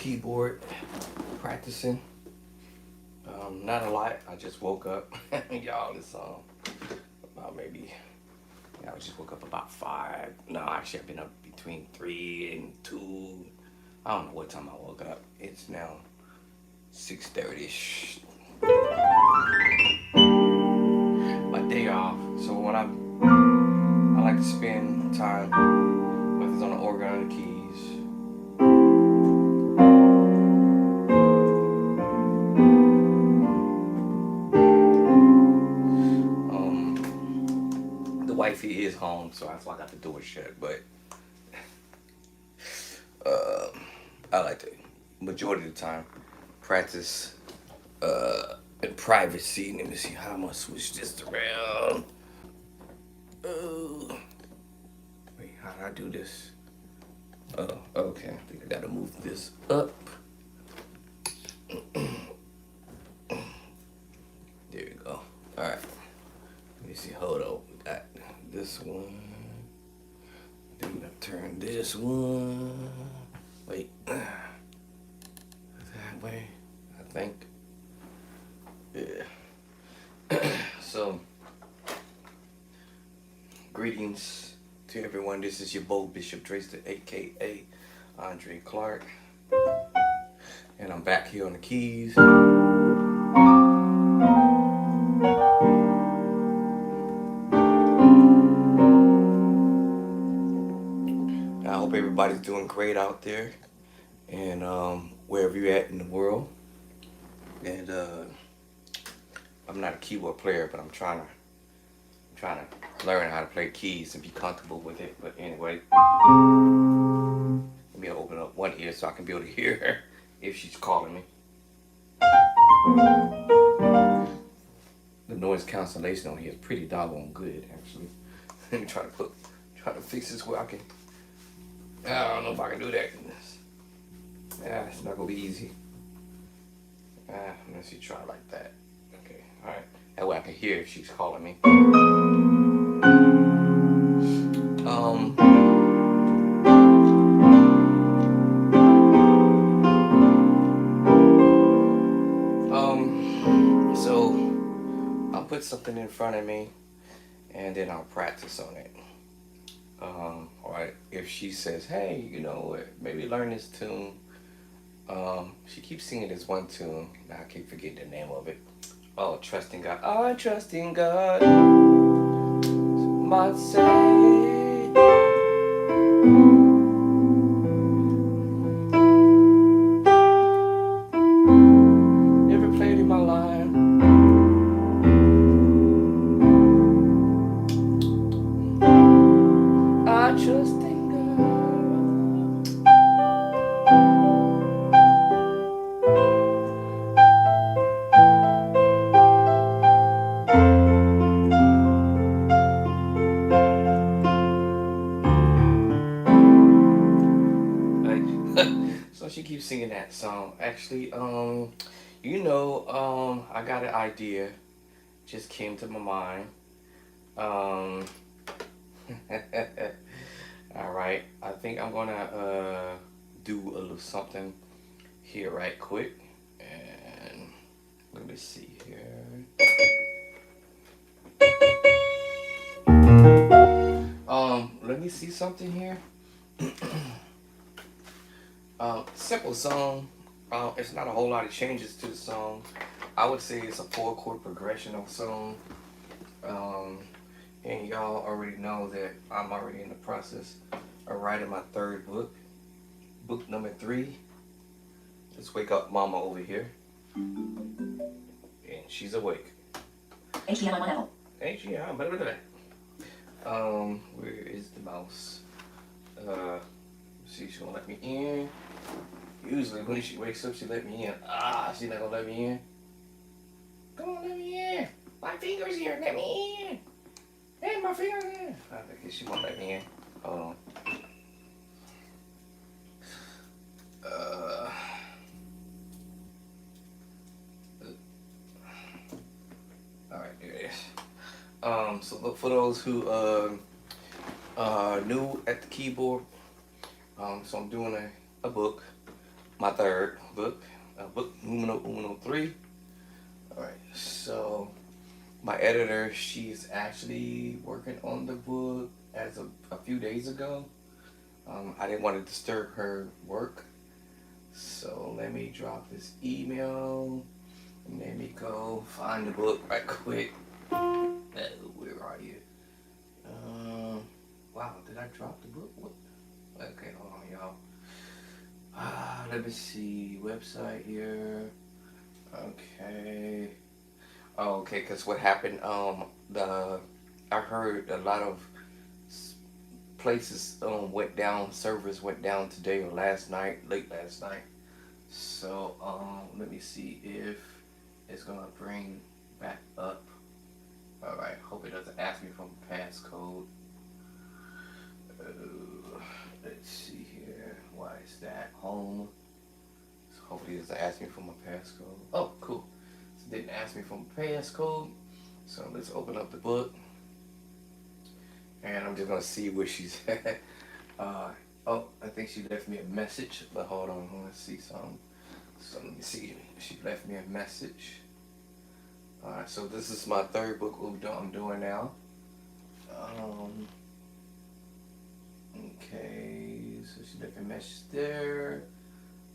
keyboard, practicing. Not a lot. I just woke up. Y'all, it's about maybe. Yeah, I just woke up about 5. No, actually, I've been up between 3 and 2. I don't know what time I woke up. It's now 6:30ish. My day off. So when I like to spend time, whether it's on the organ or the keys. The wifey is home, so that's why I got the door shut. But uh, I like to, majority of the time, practice in privacy. Let me see how I'm gonna switch this around. Oh, wait, how do I do this? Oh, okay. I think I gotta move this up. There you go. All right. Let me see. Hold on. We got this one. Then we gotta turn this one. Wait. That way. I think. Yeah. So, greetings to everyone. This is your Bo Bishop Drayster, aka Andre Clark, and I'm back here on the keys. I hope everybody's doing great out there, and wherever you're at in the world. And I'm not a keyboard player, but I'm trying to learn how to play keys and be comfortable with it. But anyway, let me open up one ear so I can be able to hear her if she's calling me. The noise cancellation on here is pretty doggone good, actually. Let me try to fix this where I can. I don't know if I can do that. Yeah, it's not gonna be easy. Let's see, try like that. Okay, all right. That way I can hear if she's calling me. So I'll put something in front of me, and then I'll practice on it. Or if she says, "Hey, you know, maybe learn this tune." She keeps singing this one tune. Now I keep forgetting the name of it. Oh, trusting God. I trust in God. My Savior. Never played in my life. I trust in God. So she keeps singing that song. Actually, I got an idea. Just came to my mind. Um, all right. I think I'm gonna do a little something here right quick. And let me see here. Let me see something here. Simple song. It's not a whole lot of changes to the song. I would say it's a 4-chord progression of song. And y'all already know that I'm already in the process of writing my 3rd book. Book number 3. Let's wake up Mama over here. And she's awake. HDMI 1 level. HDMI, blah, blah, blah. Where is the mouse? See, she won't let me in. Usually when she wakes up, she let me in. She's not gonna let me in. Come on, let me in. My finger's here, let me in. Hey, my finger's in. I think she won't let me in. Hold on. Alright, there it is. So look for those who new at the keyboard. So I'm doing a book. my third book, book numero 3. All right, so my editor, she's actually working on the book as of a few days ago. I didn't want to disturb her work, so let me drop this email. And let me go find the book right quick. Where are you? Wow, did I drop the book? What? Okay, hold on, y'all. Let me see. Website here. Okay. Oh, okay, because what happened, I heard a lot of places went down, servers went down today or last night, late last night. So let me see if it's gonna bring back up. All right, hope it doesn't ask me for a passcode. Let's see here. Why is that home? So hopefully it doesn't ask me for my passcode. Oh, cool. So it didn't ask me for my passcode. So let's open up the book. And I'm just gonna see where she's at. Oh, I think she left me a message. But hold on, I wanna see something. So let me see. She left me a message. Alright, so this is my third book I'm doing now. Okay, so she left a message there.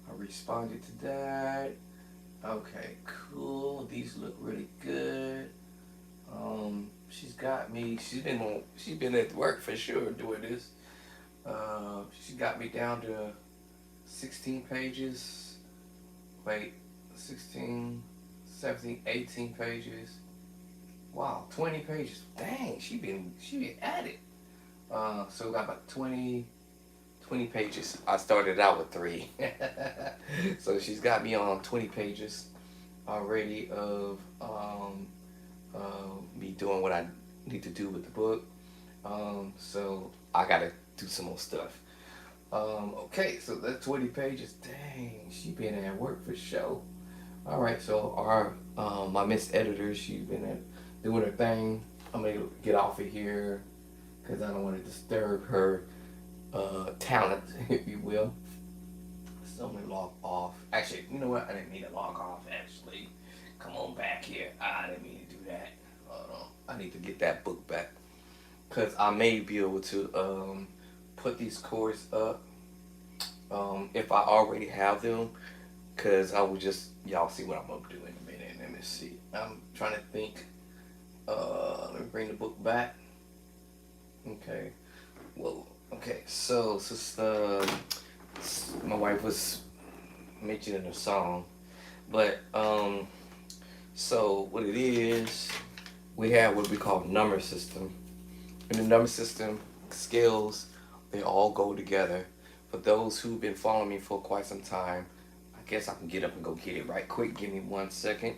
I responded to that. Okay, cool. These look really good. She's got me. She's been at work for sure doing this. She got me down to 16 pages. Wait, 16, 17, 18 pages. Wow, 20 pages. Dang, she been at it. So we got about 20 pages. I started out with 3. So she's got me on 20 pages already of me doing what I need to do with the book. So I gotta do some more stuff. Okay, so that's 20 pages. Dang, she been at work for sure. All right, so our my Miss Editor, she's been doing her thing. I'm gonna get off of here because I don't want to disturb her talent, if you will. So I'm gonna log off. Actually, you know what? I didn't mean to log off. Actually, come on back here. I didn't mean to do that. Hold on. I need to get that book back because I may be able to put these chords up if I already have them. Because I will just, y'all see what I'm going to do in a minute. Let me see. I'm trying to think. Let me bring the book back. Okay. Whoa. Okay. So, my wife was mentioning a song. But, so what it is, we have what we call number system. In the number system, scales, they all go together. For those who've been following me for quite some time, I guess I can get up and go get it right quick. Give me 1 second.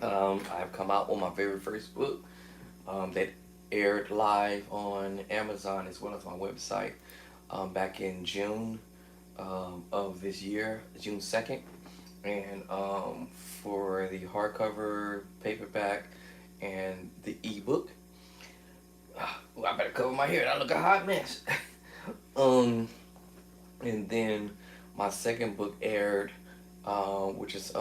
I've come out on my very first book that aired live on Amazon as well as my website back in June of this year, June 2nd. And for the hardcover, paperback, and the ebook, well, I better cover my hair. I look a hot mess. And then my second book aired, which is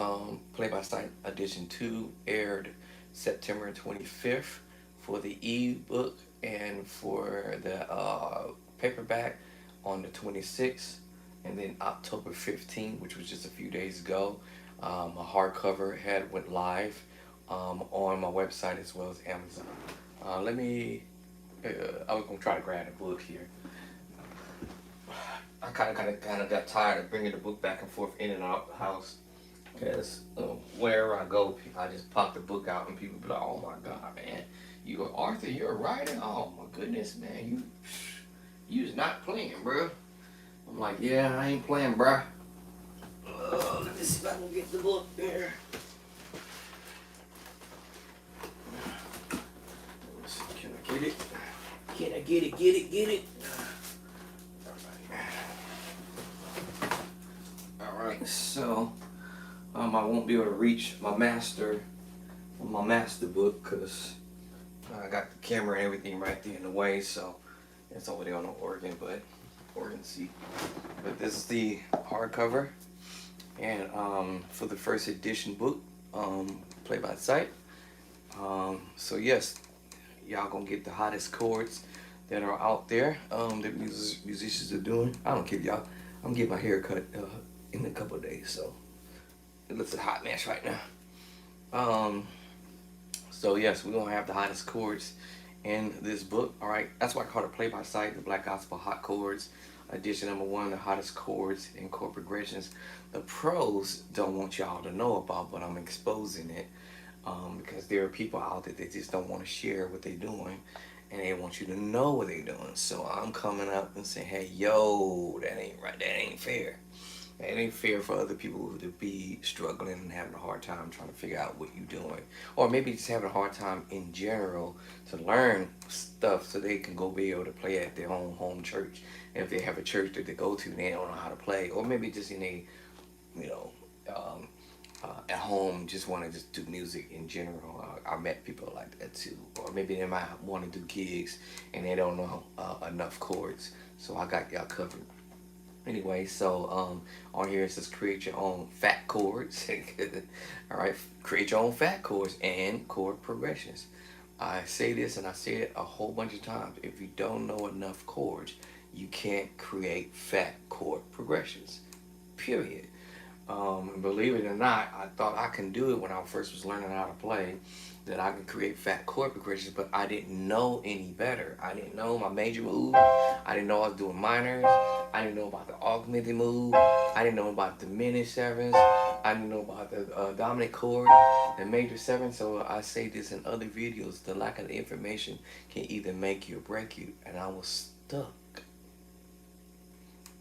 Play by Sight Edition 2, aired September 25th for the ebook, and for the paperback on the 26th, and then October 15th, which was just a few days ago, a hardcover went live on my website as well as Amazon. I was gonna try to grab the book here. I kind of got tired of bringing the book back and forth in and out the house, because wherever I go, I just pop the book out and people be like, "Oh my God, man, Arthur, you're a writer? Oh my goodness, man, you's not playing, bro." I'm like, "Yeah, I ain't playing, bro." Let me see if I can get the book there. Let me see, can I get it? Can I get it? Get it? Alright, so I won't be able to reach my master book because I got the camera and everything right there in the way, so it's over there on the organ seat. But this is the hardcover. And for the first edition book, Play by Sight. So yes, y'all gonna get the hottest chords that are out there that musicians are doing. I don't care, y'all. I'm getting my hair cut in a couple of days, so it looks a hot mess right now. Um, so yes, we're gonna have the hottest chords in this book. All right, that's why I call it Play by Sight, the Black Gospel Hot Chords. Edition number one, the hottest chords and chord progressions. The pros don't want y'all to know about, but I'm exposing it because there are people out there that just don't want to share what they're doing, and they want you to know what they're doing. So I'm coming up and saying, hey, yo, that ain't right. That ain't fair. It ain't fair for other people to be struggling and having a hard time trying to figure out what you're doing. Or maybe just having a hard time in general to learn stuff so they can go be able to play at their own home church. And if they have a church that they go to and they don't know how to play, or maybe just in a, you know, at home just want to just do music in general. I met people like that too. Or maybe they might want to do gigs and they don't know enough chords. So I got y'all covered. Anyway, so on here it says create your own fat chords. All right, create your own fat chords and chord progressions. I say this and I say it a whole bunch of times. If you don't know enough chords, you can't create fat chord progressions. Period. Believe it or not, I thought I can do it when I first was learning how to play, that I can create fat chord progressions, but I didn't know any better. I didn't know my major move. I didn't know I was doing minors. I didn't know about the augmented move. I didn't know about the diminished sevens. I didn't know about the dominant chord, the major seven. So I say this in other videos, the lack of information can either make you or break you. And I was stuck.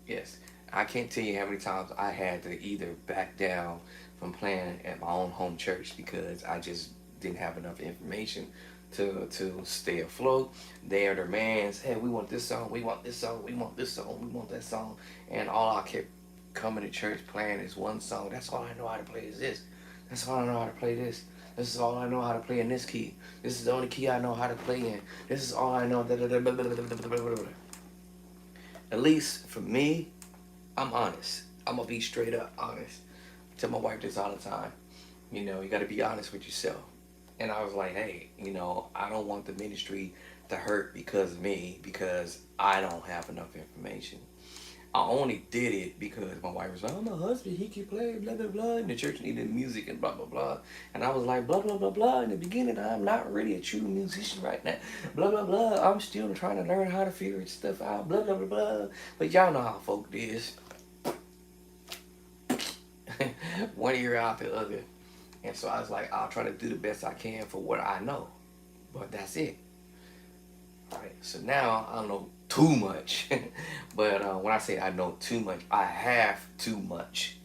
Yes. I can't tell you how many times I had to either back down from playing at my own home church because I just didn't have enough information to stay afloat. Their demands, hey, we want this song, we want this song, we want this song, we want that song, and all I kept coming to church playing is one song. That's all I know how to play is this. That's all I know how to play this. This is all I know how to play in this key. This is the only key I know how to play in. This is all I know. At least for me, I'm honest. I'm gonna be straight up honest. I tell my wife this all the time. You know, you gotta be honest with yourself. And I was like, hey, you know, I don't want the ministry to hurt because of me, because I don't have enough information. I only did it because my wife was like, oh, my husband, he can play, blah, blah, blah. And the church needed music and blah, blah, blah. And I was like, blah, blah, blah, blah. In the beginning, I'm not really a true musician right now. Blah, blah, blah. I'm still trying to learn how to figure stuff out. Blah, blah, blah, blah. But y'all know how folk is. One ear out the other. And so I was like, I'll try to do the best I can for what I know. But that's it. All right. So now I don't know too much. But when I say I know too much, I have too much.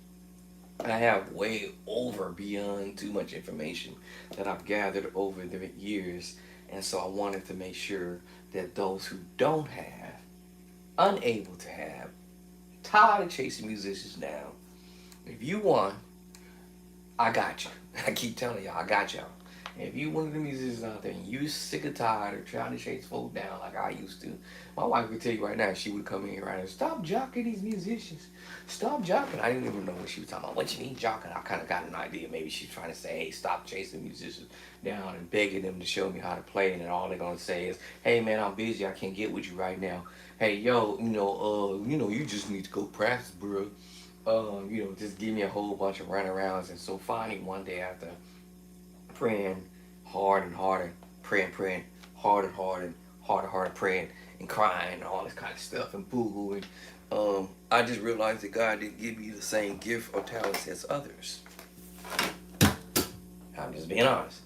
I have way over beyond too much information that I've gathered over the years. And so I wanted to make sure that those who don't have, unable to have, tired of chasing musicians down, if you want, I got you. I keep telling y'all, I got y'all. And if you one of the musicians out there and you sick or tired of trying to chase folk down like I used to, my wife would tell you right now, she would come in here right now, stop jocking these musicians. Stop jocking. I didn't even know what she was talking about. What you mean jocking? I kind of got an idea. Maybe she's trying to say, hey, stop chasing musicians down and begging them to show me how to play. And then all they're going to say is, hey, man, I'm busy. I can't get with you right now. Hey, yo, you just need to go practice, bro. Just give me a whole bunch of runarounds. And so finally one day after praying hard and harder, praying, hard and harder, praying and crying and all this kind of stuff and boo-hooing, I just realized that God didn't give me the same gift or talents as others. I'm just being honest.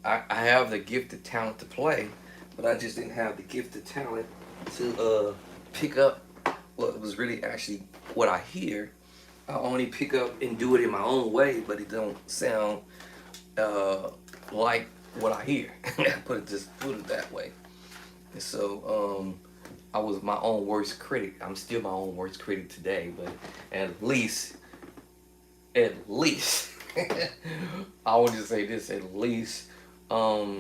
I have the gift of talent to play, but I just didn't have the gift of talent to pick up what was really actually what I hear. I only pick up and do it in my own way, but it don't sound like what I hear. put it that way. And so I was my own worst critic. I'm still my own worst critic today, but at least I would just say this, at least let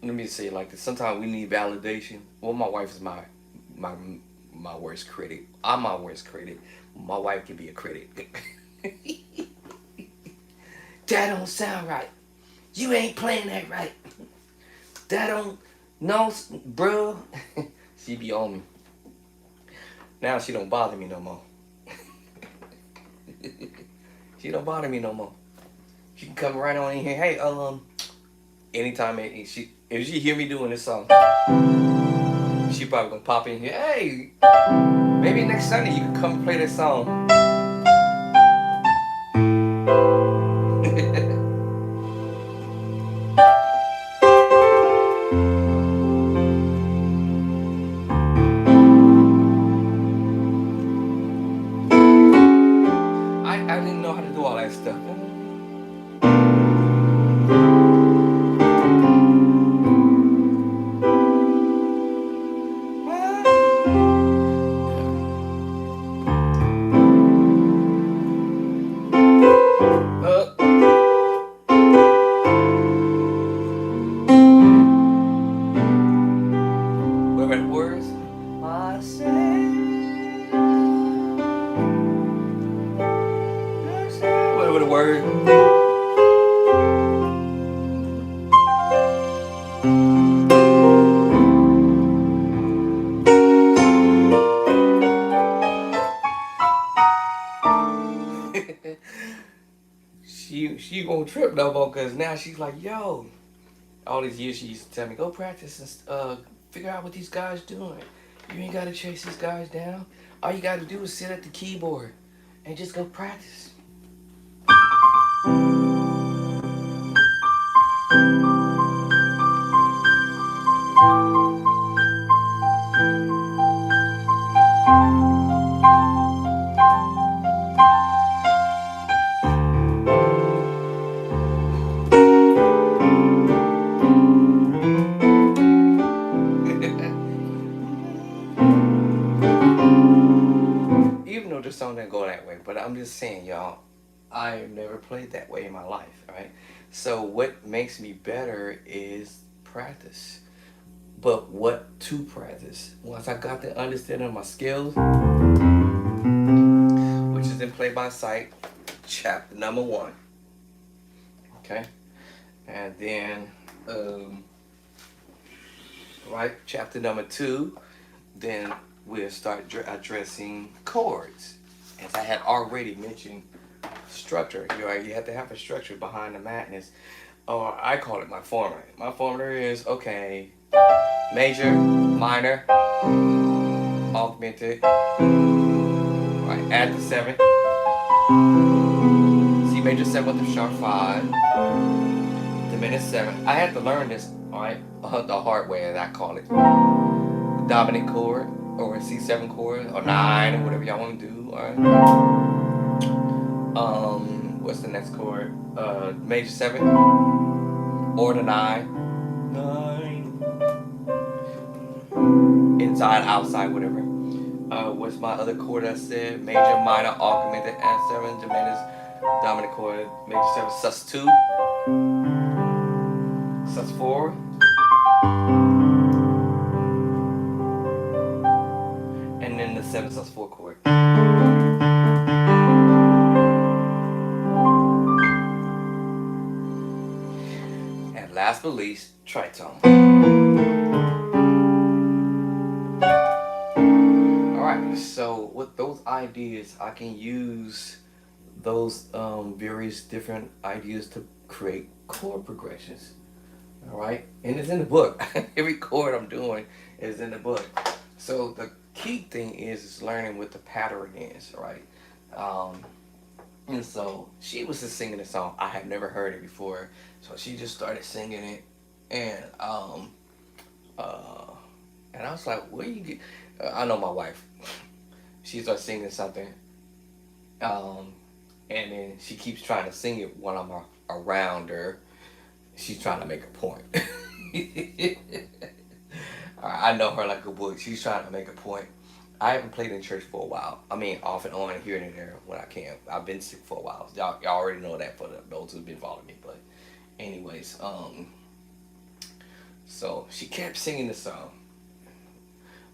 me say it like this. Sometimes we need validation. Well, my wife is my worst critic. I'm my worst critic. My wife can be a critic. That don't sound right. You ain't playing that right. That don't, no, bro. She be on me. Now she don't bother me no more. She don't bother me no more. She can come right on in here. Hey, anytime if she hear me doing this song, she probably gonna pop in here. Hey, maybe next Sunday you can come and play this song. I didn't know how to do all that stuff. What about the words? I say, what about the word? She gonna trip no more because now she's like, yo, all these years she used to tell me, go practice and figure out what these guys doing. You ain't gotta chase these guys down. All you gotta do is sit at the keyboard and just go practice. Even though the song didn't go that way, but I'm just saying, y'all, I've never played that way in my life, right? So what makes me better is practice. But what to practice? Once I got the understanding of my skills, which is in Play by Sight, chapter number 1. Okay? And then, right, chapter number 2, then we'll start addressing chords. As I had already mentioned, structure. You have to have a structure behind the madness. Or I call it my formula. My formula is, okay, major, minor, augmented, right, add the 7, C major 7 with the sharp 5, diminished 7. I had to learn this, alright, the hard way, as I call it. Dominant chord, or a C7 chord, or 9, or whatever y'all want to do, alright. What's the next chord? Major 7, or the 9. 9. Inside, outside, whatever. What's my other chord I said? Major, minor, augmented, and 7, diminished, dominant chord, major 7, sus 2, sus 4, and then the 7 sus 4 chord. And last but least, tritone. Alright, so with those ideas, I can use those various different ideas to create chord progressions. Alright, and it's in the book. Every chord I'm doing is in the book. So the key thing is learning what the pattern is, right? And so she was just singing a song. I had never heard it before, so she just started singing it, and I was like, "Where you get?" I know my wife. She starts singing something, and then she keeps trying to sing it when I'm around her. She's trying to make a point. I know her like a book. She's trying to make a point. I haven't played in church for a while. I mean, off and on, here and there when I can. I've been sick for a while. Y'all already know that for those who've been following me. But, anyways, so she kept singing the song,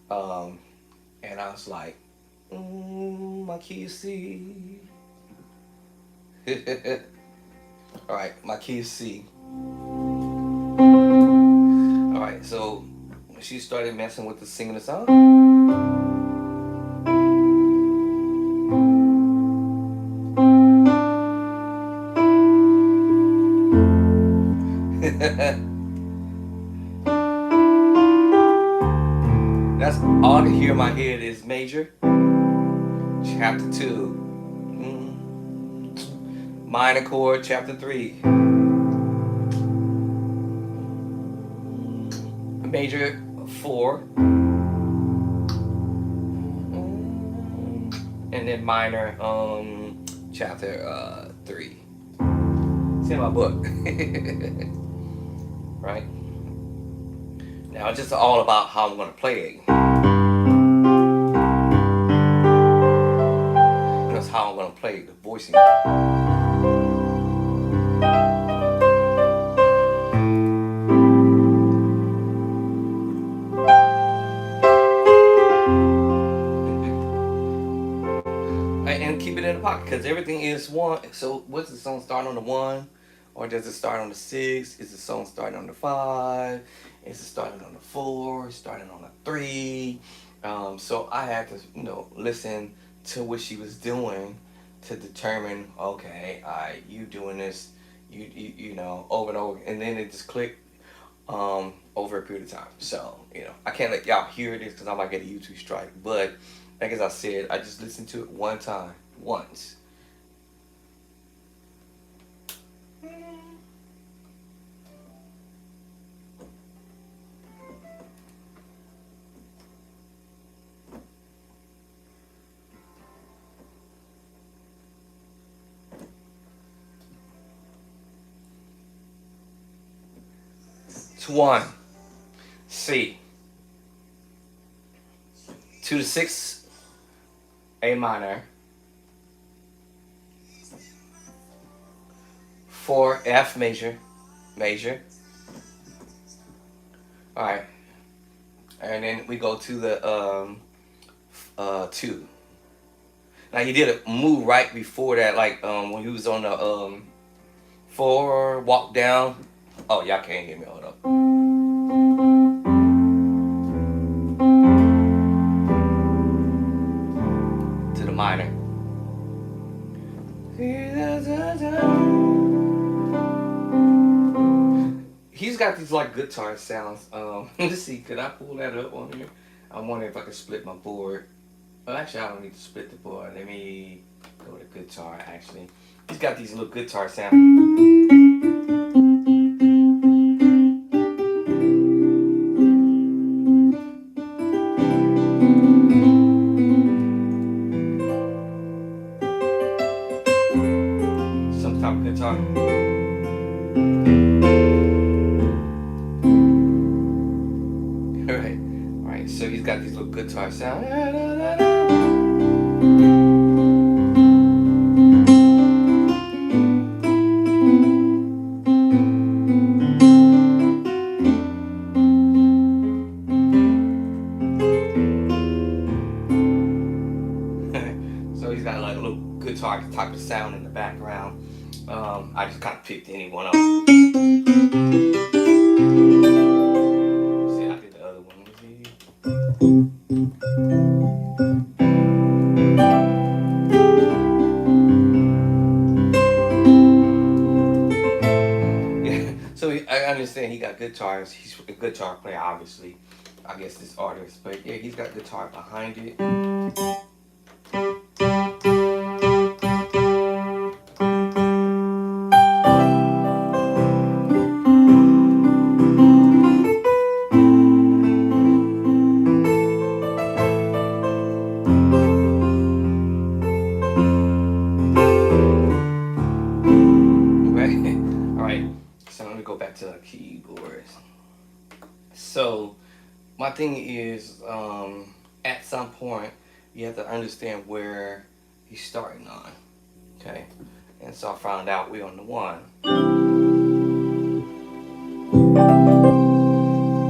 and I was like, my key C, All right, my key is C. All right, so when she started messing with the singing the song, that's all to hear in my head is major, chapter 2. Minor chord, chapter 3. Major 4. And then minor, chapter 3. It's in my book. Right? Now it's just all about how I'm going to play it. That's how I'm going to play the voicing. And keep it in the pocket because everything is one. So, what's the song start on the 1? Or does it start on the 6? Is the song starting on the 5? Is it starting on the 4? Starting on the 3? So I had to, listen to what she was doing to determine, okay, all right, you doing this, over and over, and then it just clicked over a period of time. So, I can't let y'all hear this because I might get a YouTube strike. But like as I said, I just listened to it one time, once. It's 1, C. 2 to 6, A minor. 4, F major. All right, and then we go to the 2. Now he did a move right before that, like when he was on the 4 walk down. Oh, y'all can't hear me. Hold up. To the minor. He's got these like guitar sounds. Let's see, could I pull that up on here? I'm wondering if I could split my board. Well, actually, I don't need to split the board. Let me go to guitar. Actually, he's got these little guitar sounds. Some type of guitar. All right. So he's got these little guitar sounds. So he's got like a little guitar type of sound in the background. I just kind of picked any one of them. See, I did the other one. Yeah, so I understand he got guitars. He's a guitar player, obviously. I guess this artist, but yeah, he's got guitar behind it. To the keyboards. So my thing is, at some point you have to understand where he's starting on. Okay, and so I found out we're on the 1.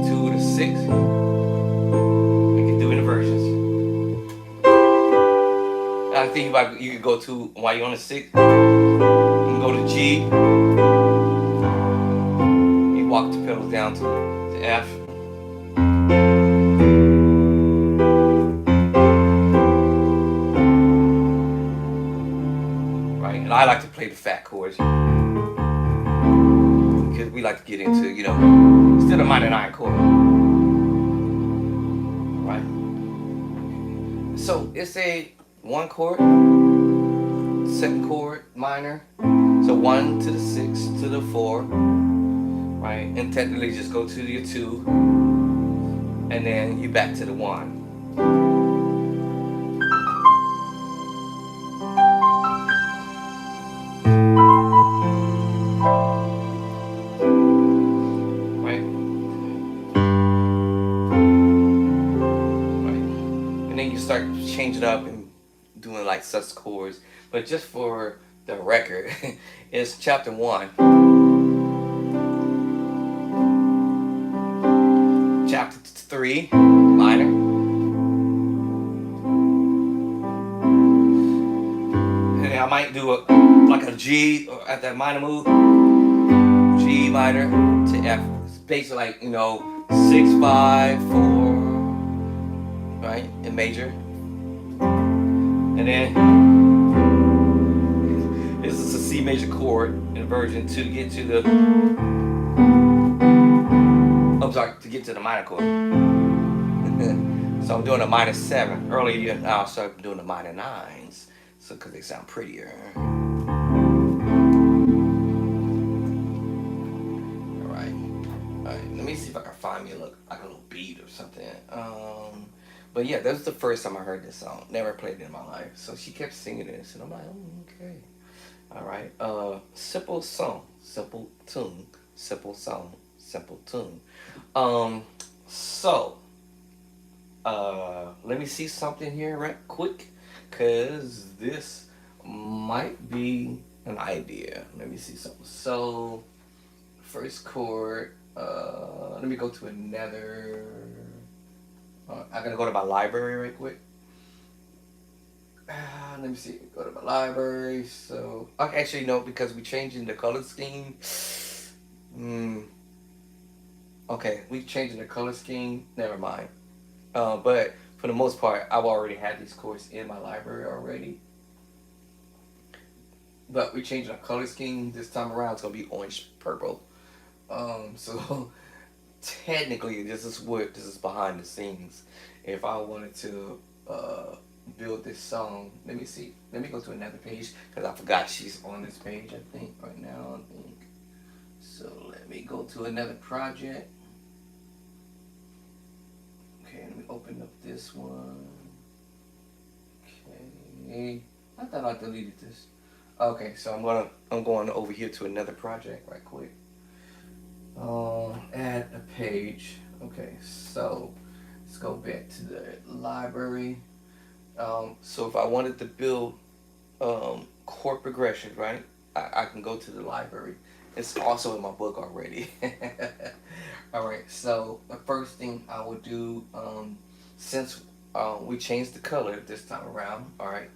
2 to 6. We can do inversions. I think you could go to, while you're on the 6th, you can go to G, you walk the pedals down to F. Right, and I like to play the fat chords because we like to get into, still a minor 9 chord. Right? So it's a 1 chord, 2nd chord minor. So 1 to the 6 to the 4. Right? And technically just go to your 2. And then you back to the 1. And then you start changing up and doing like sus chords. But just for the record, it's chapter 1. Chapter 3, minor. And then I might do like a G at that minor move. G minor to F. It's basically like, 6, 5, 4. Right, in major, and then this is a C major chord inversion to get to the. I'm sorry, to get to the minor chord. So I'm doing a minor 7. Earlier, I'll start doing the minor 9s, so because they sound prettier. All right. Let me see if I can find me a little beat or something. But yeah, that was the first time I heard this song. Never played it in my life. So she kept singing this, and I'm like, oh, okay. All right. Simple song, simple tune, simple song, simple tune. So, let me see something here right quick, cause this might be an idea. Let me see something. So, first chord. Let me go to another. I'm gonna go to my library right quick. Let me see. Go to my library. So, actually, no, because we changing the color scheme. Okay, we changing the color scheme. Never mind. But for the most part, I've already had these chords in my library already. But we changing the color scheme this time around. It's gonna be orange purple. So technically, this is behind the scenes. If I wanted to build this song, let me see. Let me go to another page because I forgot she's on this page. I think right now. So let me go to another project. Okay, let me open up this one. Okay, I thought I deleted this. Okay, so I'm going over here to another project right quick. Add a page. Okay, so let's go back to the library. So if I wanted to build chord progression, right? I can go to the library. It's also in my book already. All right. So the first thing I would do, since we changed the color this time around, all right.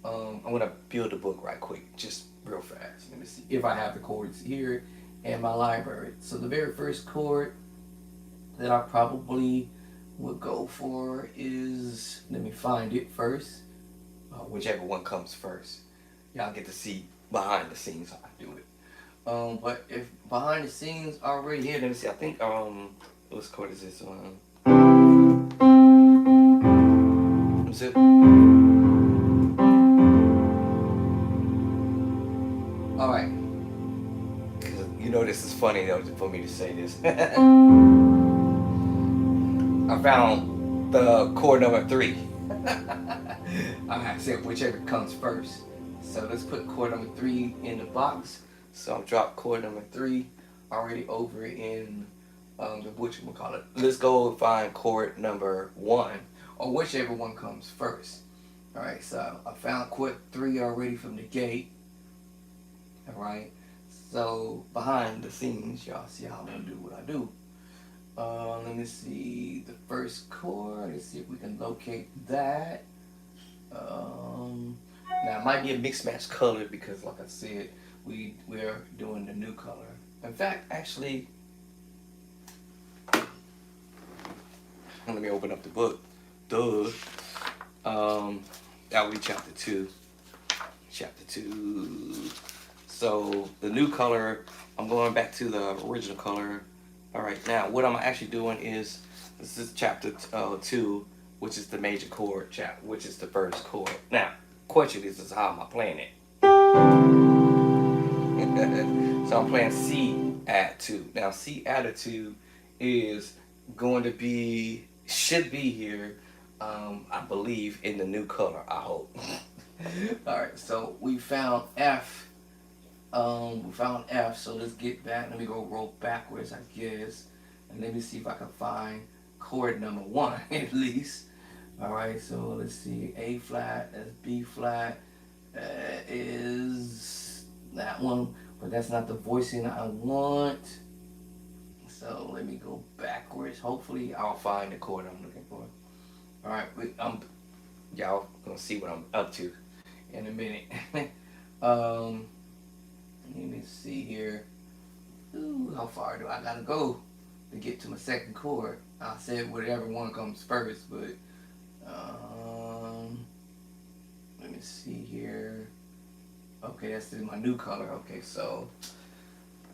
I'm gonna build a book right quick, just real fast. Let me see if I have the chords here in my library. So the very first chord that I probably would go for is, let me find it first. Whichever one comes first. Y'all get to see behind the scenes how I do it. But if behind the scenes already here, let me see. I think what chord is this one? Is it? All right. This is funny though for me to say this. I found the chord number 3. I said whichever comes first. So let's put chord number 3 in the box. So I'll drop chord number 3 already over in the whatchamacallit. Let's go find chord number 1, or whichever one comes first. Alright, so I found chord 3 already from the gate. Alright. So behind the scenes, y'all see how I'm gonna do what I do. Let me see the first chord. Let's see if we can locate that. Now it might be a mixed match color because, like I said, we're doing the new color. In fact, actually, let me open up the book. Duh. That would be chapter 2. Chapter 2. So the new color, I'm going back to the original color. All right, now what I'm actually doing is, this is chapter 2, which is the major chord chapter, which is the first chord. Now, question is how am I playing it? So I'm playing C add 2. Now C added 2 is going to be, should be here, I believe, in the new color, I hope. Alright, so we found F. So let's get back. Let me go roll backwards, I guess. And let me see if I can find chord number 1 at least. Alright, so let's see. A flat, that's B flat. Is that one, but that's not the voicing I want. So let me go backwards. Hopefully I'll find the chord I'm looking for. Alright, y'all gonna see what I'm up to in a minute. Let me see here. Ooh, how far do I gotta go to get to my second chord? I said whatever one comes first, but let me see here. Okay, that's my new color. Okay, so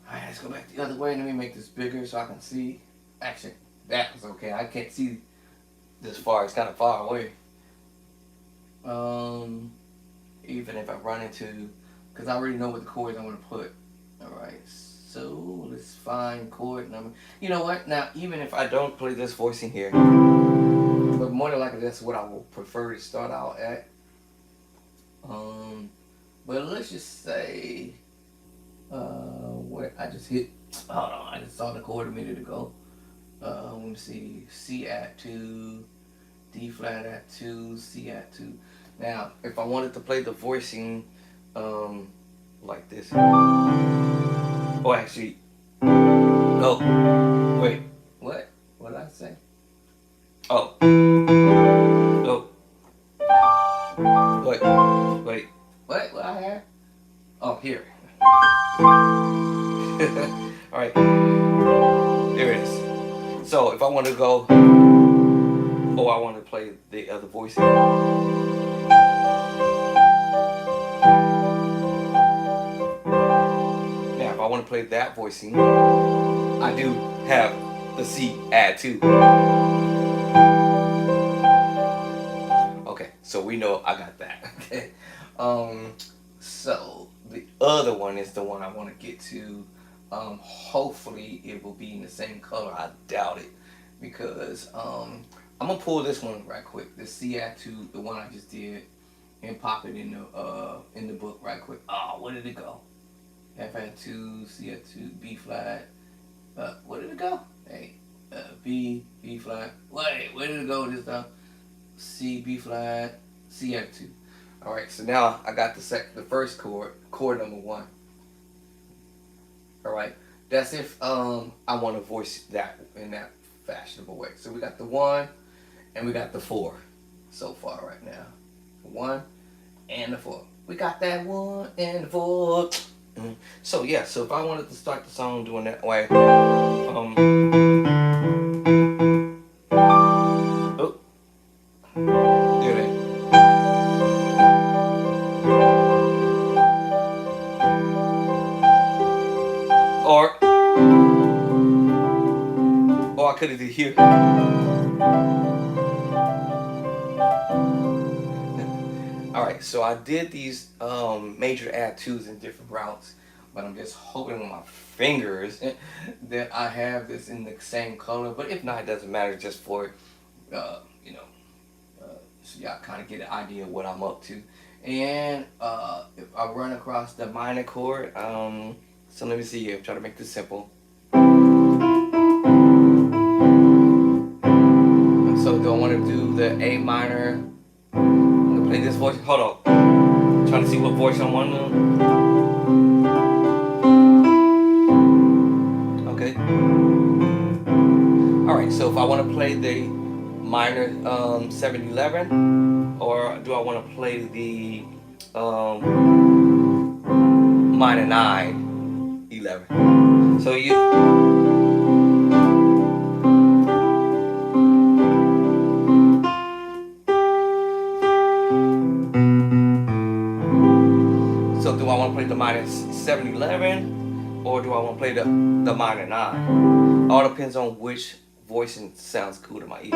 alright, let's go back the other way. Let me make this bigger so I can see. Actually, that was okay. I can't see this far. It's kind of far away. Even if I run into, because I already know what the chords I want to put. Alright, so let's find chord number. You know what? Now, even if I don't play this voicing here, but more than likely that's what I will prefer to start out at. But let's just say, what I just hit. Hold on, I just saw the chord a minute ago. Let me see. C add 2, D flat add 2, C add 2. Now, if I wanted to play the voicing, like this. Oh, actually, no. Wait, what? What did I say? Oh, no. Wait. What I have? Oh, here. Alright. There it is. So if I want to go, I want to play the other voice. Now if I want to play that voicing, I do have the C add 2. Okay, so we know I got that. Okay. So the other one is the one I want to get to. Hopefully it will be in the same color. I doubt it, because I'm gonna pull this one right quick. The C add 2, the one I just did, and pop it in the book right quick. Oh, where did it go? F add 2, C add 2, B flat. Where did it go? Hey, B flat. Wait, where did it go this time? C, B flat, C add 2. All right, so now I got the first chord number 1. All right, that's if I want to voice that in that fashionable way. So we got the 1 and we got the 4 so far right now. 1 and the 4. We got that 1 and the 4. So yeah, so if I wanted to start the song doing that way, there it is. Or I could have did here. Alright, so I did these major add 2s in different routes, but I'm just hoping with my fingers that I have this in the same color. But if not, it doesn't matter, just for so y'all kind of get an idea of what I'm up to. And if I run across the minor chord, so let me see here. I'm trying to make this simple. So do I want to do the A minor? I'm gonna play this voice. Hold on. I'm trying to see what voice I want to. Okay. All right. So if I want to play the minor 7/11, or do I want to play the minor 9, 11? So do I want to play the minor 7, 11, or do I want to play the minor 9? All depends on which voicing sounds cool to my ear.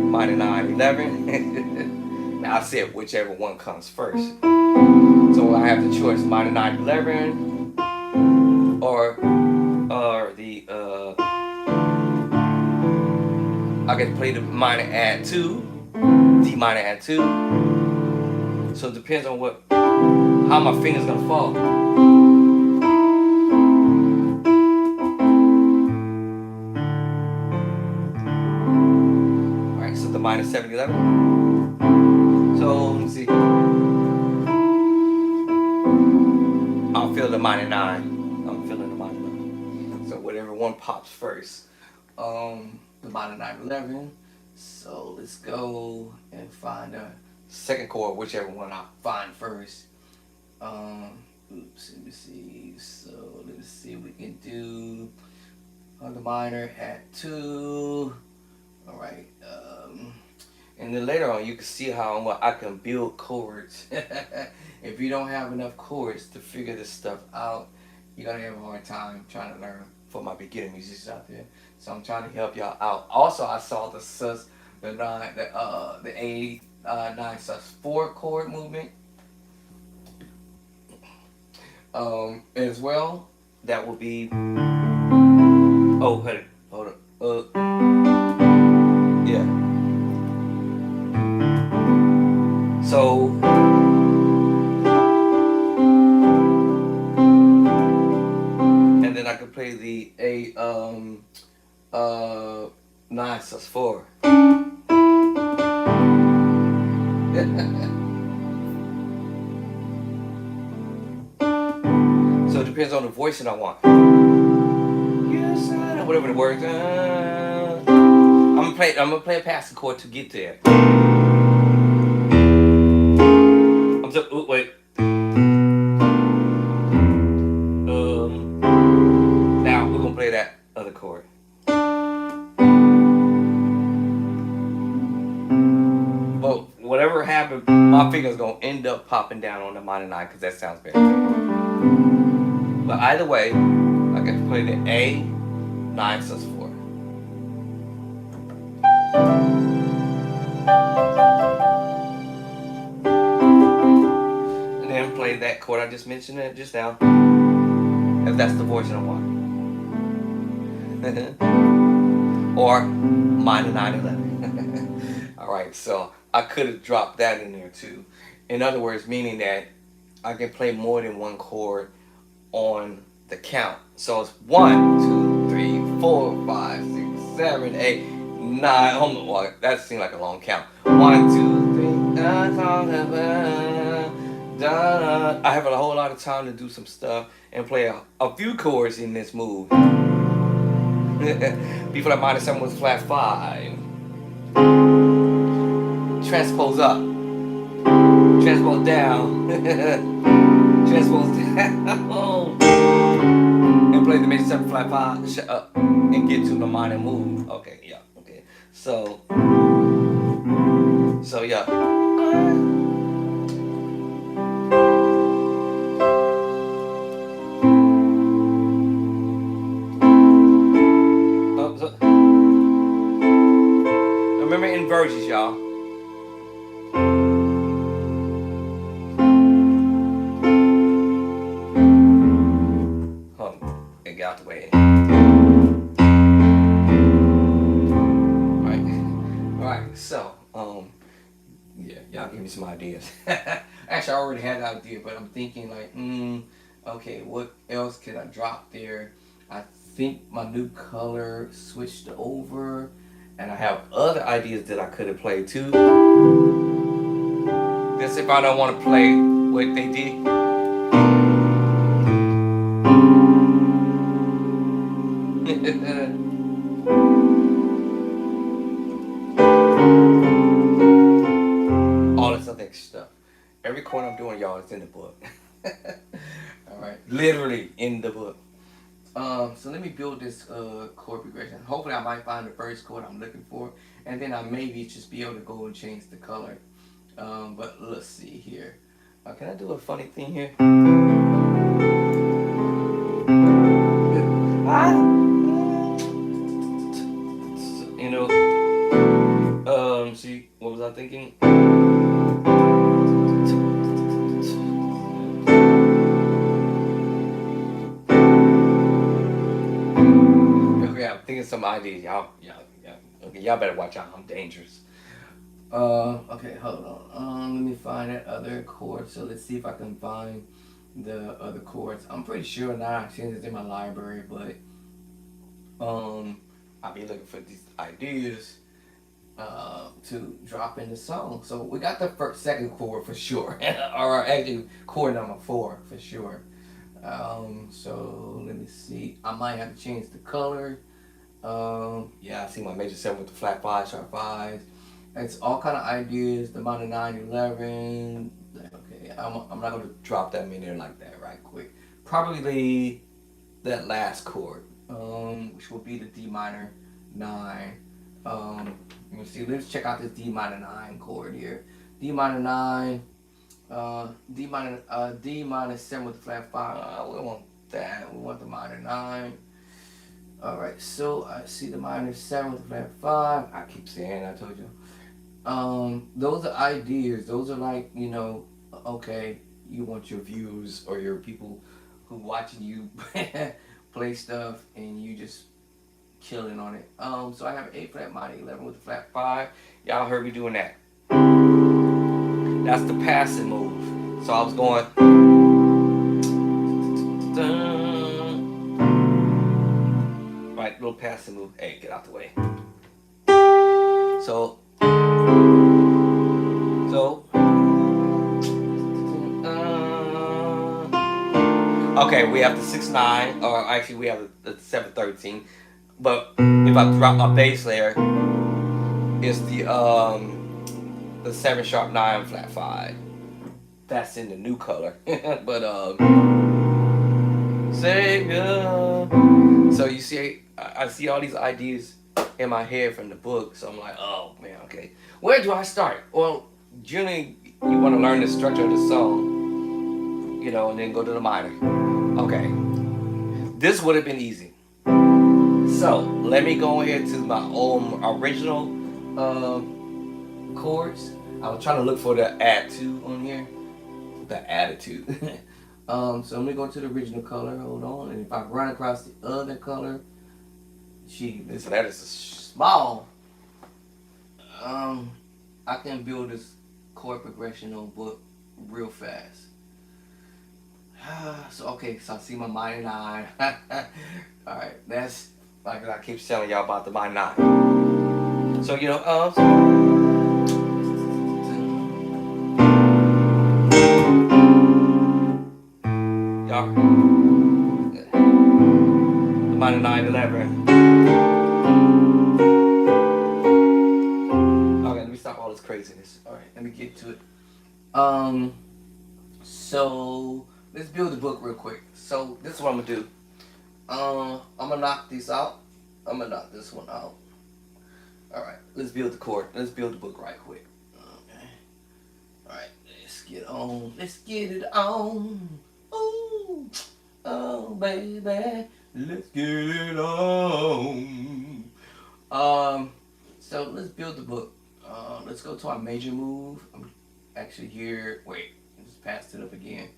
Minor 9, 11. Now I said whichever one comes first. So I have the choice: minor 9, 11, or the I get to play the minor add 2, D minor add 2. So it depends on how my finger's gonna fall. Alright, so the minor 7, 11. So let me see. I'll feel the minor 9. I'm feeling the minor 9. So whatever one pops first. The minor 9, 11. So let's go and find a second chord, whichever one I find first. Oops, let me see. So let me see what we can do. On the minor at 2. Alright. And then later on you can see how I can build chords. If you don't have enough chords to figure this stuff out, you're gonna have a hard time trying to learn for my beginner musicians out there. So I'm trying to help y'all out. Also, I saw the sus, the A 9 sus 4 chord movement. As well, that will be. Oh, hold on. Yeah. So. And then I could play the A 9 sus 4. So it depends on the voicing I want. Yes, whatever the words. I'm gonna play a passing chord to get there. Wait. Now we're gonna play that other chord. But whatever happened, my finger's gonna end up popping down on the minor 9 because that sounds better. But either way, I get to play the A 9 sus 4. And then play that chord I just mentioned just now, if that's the voice I want. Or minor 9, 11. Alright, so I could have dropped that in there too. In other words, meaning that I can play more than one chord on the count. So it's 1, 2, 3, 4, 5, 6, 7, 8, 9. Oh, well, that seemed like a long count. 1, 2, 3. I have a whole lot of time to do some stuff and play a few chords in this move. Before that minor 7 was flat 5. Transpose up. Transpose down. Transpose down. And play the major 7 flat 5. Shut up. And get to the minor move. Okay, yeah. Okay. So yeah. Remember inversions, y'all. It got out the way. Alright, so yeah, y'all give me some ideas. Actually, I already had an idea, but I'm thinking like, okay, what else can I drop there? I think my new color switched over, and I have other ideas that I could have played too. That's if I don't want to play what they did. Every chord I'm doing, y'all, is in the book. All right, literally in the book. So let me build this chord progression. Hopefully, I might find the first chord I'm looking for, and then I maybe just be able to go and change the color. But let's see here. Can I do a funny thing here? Ah, you know. See, what was I thinking? Okay, I'm thinking some ideas. Y'all. Okay, y'all better watch out. I'm dangerous. Okay, hold on. Let me find that other chord. So let's see if I can find the other chords. I'm pretty sure now I've seen this in my library, but I'll be looking for these ideas to drop in the song. So we got the second chord for sure, or actually chord number 4 for sure. So let me see. I might have to change the color. Yeah, I see my major 7 with the flat 5, sharp 5s. It's all kind of ideas. The minor 9, 11. Okay, I'm not gonna drop them in there like that right quick. Probably that last chord, which will be the D minor 9. Let me see. Let's check out this D minor 9 chord here. D minor 9. D minor 7 with the flat 5. We don't want that. We want the minor 9. Alright, so I see the minor 7 with the flat 5. I keep saying, I told you. Those are ideas. Those are like, okay, you want your views or your people who watching you play stuff and you just killing on it. So I have an 8 flat minor 11 with the flat 5. Y'all heard me doing that. That's the passing move. So I was going. Right, little passing move. Hey, get out the way. So. Okay, we have the 6/9, or actually we have the 7/13. But if I drop my bass layer, it's the 7 sharp 9 flat 5. That's in the new color. But Savior. So you see, I see all these ideas in my head from the book. So I'm like, oh man, okay. Where do I start? Well, generally you want to learn the structure of the song, and then go to the minor. Okay, this would have been easy. So let me go ahead to my own original chords. I was trying to look for the attitude on here. The attitude. So let me go to the original color. Hold on, and if I run across the other color, this letter is small. I can build this chord progression on book real fast. So okay, so I see my minor 9. Alright, that's like I keep telling y'all about the minor 9. So y'all, the minor 9, 11. Okay, let me stop all this craziness. Alright, let me get to it. So let's build the book real quick. So this is what I'm gonna do. I'm gonna knock these out. I'm gonna knock this one out. Alright, let's build the chord. Let's build the book right quick. Okay. Alright, let's get on. Let's get it on. Ooh. Oh baby. Let's get it on. So let's build the book. Let's go to our major move. I'm actually here. Wait, I just passed it up again.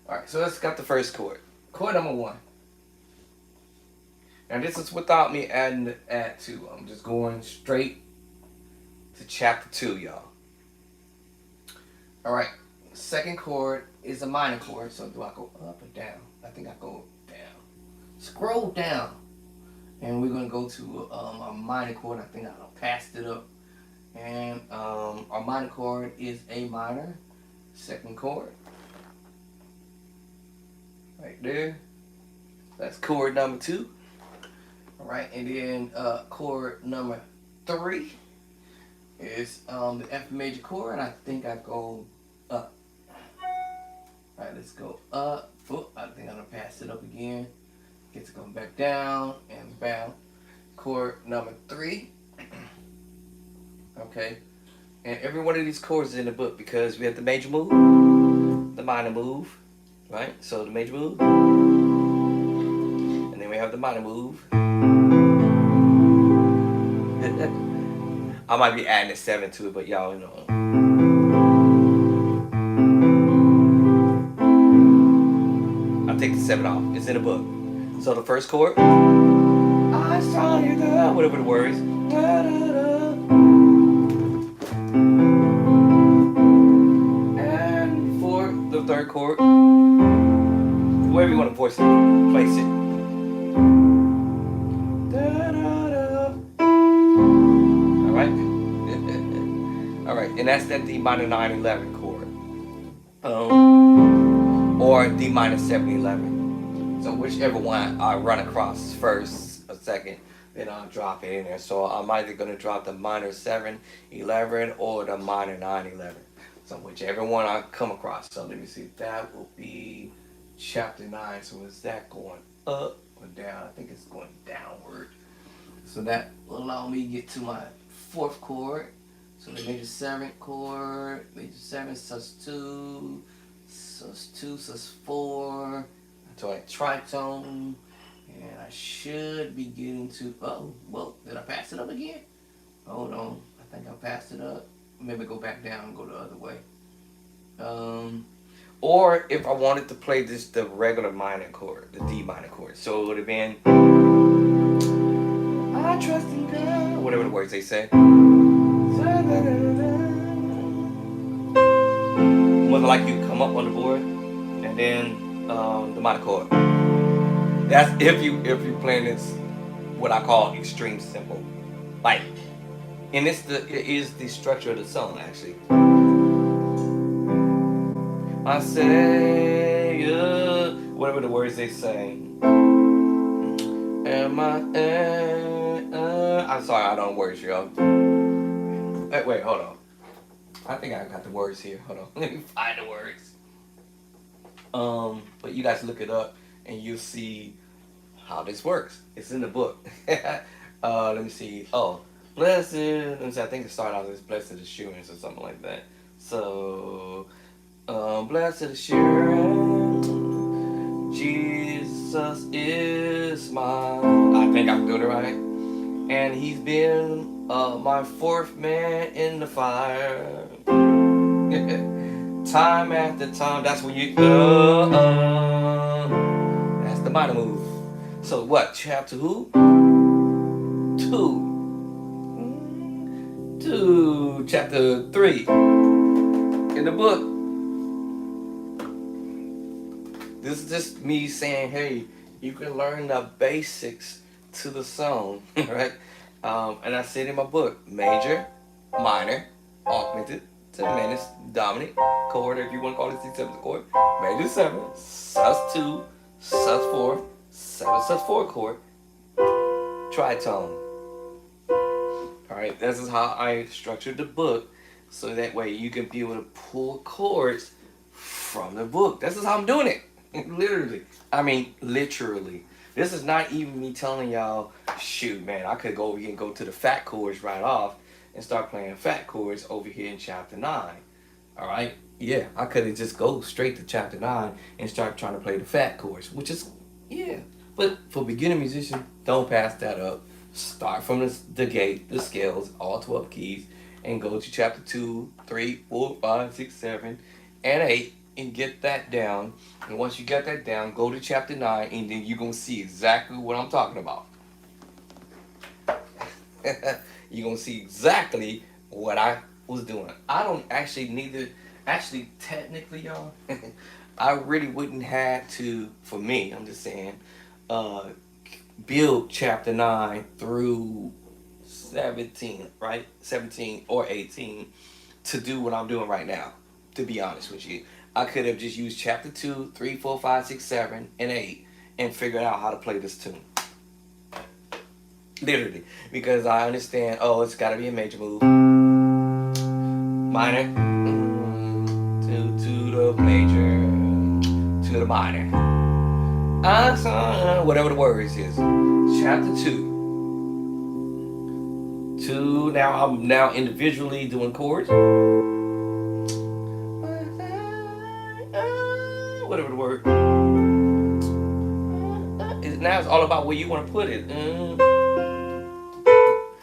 Alright, so let's got the first chord. Chord number 1. Now this is without me adding the add to. I'm just going straight to chapter 2, y'all. Alright, second chord is a minor chord. So do I go up or down? I think I go down. Scroll down. And we're gonna go to a minor chord. I think I passed it up. And our minor chord is A minor. Second chord. Right there. That's chord number 2. Alright, and then chord number 3 is the F major chord, and I think I go up. let's go up. Oh, I think I'm gonna pass it up again. Get to go back down and bound. Chord number 3. Okay. And every one of these chords is in the book because we have the major move, the minor move, right? So the major move, and then we have the minor move. I might be adding a 7 to it, but y'all know. I'll take the 7 off. It's in the book. So the first chord, I saw you there, whatever the words. Da, da, da. And for the third chord, wherever you want to voice it, place it. Da, da, da. All right. All right, and that's that D minor 9/11 chord, or D minor 7/11. So whichever one I run across first, a second, then I'll drop it in there. So I'm either gonna drop the minor 7/11 or the minor 9/11. So whichever one I come across. So let me see. That will be chapter 9. So is that going up or down? I think it's going downward. So that will allow me to get to my 4th chord. So the major 7th chord, major 7, sus2, sus2, sus4, so a tritone, and I should be getting to, oh, well, did I pass it up again? Hold on, I think I passed it up. Maybe go back down and go the other way. Or if I wanted to play this, the regular minor chord, the D minor chord, so it would have been, I trust in God, whatever the words they say. More than like you come up on the board, and then the minor chord. That's if you playing this, what I call extreme simple, like, and it is the structure of the song actually. I say, whatever the words they say. Am I? I'm sorry, I don't words, y'all. Wait, hold on. I think I got the words here. Hold on, let me find the words. But you guys look it up and you'll see how this works. It's in the book. Let me see. Oh, blessed. Let me see. I think it started out as blessed assurance or something like that. So, blessed assurance, Jesus is mine. I think I'm doing it right. And he's been my 4th man in the fire. Time after time. That's when you that's the minor move. So what? Chapter who? 2. Chapter 3 in the book. This is just me saying, hey, you can learn the basics to the song, right? And I said in my book, major, minor, augmented, diminished, dominant, chord, if you want to call it the 7th chord, major 7, sus2, sus4, 7 sus4 chord, tritone. Alright, this is how I structured the book, so that way you can be able to pull chords from the book. This is how I'm doing it. Literally. I mean, literally. This is not even me telling y'all, shoot, man, I could go over here and go to the fat chords right off and start playing fat chords over here in chapter 9. Alright? Yeah, I could have just go straight to chapter 9 and start trying to play the fat chords, which is, yeah. But for beginner musicians, don't pass that up. Start from the gate, the scales, all 12 keys, and go to chapter 2, 3, 4, 5, 6, 7, and 8, and get that down. And once you get that down, go to chapter 9, and then you're going to see exactly what I'm talking about. You're going to see exactly what I was doing. I don't actually technically, y'all, I really wouldn't have to, for me, I'm just saying, build chapter 9 through 17, right? 17 or 18 to do what I'm doing right now, to be honest with you. I could have just used chapter 2, 3, 4, 5, 6, 7, and 8 and figured out how to play this tune. Literally. Because I understand, oh, it's got to be a major move. Minor. To the major. to the minor. Whatever the words is. Chapter 2. 2. Now I'm now individually doing chords. Whatever the word. Now it's all about where you want to put it.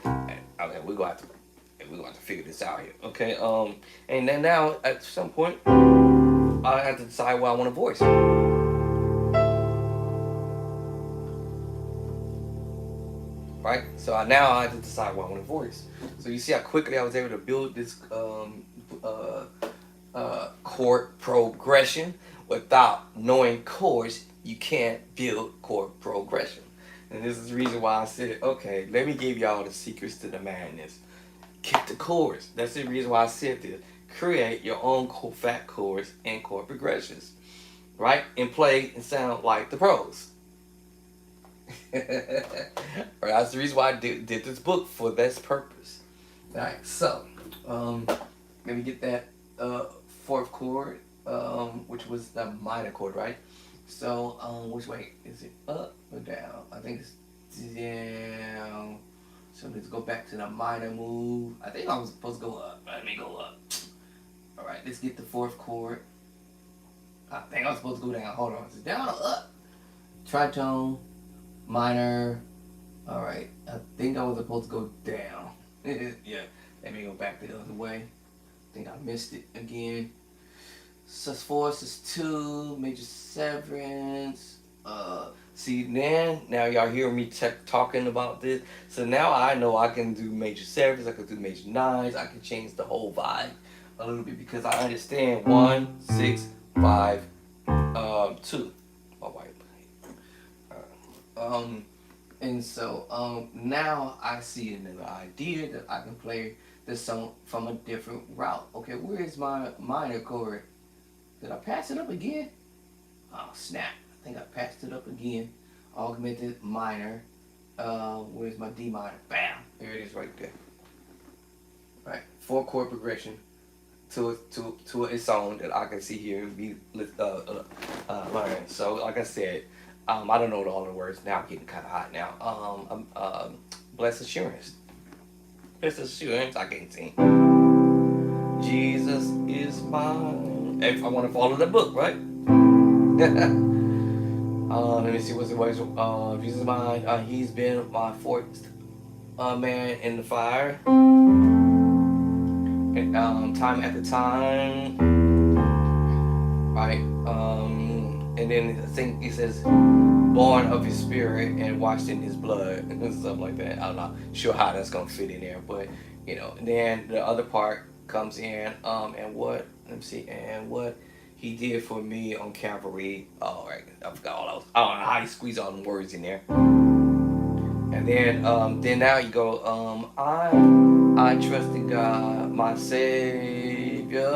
Okay, we're gonna have to figure this out here. Okay. And then now at some point, I have to decide what I want to voice. Right. So now I have to decide what I want to voice. So you see how quickly I was able to build this chord progression. Without knowing chords, you can't build chord progression. And this is the reason why I said, okay, let me give y'all the secrets to the madness. Get the chords. That's the reason why I said this. Create your own fat chords and chord progressions, right? And play and sound like the pros. Right, that's the reason why I did this book, for this purpose. All right, so let me get that fourth chord, which was the minor chord, right? So which way is it, up or down? I think it's down. So let's go back to the minor move. I think I was supposed to go up. Let me go up. All right, let's get the fourth chord. I think I was supposed to go down. Hold on, is it down or up? Tritone, minor. All right, I think I was supposed to go down. Yeah, let me go back the other way. I think I missed it again. Sus4, Sus2, major sevenths. See, now y'all hear me talking about this. So now I know I can do major sevenths, I can do major nines, I can change the whole vibe a little bit because I understand 1, 6, 5, 2. My wife. And so now I see another idea that I can play this song from a different route. Okay, where is my minor chord? Did I pass it up again? Oh snap, I think I passed it up again. Augmented minor. Where's my D minor? Bam! There it is right there. Right, 4 chord progression to its own that I can see here and be learning. So like I said, I don't know all the words now. I'm getting kind of hot now. Blessed assurance. Blessed assurance. I can't sing. Jesus is mine. If I want to follow the book, right? Let me see what's the words. Jesus is mine. He's been my fourth man in the fire. And time after time. Right. And then I think he says, born of his spirit and washed in his blood and stuff like that. I'm not sure how that's gonna fit in there, but you know. And then the other part comes in, and what? Let me see. And what he did for me on Calvary. All right, I forgot all those. I don't know how you squeeze all them words in there. And then now you go. I trust in God, my Savior,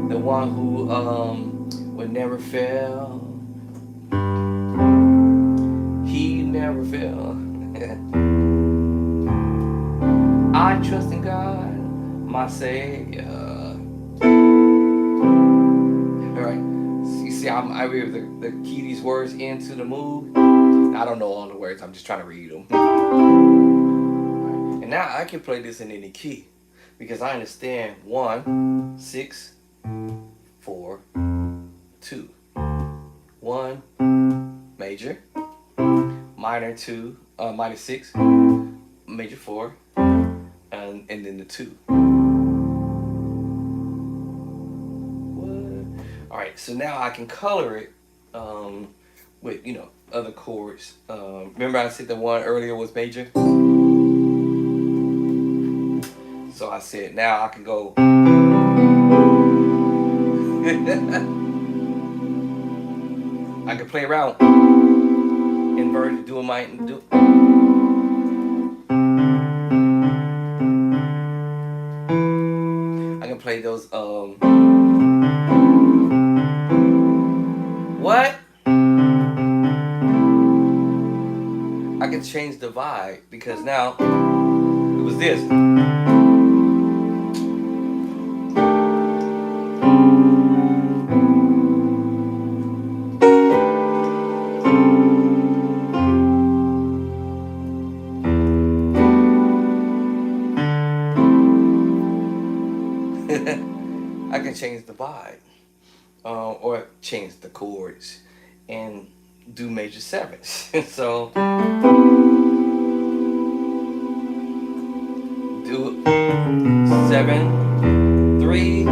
the one who would never fail. He never fail. I trust in God, my Savior. All right. So you see, I'm able to key these words into the move. I don't know all the words. I'm just trying to read them. Right. And now I can play this in any key because I understand 1, 6, 4, 2. 1, major, minor 2, minor 6, major 4, and then the 2. What? All right, so now I can color it with other chords. Remember I said the one earlier was major, so I said now I can go. I can play around inverted, doing my do. I can play those. What? I can change the vibe because now it was this. change the vibe, or change the chords, and do major sevens. So do 7, 3,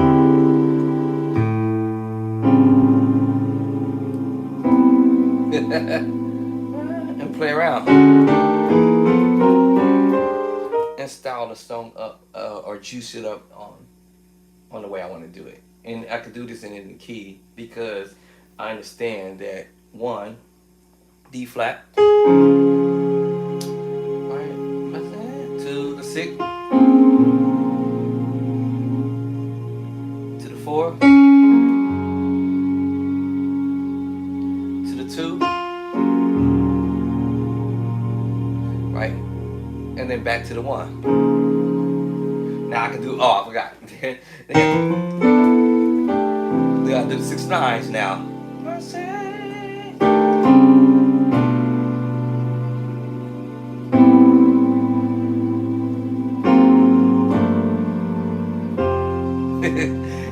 and play around and style the song up, or juice it up on the way I want to do it. And I could do this in any key because I understand that one, D flat, right, that's it, to the 6, to the 4, to the 2, right, and then back to the 1. Now I can do, oh, I forgot. Then I do the 6 9s now.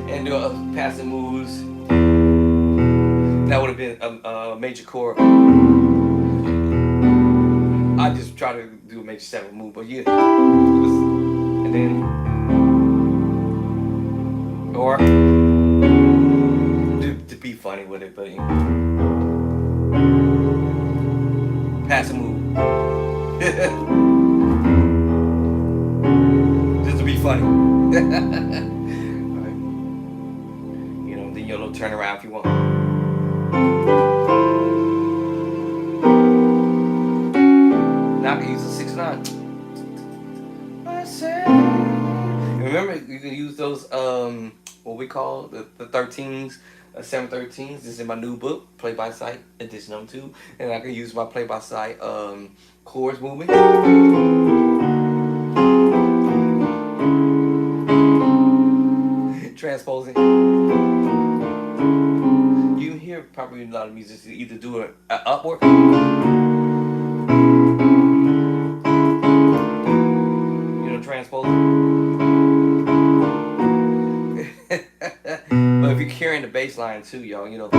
And do passing moves. That would have been a major chord. I just try to do a major 7 move, but yeah. And then, or to be funny with it, but pass a move. Just to be funny. Right. You know, then you'll turn around if you want. Now I can use the 6 9. Remember, you can use those what we call the 13s, 7/13s. This is in my new book, Play by Sight edition number 2, and I can use my play by sight chords movement. Transposing. You hear probably a lot of musicians either do an upward, transposing. But if you're carrying the bass line too, y'all, you know.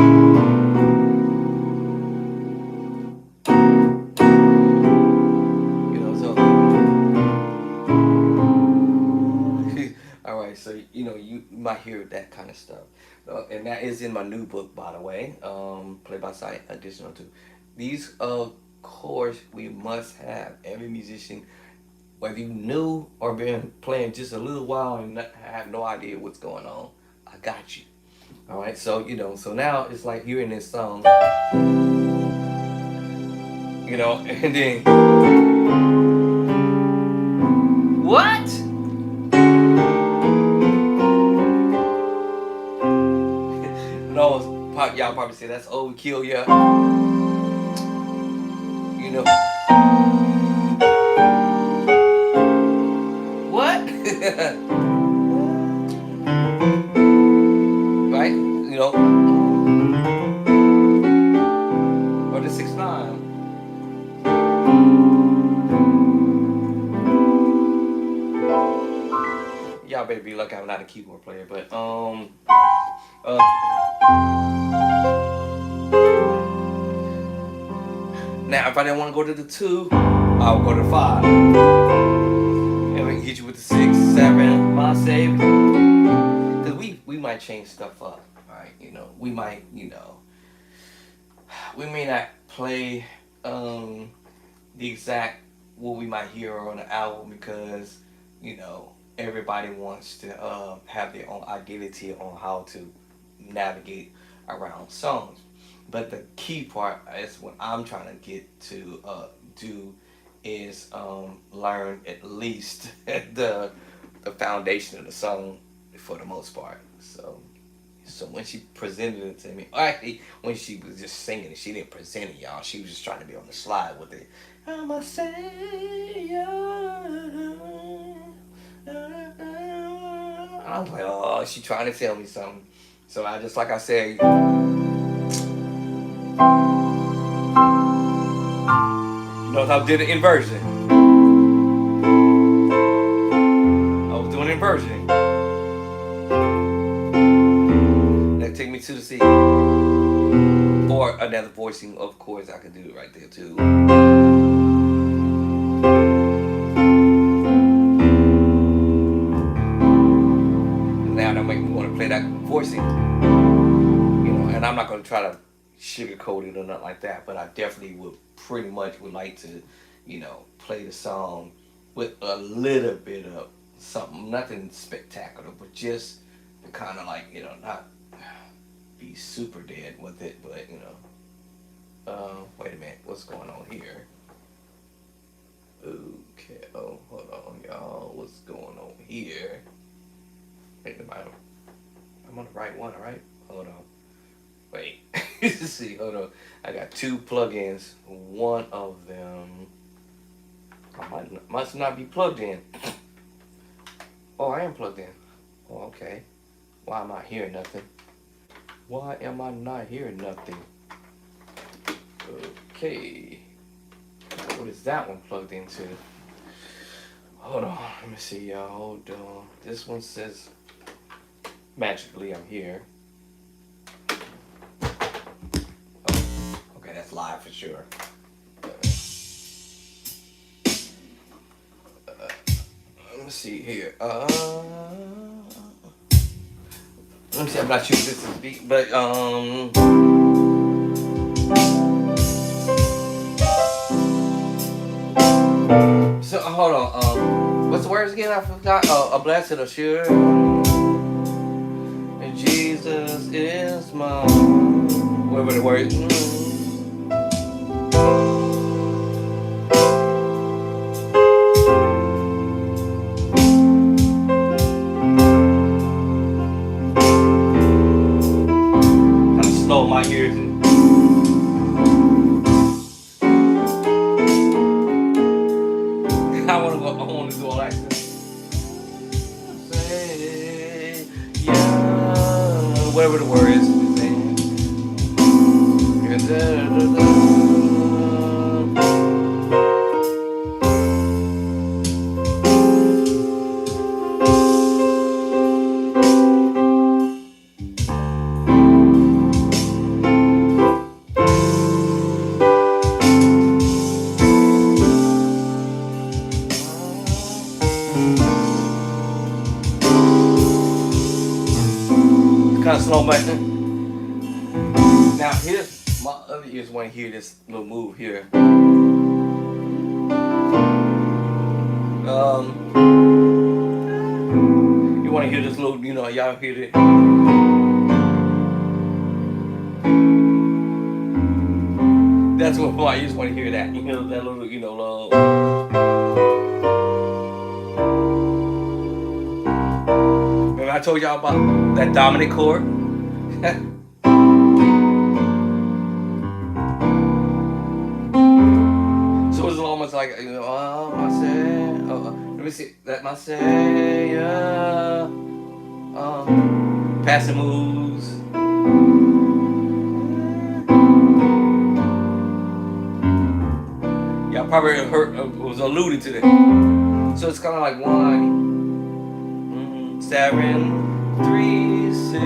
You know, so. Alright, so, you know, you might hear that kind of stuff. And that is in my new book, by the way, Play by Sight edition 2. These chords we must have. Every musician, whether you knew or been playing just a little while and have no idea what's going on, I got you. All right, so you know, so now it's like hearing this song, you know, and then what? No, y'all probably say that's overkill, yeah. You know. Right? You know, or the 6 9. Y'all better be lucky I'm not a keyboard player, but now if I didn't want to go to the 2, I'll go to 5. And we can hit you with the 6, 7, my save. Because we might change stuff up, right? You know, we might, you know, we may not play the exact what we might hear on the album because, you know, everybody wants to have their own identity on how to navigate around songs. But the key part is what I'm trying to get to do is learn at least the foundation of the song for the most part. So when she presented it to me, actually when she was just singing it, she didn't present it, y'all. She was just trying to be on the slide with it. I'm a savior. I was like, oh, she trying to tell me something. So I just, like I said, you know, I did an inversion. I was doing inversion. take me to the sea. Or another voicing, of course, I could do it right there too. Now that make me want to play that voicing. You know, and I'm not going to try to sugarcoat it or nothing like that, but I definitely would pretty much would like to, you know, play the song with a little bit of something, nothing spectacular, but just to kind of like, you know, not be super dead with it, but you know. Wait a minute, what's going on here? Okay, oh, hold on, y'all. What's going on here? Wait a minute. I'm on the right one, right? Hold on. Wait. Let's see, hold on. I got two plugins. One of them must not be plugged in. Oh, I am plugged in. Oh, okay. Why am I hearing nothing? Why am I not hearing nothing? Okay. What is that one plugged into? Hold on. Let me see, y'all. Hold on. This one says magically I'm here. Oh, okay, that's live for sure. Let me see here. Let me see. I'm not sure if this is beat, but So hold on. What's the words again? I forgot. A blessed assurance, and Jesus is mine. Whatever the words. Kind of slow my ears. I want to do all that. Say, yeah, whatever the word is. Kind of slow back. Now here's my other ears want to hear this little move here. You want to hear this little, you know, y'all hear it. That's what my ears want to hear that. You know, that little, you know, little. Remember I told y'all about that dominant chord? So it's almost like, you know, oh, my Savior. Let me see. That my Savior. Passing moves. Y'all probably heard, was alluding to that. So it's kind of like 1, 7, 3, 6,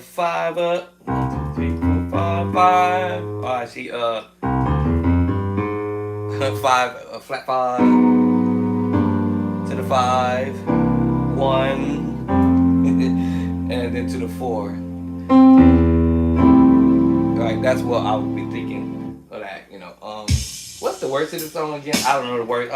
5 up, 1, 2, 3, 4, 5, 5. Oh, I see 5, a flat 5 to the 5, 1, and then to the 4. Right, that's what I would be thinking of that, you know. What's the words to the song again? I don't know the word.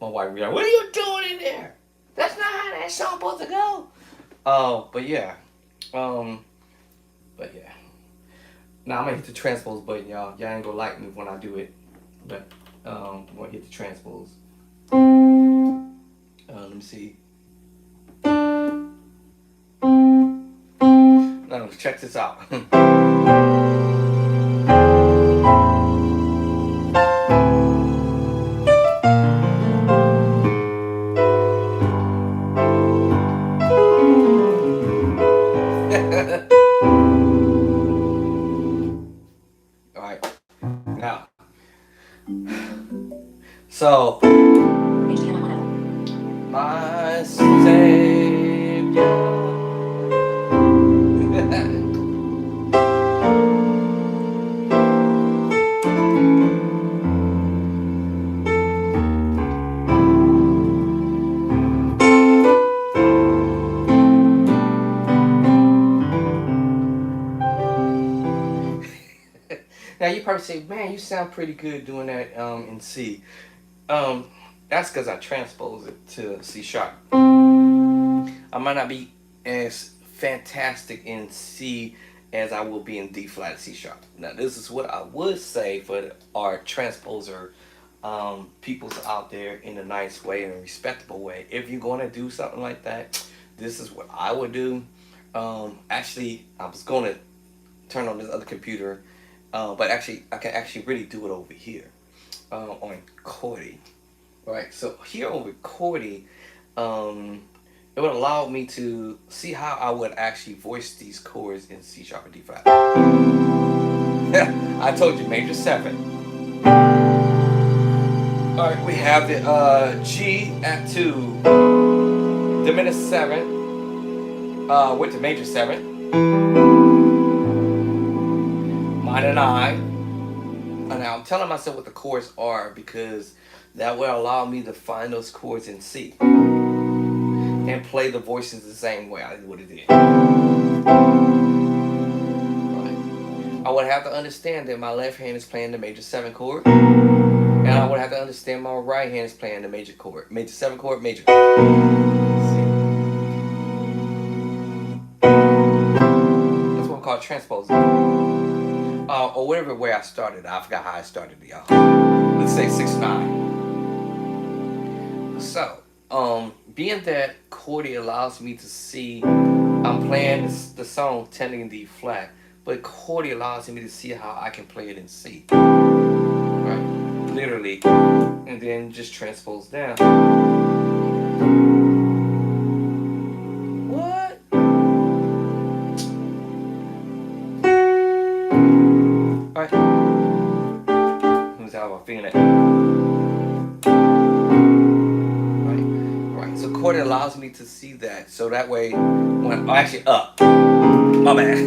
my wife be like, "What are you doing in there? That's not how that song's supposed to go." But yeah, um, but yeah. Now I'm gonna hit the transpose button, y'all. Y'all ain't gonna like me when I do it, but I'm gonna hit the transpose. Let me see. Now check this out. All right. Now, so HDMI on level. my Savior. Now you probably say, "Man, you sound pretty good doing that in C." That's because I transposed it to C sharp. I might not be as fantastic in C as I will be in D flat C sharp. Now this is what I would say for our transposer peoples out there in a nice way, in a respectable way. If you're going to do something like that, this is what I would do. Actually, I was going to turn on this other computer, but actually I can actually really do it over here on Chordy. Right, so here on Chordy, it would allow me to see how I would actually voice these chords in C sharp and D flat. I told you, major 7. All right, we have the G at 2, diminished 7, with the major 7, minor 9. And now I'm telling myself what the chords are because that will allow me to find those chords in C and play the voices the same way I would have did. Right. I would have to understand that my left hand is playing the major 7 chord, and I would have to understand my right hand is playing the major chord, major 7 chord, major. See? That's what we call transposing. Or whatever way I started. I forgot how I started, y'all. Let's say 6/9. So, being that Chordy allows me to see, I'm playing the song technically in D flat, but Chordy allows me to see how I can play it in C. Right? Literally. And then just transpose down. What? Alright. Who's how I'm feeling it? So Chordy allows me to see that, so that way, when actually up, my bad.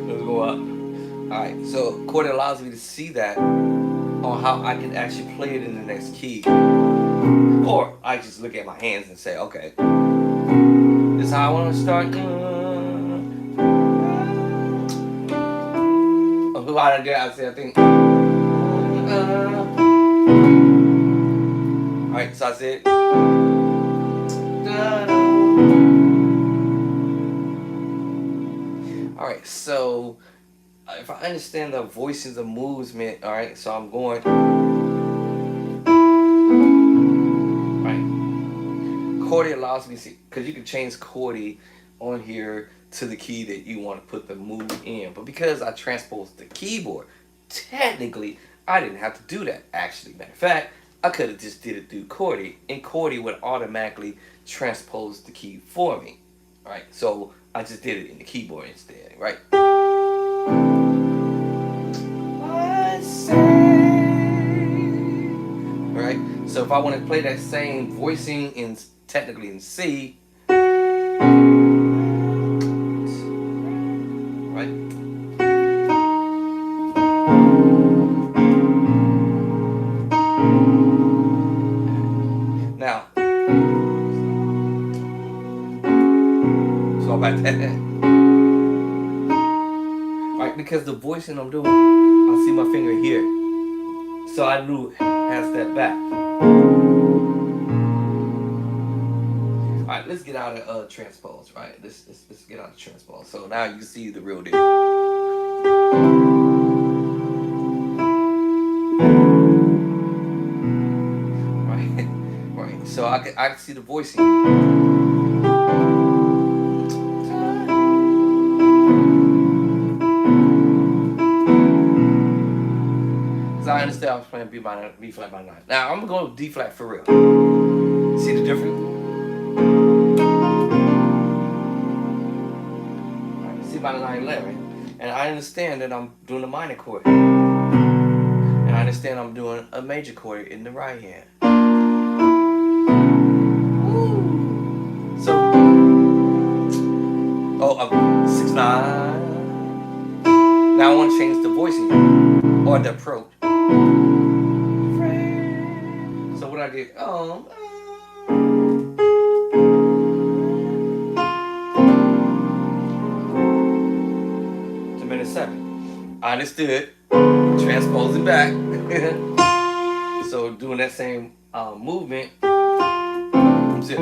Let's go up. All right, so Chordy allows me to see that on how I can actually play it in the next key, or I just look at my hands and say, okay, this is how I want to start. Who I did? I say I think. All right, so I said. Alright, so if I understand the voices of movement, alright, so I'm going. Right. Chordy allows me to see, because you can change Chordy on here to the key that you want to put the move in. But because I transposed the keyboard, technically, I didn't have to do that, actually. Matter of fact, I could have just did it through Chordy, and Chordy would automatically transpose the key for me. Right, so I just did it in the keyboard instead, right? Right, so if I want to play that same voicing in technically in C, right? Now, so about that. Right, because the voicing I'm doing, I see my finger here. So I knew half step back. All right, let's get out of transpose. Right, let's get out of transpose. So now you see the real deal. Right, right. So I can see the voicing. Cause I understand I was playing B flat minor. Now I'm gonna go D flat for real. See the difference? Right, C minor 9/11, and I understand that I'm doing a minor chord, and I understand I'm doing a major chord in the right hand. So, I'm 6/9. Now I want to change the voicing or the approach. So what I did? To minute 7. I understood. Transposing back. So doing that same movement. Zip.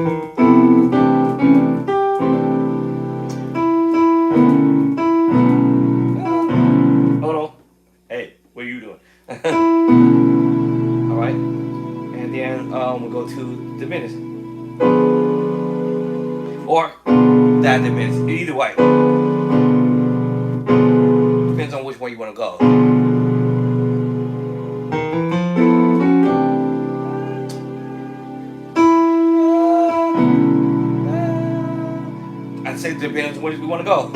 Hold on. Hey, what are you doing? All right. And then we'll go to diminish. Or that diminish. Either way. Depends on which way you want to go. I'd say it depends on where we want to go.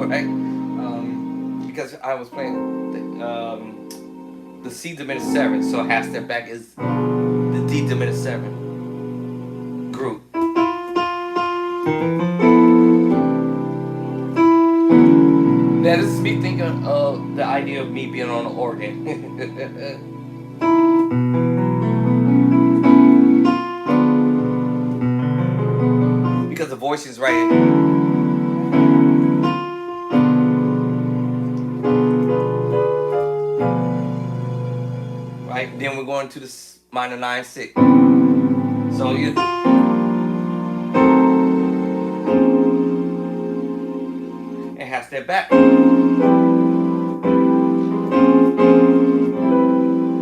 Right? Because I was playing the C diminished 7, so half step back is the D diminished 7 group. Now this is me thinking of the idea of me being on the organ. Because the voice is right here. Right? Then we're going to the minor 9/6. So you and half step back.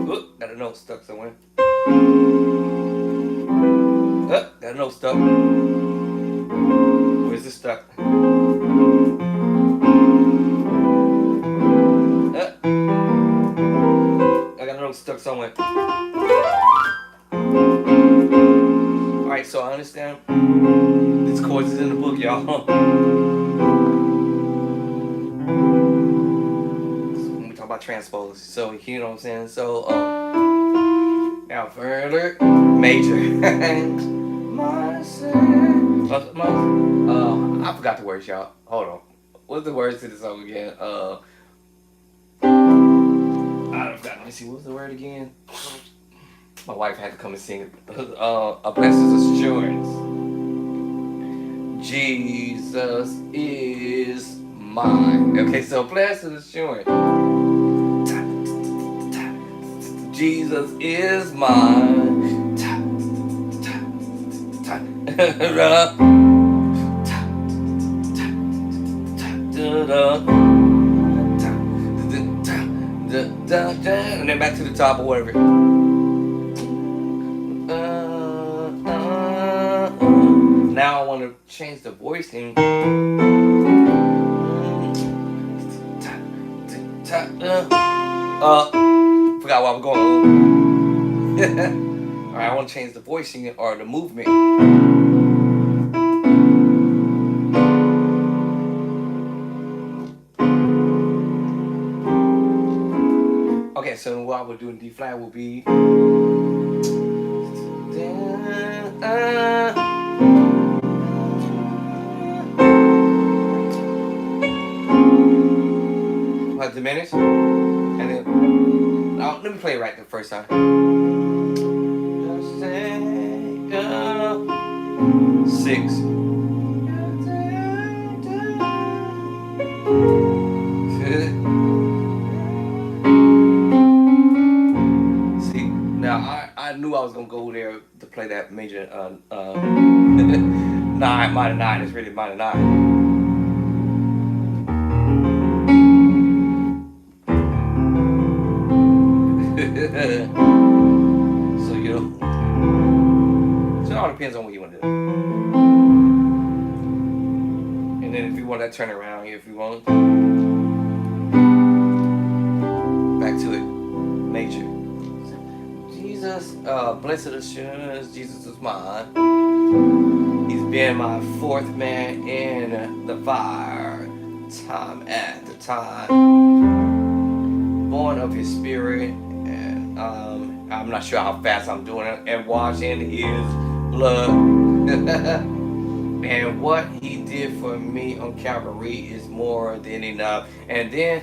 Oop, got a note stuck somewhere. Got a note stuck. Where's it stuck? I got a note stuck somewhere. Alright, so I understand this chords is in the book, y'all. When we talk about transpose, so you know what I'm saying? So now further major. I forgot the words, y'all. Hold on. What's the words to the song again? I forgot. Let me see. What was the word again? My wife had to come and sing it. A blessed assurance. Jesus is mine. Okay, so blessed assurance. Jesus is mine. And then back to the top or whatever. Now I want to change the voicing. Forgot where I'm going. Alright, I want to change the voicing or the movement. Okay, so what I would do in D flat will be like diminish, and then let me play it right the first time. 6. was gonna go there to play that major nine minor nine. It's really minor nine. So so it all depends on what you want to do. And then if you want that turn around, if you want back to it, major. Jesus, blessed assurance, Jesus is mine. He's been my fourth man in the fire, time after time. Born of His Spirit, and I'm not sure how fast I'm doing it, and washed in His blood. And what He did for me on Calvary is more than enough. And then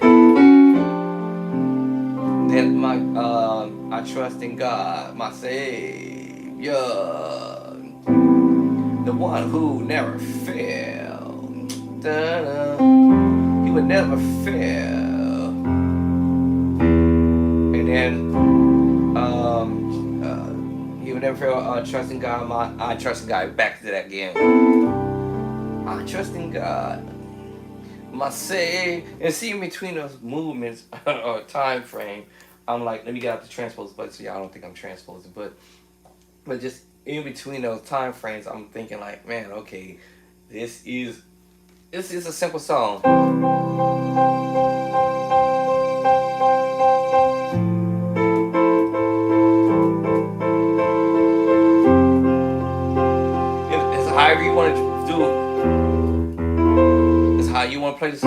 I trust in God, my Savior, the one who never failed. He would never fail. And then he would never fail. Trusting God, I trust in God. Back to that again. I trust in God, my Savior. And see, in between those movements or time frame, I'm like, let me get out the transpose button. So I don't think I'm transposing, but just in between those time frames, I'm thinking like, man, okay, this is a simple song. It's however you want to do it. It's how you want to play this.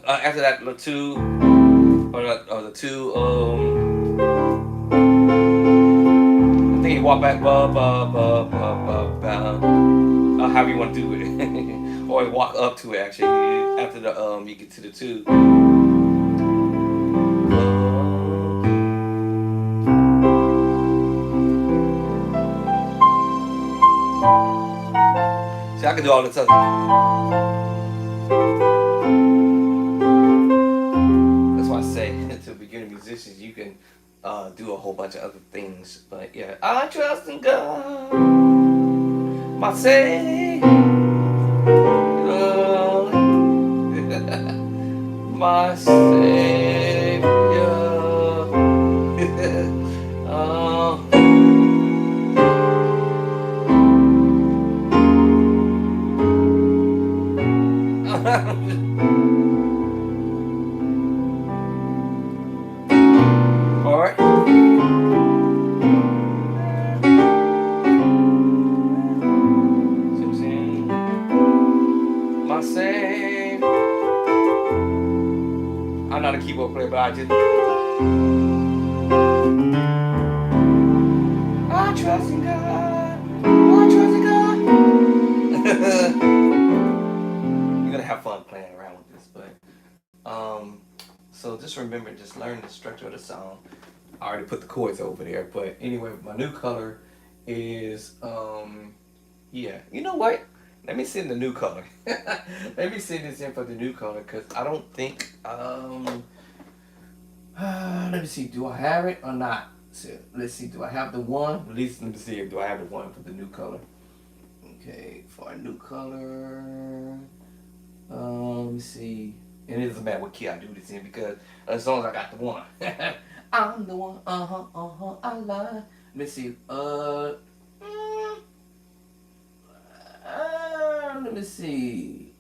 After that, the two, or the two, I think you walk back, however you want to do it, or walk up to it. Actually, after you get to the two. See, I can do all this other. I say to beginner musicians, you can do a whole bunch of other things, but yeah, I trust in God, my Savior, my Savior. Alright. My Savior. I'm not a keyboard player, but I trust in God. I trust in God. You're gonna have fun playing around with this, but so just remember, just learn the structure of the song. I already put the chords over there, but anyway, my new color is yeah. You know what? Let me send the new color. Let me send this in for the new color, because I don't think let me see, do I have it or not? So, let's see, do I have the one? At least let me see, do I have the one for the new color? Okay, for a new color, let me see. And it doesn't matter what key I do this in, because as long as I got the one. I'm the one, I lie. Let me see, let me see.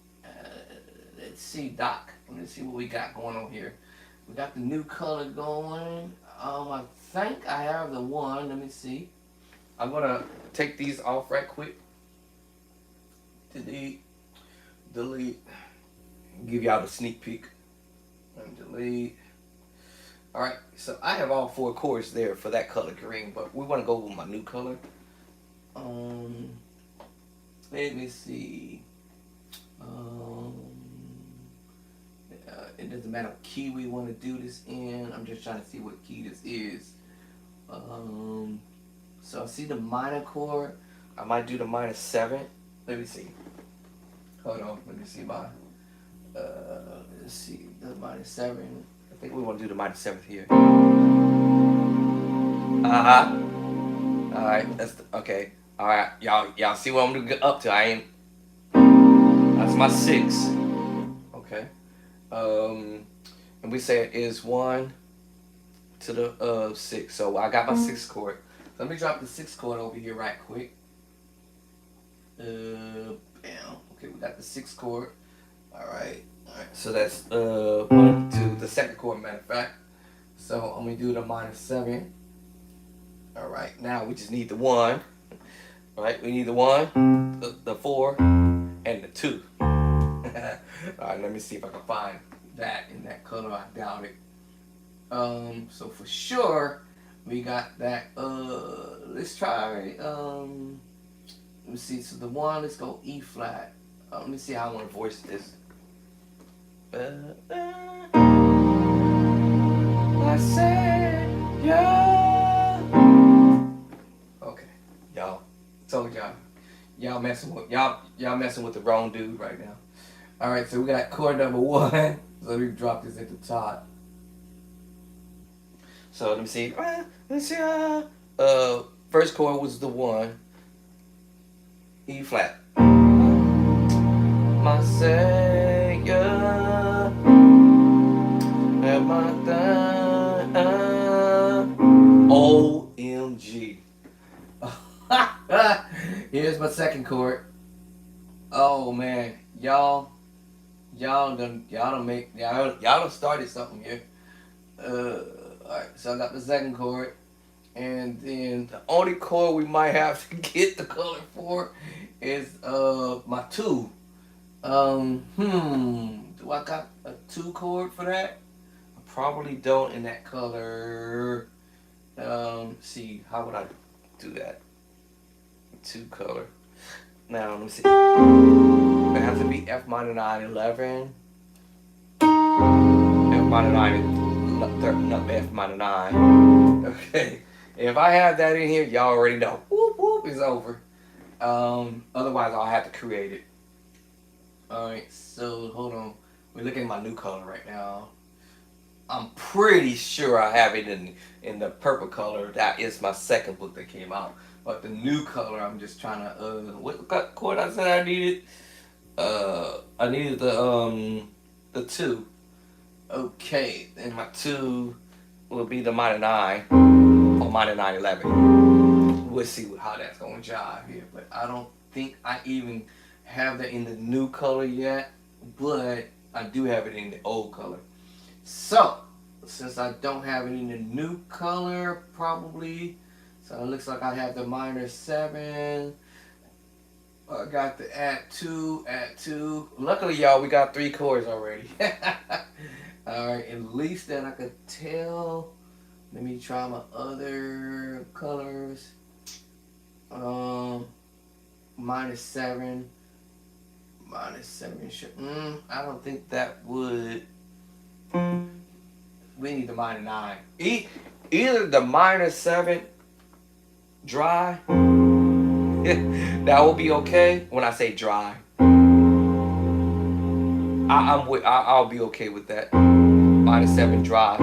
Let's see, Doc. Let me see what we got going on here. We got the new color going. I think I have the one. Let me see. I'm gonna take these off right quick. Delete. Give y'all the sneak peek. And delete. Alright, so I have all four chords there for that color green, but we want to go with my new color. Let me see. It doesn't matter what key we want to do this in. I'm just trying to see what key this is. So I see the minor chord. I might do the minor 7. Let me see. Hold on. Let me see my Let's see, the minor 7. I think we want to do the minor 7th here. Alright, okay. Alright, y'all see what I'm up to. That's my 6. Okay. And we say it is 1 to the 6. So I got my 6th chord. So let me drop the 6th chord over here right quick. Bam. Okay, we got the 6th chord. Alright. So that's 1, 2, the 2nd chord, matter of fact. So I'm gonna do the minor 7. Alright, now we just need the 1. Alright, we need the 1, the 4, and the 2. Alright, let me see if I can find that in that color. I doubt it. So for sure we got that. Let's try let me see. So the 1, let's go E flat. Let me see how I want to voice this. I said, yeah. Okay, y'all. Told y'all messing with the wrong dude right now. All right, so we got chord number 1. So let me drop this at the top. So let me see. First chord was the 1, E flat. My Savior, and my OMG. Here's my 2nd chord. Oh man, y'all done started something here. Alright, so I got the 2nd chord, and then the only chord we might have to get the color for is my 2. Do I got a 2 chord for that? I probably don't in that color. See, how would I do that? 2 color. Now let me see. It has to be F minor 9 11. F minor 9 F minor 9. Okay. If I have that in here, y'all already know. Whoop whoop, it's over. Otherwise I'll have to create it. Alright, so hold on. We're looking at my new color right now. I'm pretty sure I have it in the purple color. That is my 2nd book that came out. But the new color, I'm just trying to what chord I said I needed? I needed the 2. Okay, and my 2 will be the minor 9 or minor 9 11. We'll see how that's gonna jive here. But I don't think I even have that in the new color yet, but I do have it in the old color. So since I don't have it in the new color, probably, so it looks like I have the minor 7. I got the add 2. Luckily, y'all, we got 3 chords already. Alright, at least that I could tell. Let me try my other colors. Minor 7. Minor 7 should. I don't think that would. We need the minor 9. Either the minor 7 dry. That will be okay. When I say dry, I'll be okay with that. Minor 7 dry.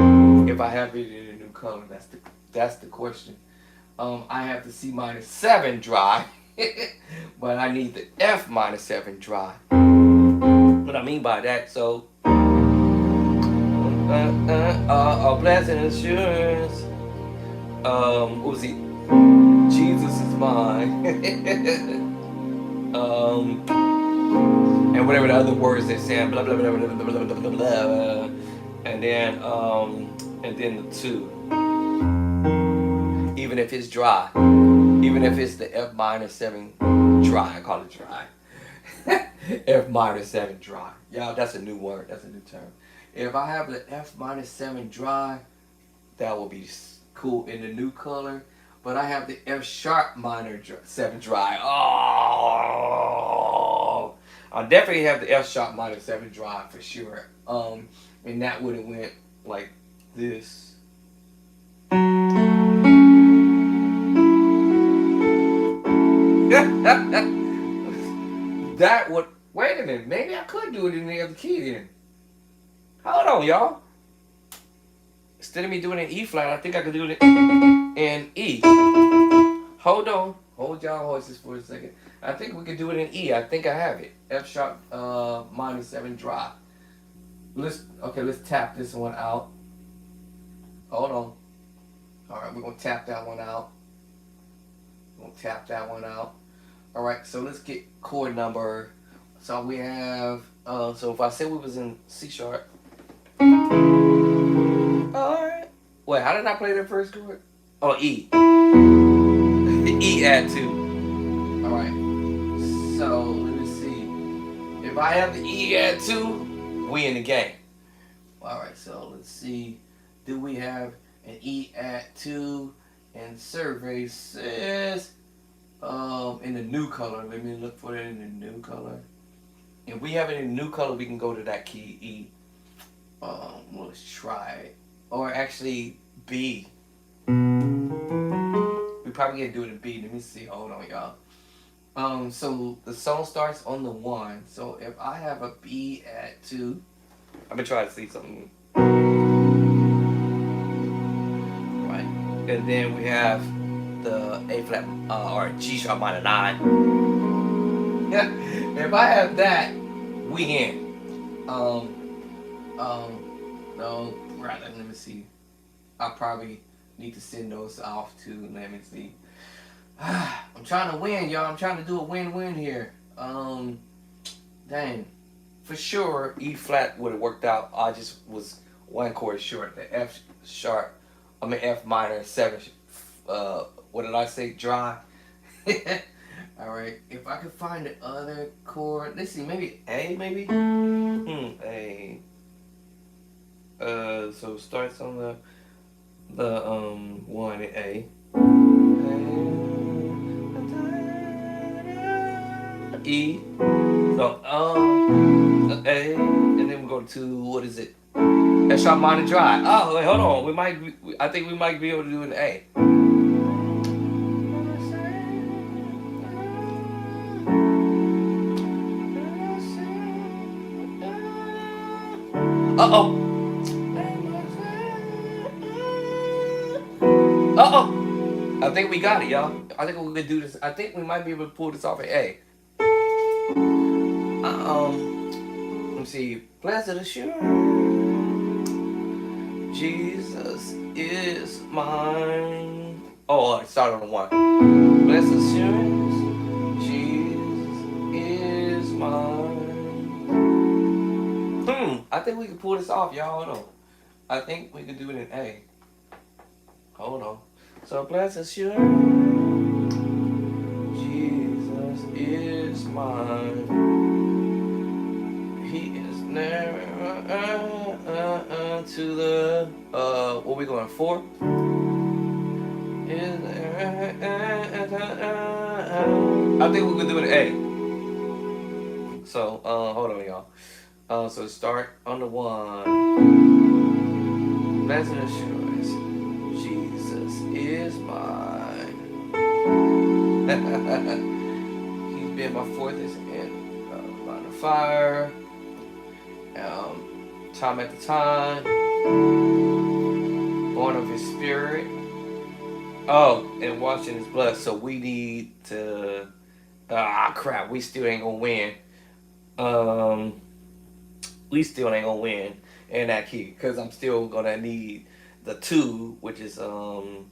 If I have it in a new color, that's the question. I have the C minor 7 dry, but I need the F minor 7 dry. What I mean by that, so a blessed assurance. What was he? Jesus is mine. And whatever the other words they're saying, blah blah blah blah blah blah blah blah, blah. And then the 2. Even if it's dry, even if it's the F minor 7 dry, I call it dry. F minor 7 dry. Y'all, that's a new word. That's a new term. If I have the F minor 7 dry, that will be cool in the new color. But I have the F sharp minor 7 dry. Oh, I definitely have the F sharp minor 7 dry for sure. And that would have went like this. That would. Wait a minute. Maybe I could do it in the other key then. Hold on, y'all. Instead of me doing it in E flat, I think I could do it in E. Hold on. Hold y'all horses for a second. I think we could do it in E. I think I have it. F sharp minor 7 dry. Let's tap this one out. Hold on. Alright, we're gonna tap that one out. Alright, so let's get chord number. So we have so if I said we was in C sharp. Alright. Wait, how did I play that first chord? Oh, E. E add 2. Alright. So let me see. If I have the E add 2, we in the game. Alright, so let's see. Do we have an E add 2? And survey says in the new color. Let me look for it in the new color. If we have it in new color, we can go to that key E. Let's try it. Or actually B. We probably gonna do it in B. Let me see. Hold on, y'all. So the song starts on the 1. So if I have a B at 2, I've been trying to see something. Right. And then we have the A flat or G sharp minor 9. If I have that, we in. No, rather, let me see. I probably need to send those off to, let me see. I'm trying to win, y'all. I'm trying to do a win-win here. Dang. For sure, E flat would have worked out. I just was one chord short. The F sharp, F minor 7. What did I say? Dry. Alright. If I could find the other chord, let's see, maybe A, maybe? A. So it starts on the 1 in A. E. So A, and then we go to what is it? F sharp minor dry. Oh, wait, hold on. I think we might be able to do an A. Uh-oh. Uh-oh. I think we got it, y'all. I think we could do this. I think we might be able to pull this off at A. Let me see. Blessed assurance, Jesus is mine. Oh, it started on the 1. Blessed assurance, Jesus is mine. I think we can pull this off, y'all. Hold on. I think we could do it in A. Hold on. So blessed assurance, Jesus is mine. He is never to the what we going 4? I think we could do it in A. So hold on, y'all. So start on the 1. Blessed assurance, Jesus is mine. He's been my fortress and line of fire. Time at the time. Born of His Spirit. Oh, and washing His blood. So we need to. Crap! We still ain't gonna win. We still ain't gonna win in that key because I'm still gonna need the 2, which is Oh,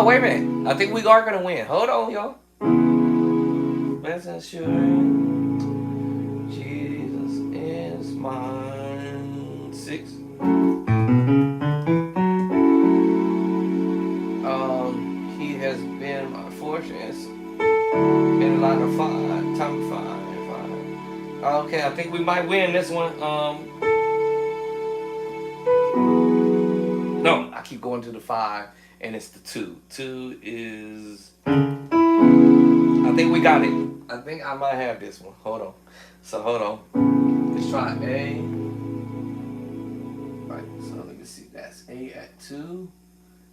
wait a minute! I think we are gonna win. Hold on, y'all. Blessed assurance, Jesus is mine. 6. He has been my fortress in the line of 5. Time 5. Okay, I think we might win this one. No, I keep going to the 5, and it's the 2. 2 is. I think we got it. I think I might have this one. Hold on. So hold on. Let's try A. Right. So let me see. That's A at 2.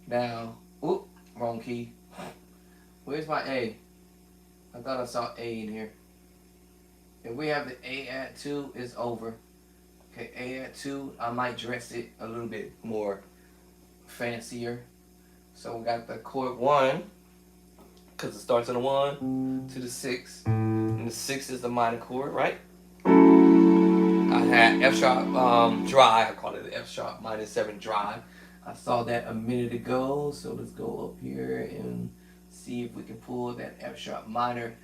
Now, oop, wrong key. Where's my A? I thought I saw A in here. If we have the A add 2, it's over. Okay, A add 2, I might dress it a little bit more fancier. So we got the chord 1, because it starts on the 1 to the 6. And the 6 is the minor chord, right? I had F sharp dry. I call it the F sharp minor 7 dry. I saw that a minute ago, so let's go up here and see if we can pull that F sharp minor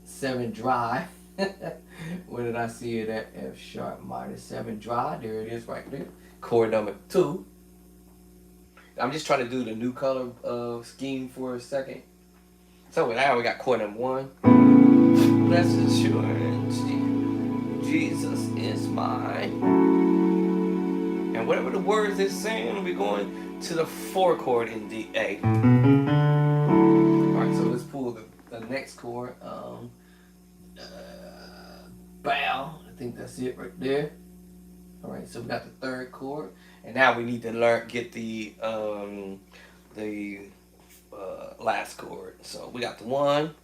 7 dry. Where did I see it at? F sharp minor 7 dry. There it is right there. Chord number 2. I'm just trying to do the new color scheme for a second. So now we got chord number 1. Blessed assurance, Jesus is mine. And whatever the words is saying, we're going to the 4 chord in D A. Alright, so let's pull the next chord. Bow. I think that's it right there. Alright, so we got the 3rd chord. And now we need to get the last chord. So we got the 1.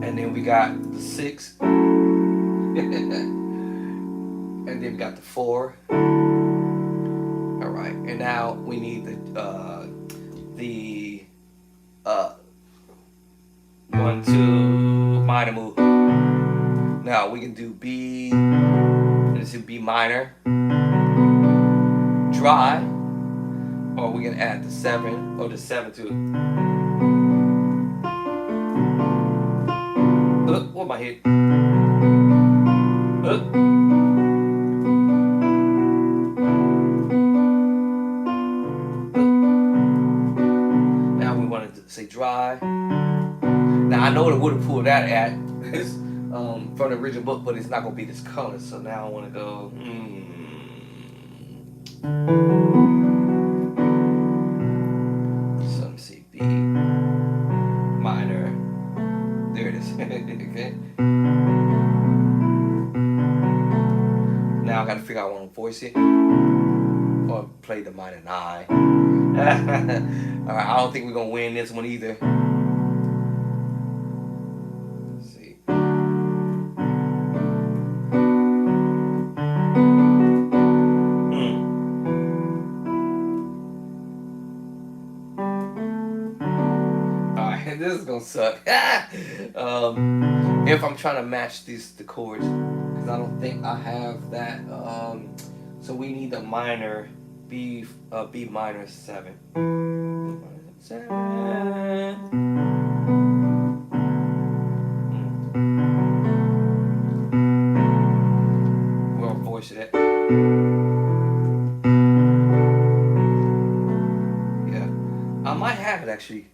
And then we got the 6. And then we got the 4. Alright, and now we need the 1, 2 minor move. Now we can do B, let's do B minor, dry, or we can add the 7 or the 7 to it. What my hit? Now we want to say dry. Now I know what would have pulled that at from the original book, but it's not gonna be this color. So now I want to go. So let me see, B minor. There it is. Okay. Now I got to figure out how I want to voice it or play the minor 9. All right, I don't think we're gonna win this one either. This is gonna suck. If I'm trying to match the chords, because I don't think I have that. So we need the minor B minor 7. We'll voice it. Yeah, I might have it actually.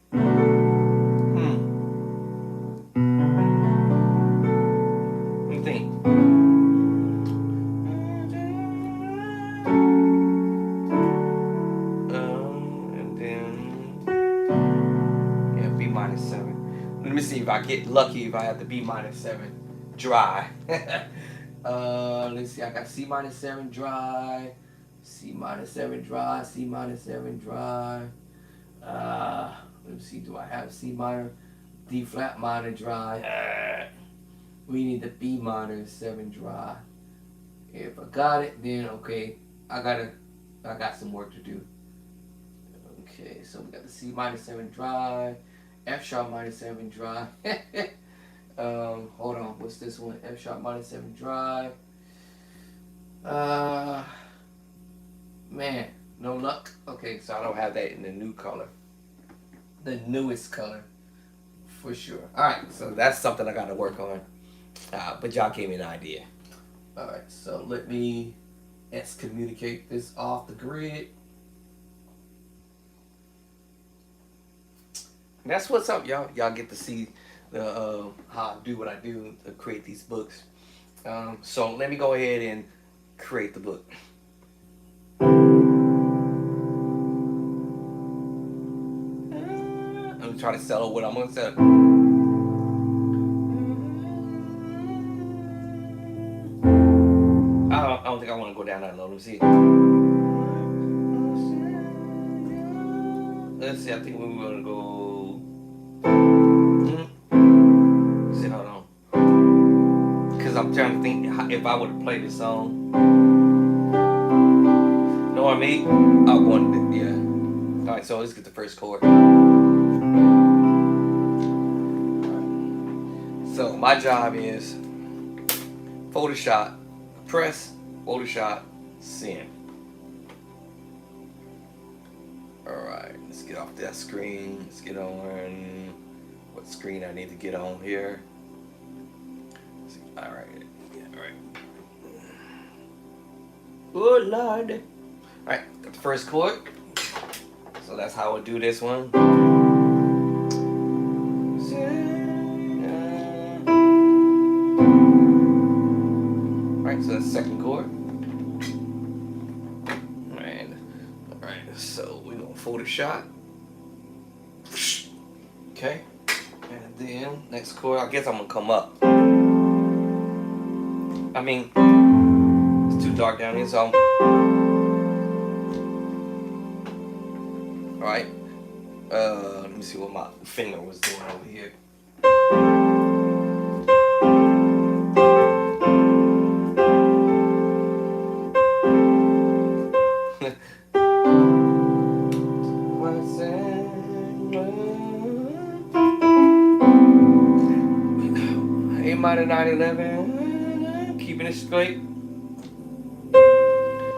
Let me see if I get lucky if I have the B minor 7 dry. Let's see, I got C minor 7 dry, C minor 7 dry, C minor 7 dry. Let me see, do I have C minor, D flat minor dry? We need the B minor 7 dry. If I got it, then okay, I got some work to do. Okay, so we got the C minor 7 dry. F sharp minor 7 dry. Hold on, what's this one? F sharp minor 7 dry. Man, no luck. Okay, so I don't have that in the new color. The newest color, for sure. Alright, so that's something I gotta work on. But y'all gave me an idea. Alright, so let me excommunicate this off the grid. That's what's up, y'all. Y'all get to see the how I do what I do to create these books. So let me go ahead and create the book. I'm gonna try to settle what I'm gonna settle. I don't think I want to go down that low. Let me see. Let's see. I think we're gonna go. I'm trying to think if I would have played this song. Know what I mean? I wanted it, yeah. All right, so let's get the first chord. So my job is Photoshop, press, Photoshop, send. Alright, let's get off that screen. Let's get on what screen I need to get on here. Alright, yeah, alright. Oh Lord. Alright, got the first chord. So that's how I do this one. Alright, so that's the second chord. Alright, so we're gonna Photoshop. Okay. And then next chord, I guess I'm gonna come up. I mean, it's too dark down here, so I'm... Alright. Let me see what my finger was doing over here. A minor 9/11, keeping it straight.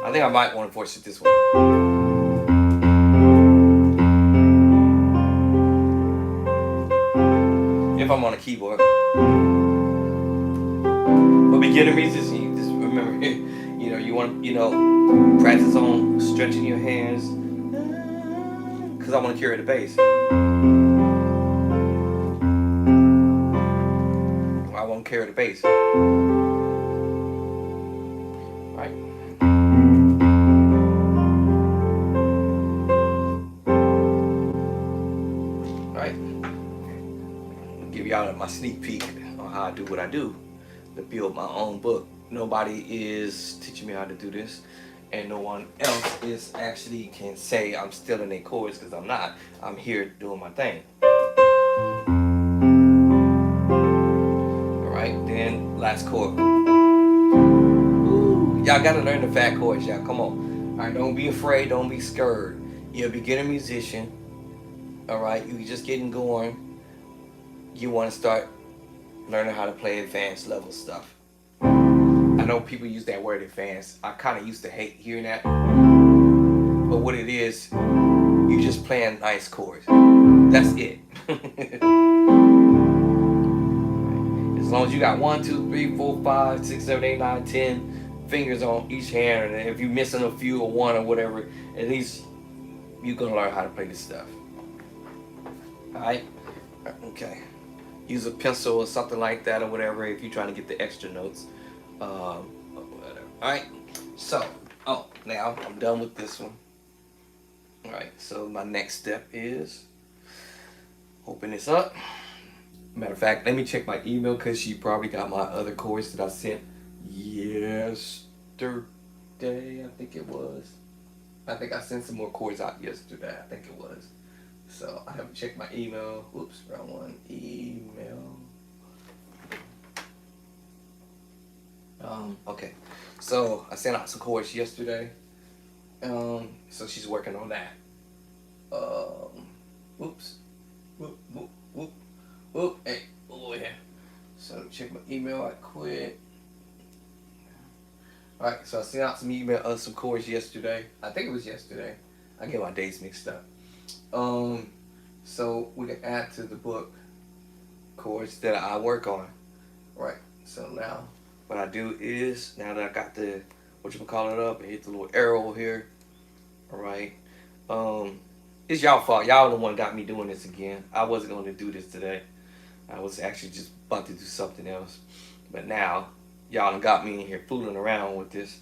I think I might want to force it this way. If I'm on a keyboard. But beginner musician, you just remember, you want, practice on stretching your hands, because I want to carry the bass. I want to carry the bass. Right? Right? I'll give y'all my sneak peek on how I do what I do to build my own book. Nobody is teaching me how to do this, and no one else is actually can say I'm stealing their chords, because I'm not. I'm here doing my thing. Alright, then last chord. Ooh, y'all gotta learn the fat chords, y'all. Come on. Alright, don't be afraid, don't be scared. You're a beginner musician. Alright, you just getting going. You want to start learning how to play advanced level stuff. I know people use that word advanced. I kind of used to hate hearing that. But what it is, you just playing nice chords. That's it. As long as you got 1, 2, 3, 4, 5, 6, 7, 8, 9, 10 fingers on each hand, and if you're missing a few or one or whatever, at least you're gonna learn how to play this stuff. Alright? Okay. Use a pencil or something like that or whatever if you're trying to get the extra notes. Whatever. Alright, so now I'm done with this one. Alright, so my next step is open this up. Matter of fact, let me check my email, because she probably got my other chords that I sent yesterday. I think it was. I think I sent some more chords out yesterday. I think it was. So I haven't checked my email. Oops, wrong one. Email. Okay. So I sent out some chords yesterday. So she's working on that. Oops. Whoop, whoop, whoop. Whoop. Hey, over here. So check my email. I quit. Alright, so I sent out some chords yesterday. I think it was yesterday. I get my dates mixed up. So we can add to the book chords that I work on. Right. So now what I do is, now that I got the whatchamacallit up and hit the little arrow here. Alright. It's y'all fault. Y'all the one got me doing this again. I wasn't gonna do this today. I was actually just about to do something else. But now y'all done got me in here fooling around with this.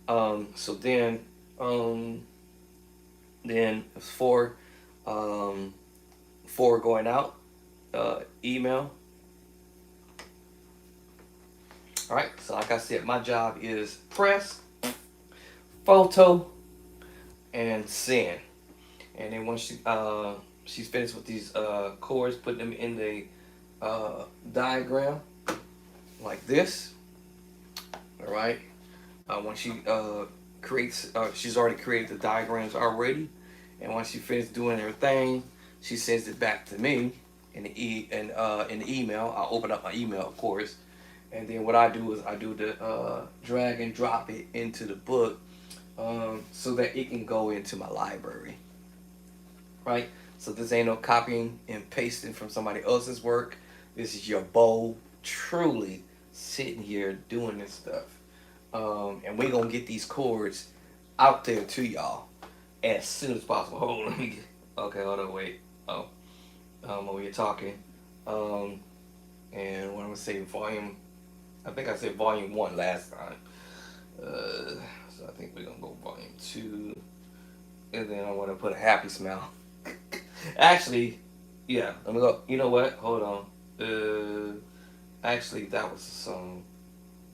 So then it's four going out, email. All right, so like I said, my job is press, photo, and send. And then once she's finished with these chords, put them in the diagram like this. All right. When she creates, she's already created the diagrams already, and once she finishes doing her thing, she sends it back to me in the email. I'll open up my email, of course, and then what I do is I do the drag and drop it into the book, so that it can go into my library, right? So this ain't no copying and pasting from somebody else's work. This is your bow truly sitting here doing this stuff. And we're gonna get these chords out there to y'all as soon as possible. Hold on, let me get. Okay, hold on, wait. Oh, when you're talking, um, and what I'm gonna say, volume. I think I said volume 1 last time. So I think we're gonna go volume 2, and then I want to put a happy smile. Actually, yeah. Let me go. You know what? Hold on. Actually, that was a song.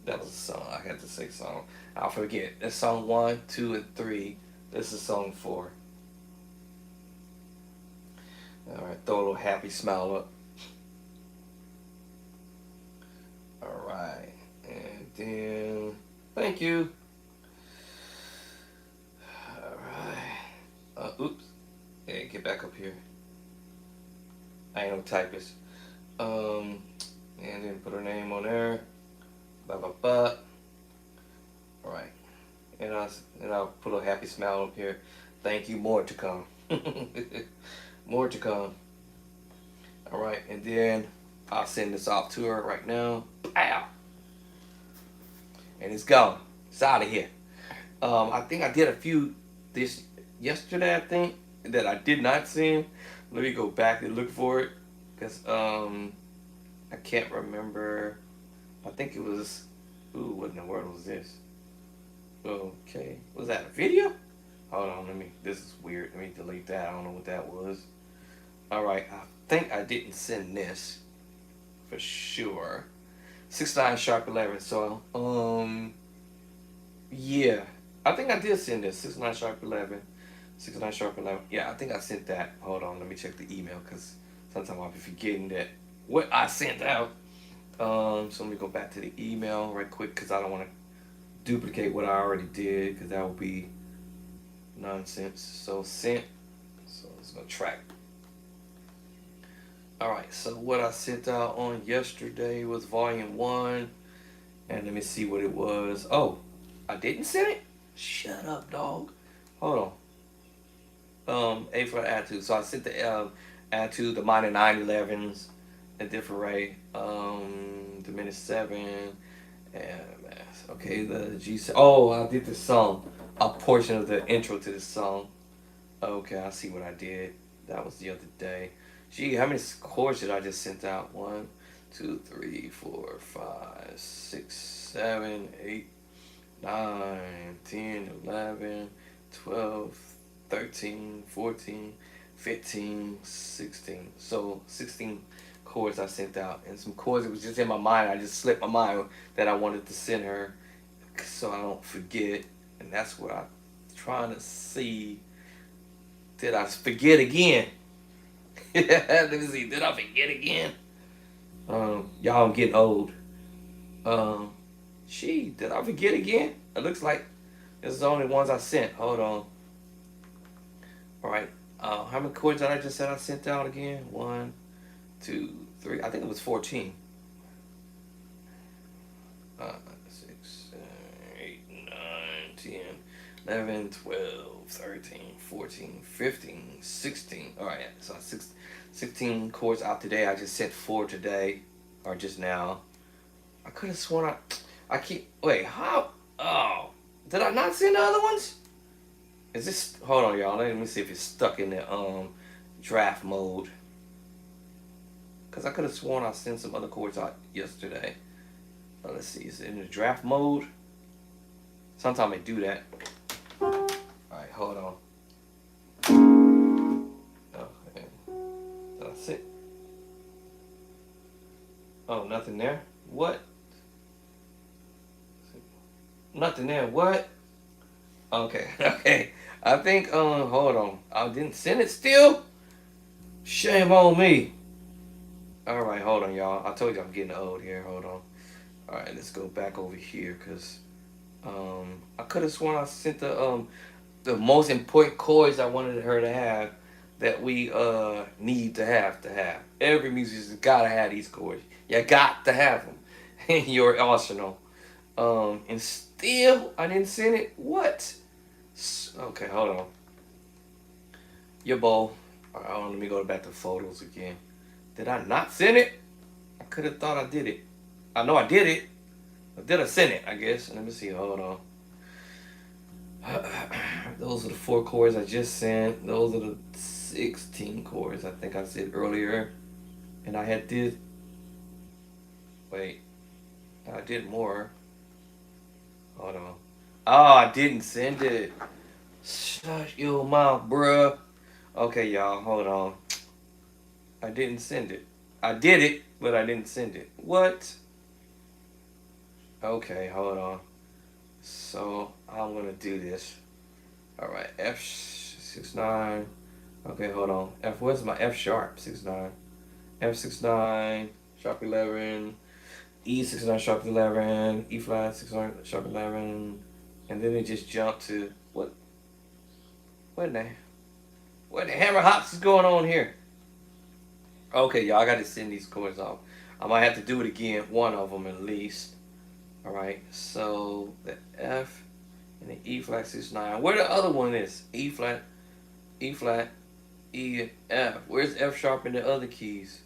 That was a song. I had to say song. I'll forget. That's song 1, 2, and 3. This is song 4. All right. Throw a little happy smile up. All right. And then, thank you. All right. Oops. Hey, get back up here. I ain't no typist. And then put her name on there. Blah blah blah. All right. And I'll put a happy smile up here. Thank you. More to come. More to come. All right. And then I'll send this off to her right now. Ow. And it's gone. It's out of here. I think I did a few this yesterday. I think that I did not send. Let me go back and look for it because I can't remember. I think it was. Ooh, what in the world was this? Okay, was that a video? Hold on, this is weird. Let me delete that. I don't know what that was. All right, I think I didn't send this for sure. 6 9 sharp 11. So yeah, I think I did send this 6 9 sharp 11. 6 9 sharp 11. Yeah, I think I sent that. Hold on, let me check the email because sometimes I'll be forgetting that what I sent out. So let me go back to the email right quick because I don't want to duplicate what I already did because that would be nonsense. So sent. So it's gonna track. All right. So what I sent out on yesterday was volume 1, and let me see what it was. Oh, I didn't send it. Shut up, dog. Hold on. A for attitude. So I sent the attitude, the minor 9/11s, a different array, diminished 7, and okay, the G7. Oh, I did the song, a portion of the intro to the song. Okay, I see what I did. That was the other day. Gee, how many chords did I just sent out? 1, 2, 3, 4, 5, 6, 7, 8, 9, 10, 11, 12, 13, 14, 15, 16. So 16 chords I sent out, and some chords that was just in my mind. I just slipped my mind that I wanted to send her, so I don't forget. And that's what I'm trying to see. Did I forget again? Let me see. Did I forget again? Y'all, I'm getting old. Did I forget again? It looks like this is the only ones I sent. Hold on. All right. How many chords did I just said I sent out again? 1, 2, 3. I think it was 14. 6, 7, 8, 9, 10, 11, 12, 13, 14, 15, 16. All right. So 16 chords out today. I just sent 4 today, or just now. I could have sworn I keep. Wait. How? Oh. Did I not send the other ones? Is this? Hold on, y'all. Let me see if it's stuck in the draft mode. Cause I could have sworn I sent some other chords out yesterday. Let's see. Is it in the draft mode? Sometimes I do that. All right, hold on. Okay. Did I send? Oh, nothing there. What? Nothing there. What? Okay. Okay. I think. Hold on. I didn't send it still. Shame on me. All right. Hold on, y'all. I told you I'm getting old here. Hold on. All right, let's go back over here because I could have sworn I sent the most important chords I wanted her to have that we need to have. Every musician's gotta have these chords. You got to have them in your arsenal. And still I didn't send it. What? Okay, hold on. Your bowl. All right, let me go back to photos again. Did I not send it? I could have thought I did it. I know I did it. But did I send it? I guess. Let me see. Hold on. Those are the 4 chords I just sent. Those are the 16 chords I think I said earlier. And I had did. Wait. I did more. Hold on. Oh, I didn't send it. Shut your mouth, bruh. Okay, y'all. Hold on. I didn't send it. I did it, but I didn't send it. What? Okay, hold on. So I'm gonna do this. All right, F69. Okay, hold on. Where's my F sharp 69? F69 sharp 11, E69 sharp 11, E flat 69 sharp 11, and then it just jumped to what? What the hammer hops is going on here? Okay, y'all, I gotta send these chords off. I might have to do it again, one of them at least. All right, so the F and the E flat 69. Where the other one is? E flat, E flat, E, and F. Where's F sharp in the other keys?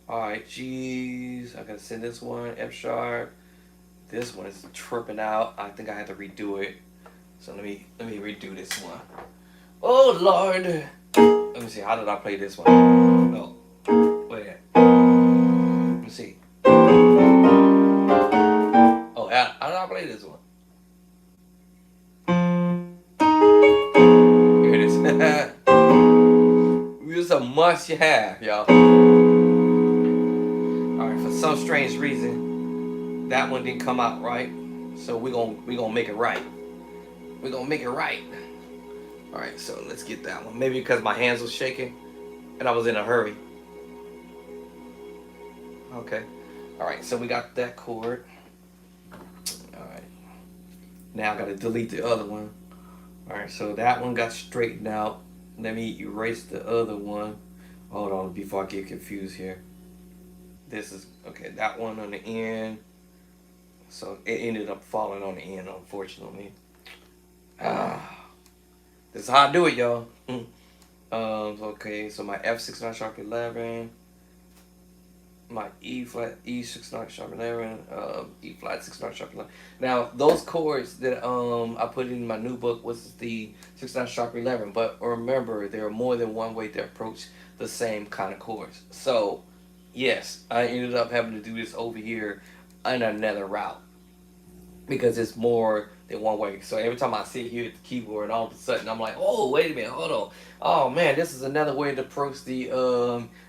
All right, G's. I gotta send this one, F sharp. This one is tripping out. I think I have to redo it. So let me redo this one. Oh Lord. Let me see. How did I play this one? Oh, wait. Let me see. Oh, how did I play this one? Here it is. This is a must have, y'all. Alright, for some strange reason, that one didn't come out right. So we gonna make it right. We're gonna make it right. Alright, so let's get that one. Maybe because my hands was shaking and I was in a hurry. Okay. Alright, so we got that chord. Alright. Now I gotta delete the other one. Alright, so that one got straightened out. Let me erase the other one. Hold on before I get confused here. This is, okay, that one on the end. So it ended up falling on the end, unfortunately. This is how I do it, y'all. Okay, so my F69 sharp 11. My E flat E69 sharp 11, E flat 69 sharp 11. Now those chords that I put in my new book was the 69 sharp 11, but remember there are more than one way to approach the same kind of chords. So yes, I ended up having to do this over here on another route because it's more than one way. So every time I sit here at the keyboard, all of a sudden I'm like, oh wait a minute, hold on. Oh man, this is another way to approach the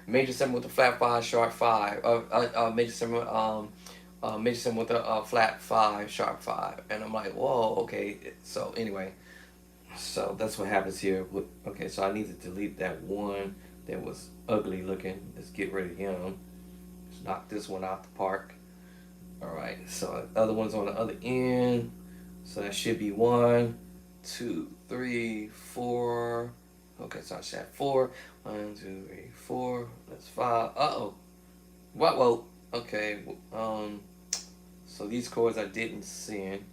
major 7 with the flat 5 sharp 5. Major 7 major 7 with a flat 5 sharp 5. And I'm like, whoa, okay. So anyway, so that's what happens here. Okay, so I need to delete that one that was ugly looking. Let's get rid of him. Let's knock this one out the park. All right, so the other one's on the other end. So that should be 1, 2, 3, 4. Okay, so I should have 4. 1, 2, 3, 4. That's 5. Uh-oh. What? Whoa. Okay. So these chords I didn't send.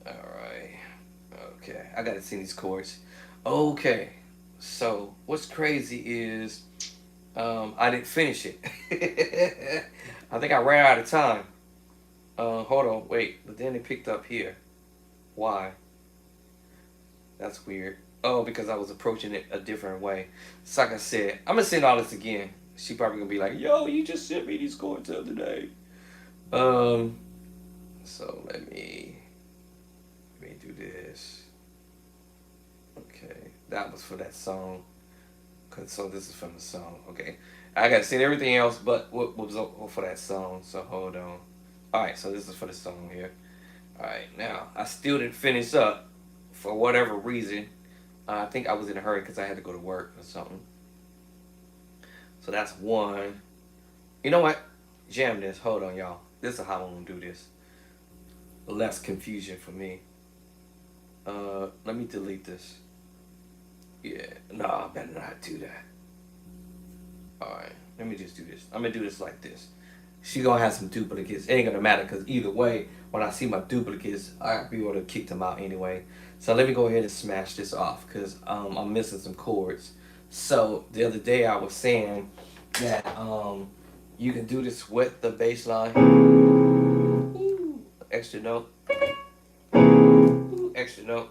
All right. Okay, I gotta send these chords. Okay. So what's crazy is I didn't finish it. I think I ran out of time. Hold on, wait. But then it picked up here. Why? That's weird. Oh, because I was approaching it a different way. So like I said, I'm gonna send all this again. She probably gonna be like, yo, you just sent me these chords the other day. So let me do this. Okay, that was for that song. So this is from the song. Okay, I gotta send everything else, but what was for that song? So hold on. All right, so this is for the song here. All right, now I still didn't finish up for whatever reason. I think I was in a hurry because I had to go to work or something. So that's one. You know what? jam this. Hold on, y'all. This is how I'm gonna do this. Less confusion for me. Let me delete this. Yeah, no, I better not do that. Alright, let me just do this. I'm gonna do this like this. She gonna have some duplicates. It ain't gonna matter because either way, when I see my duplicates, I'll be able to kick them out anyway. So let me go ahead and smash this off because I'm missing some chords. So the other day I was saying that you can do this with the bass line. Ooh, extra note. Ooh, extra note.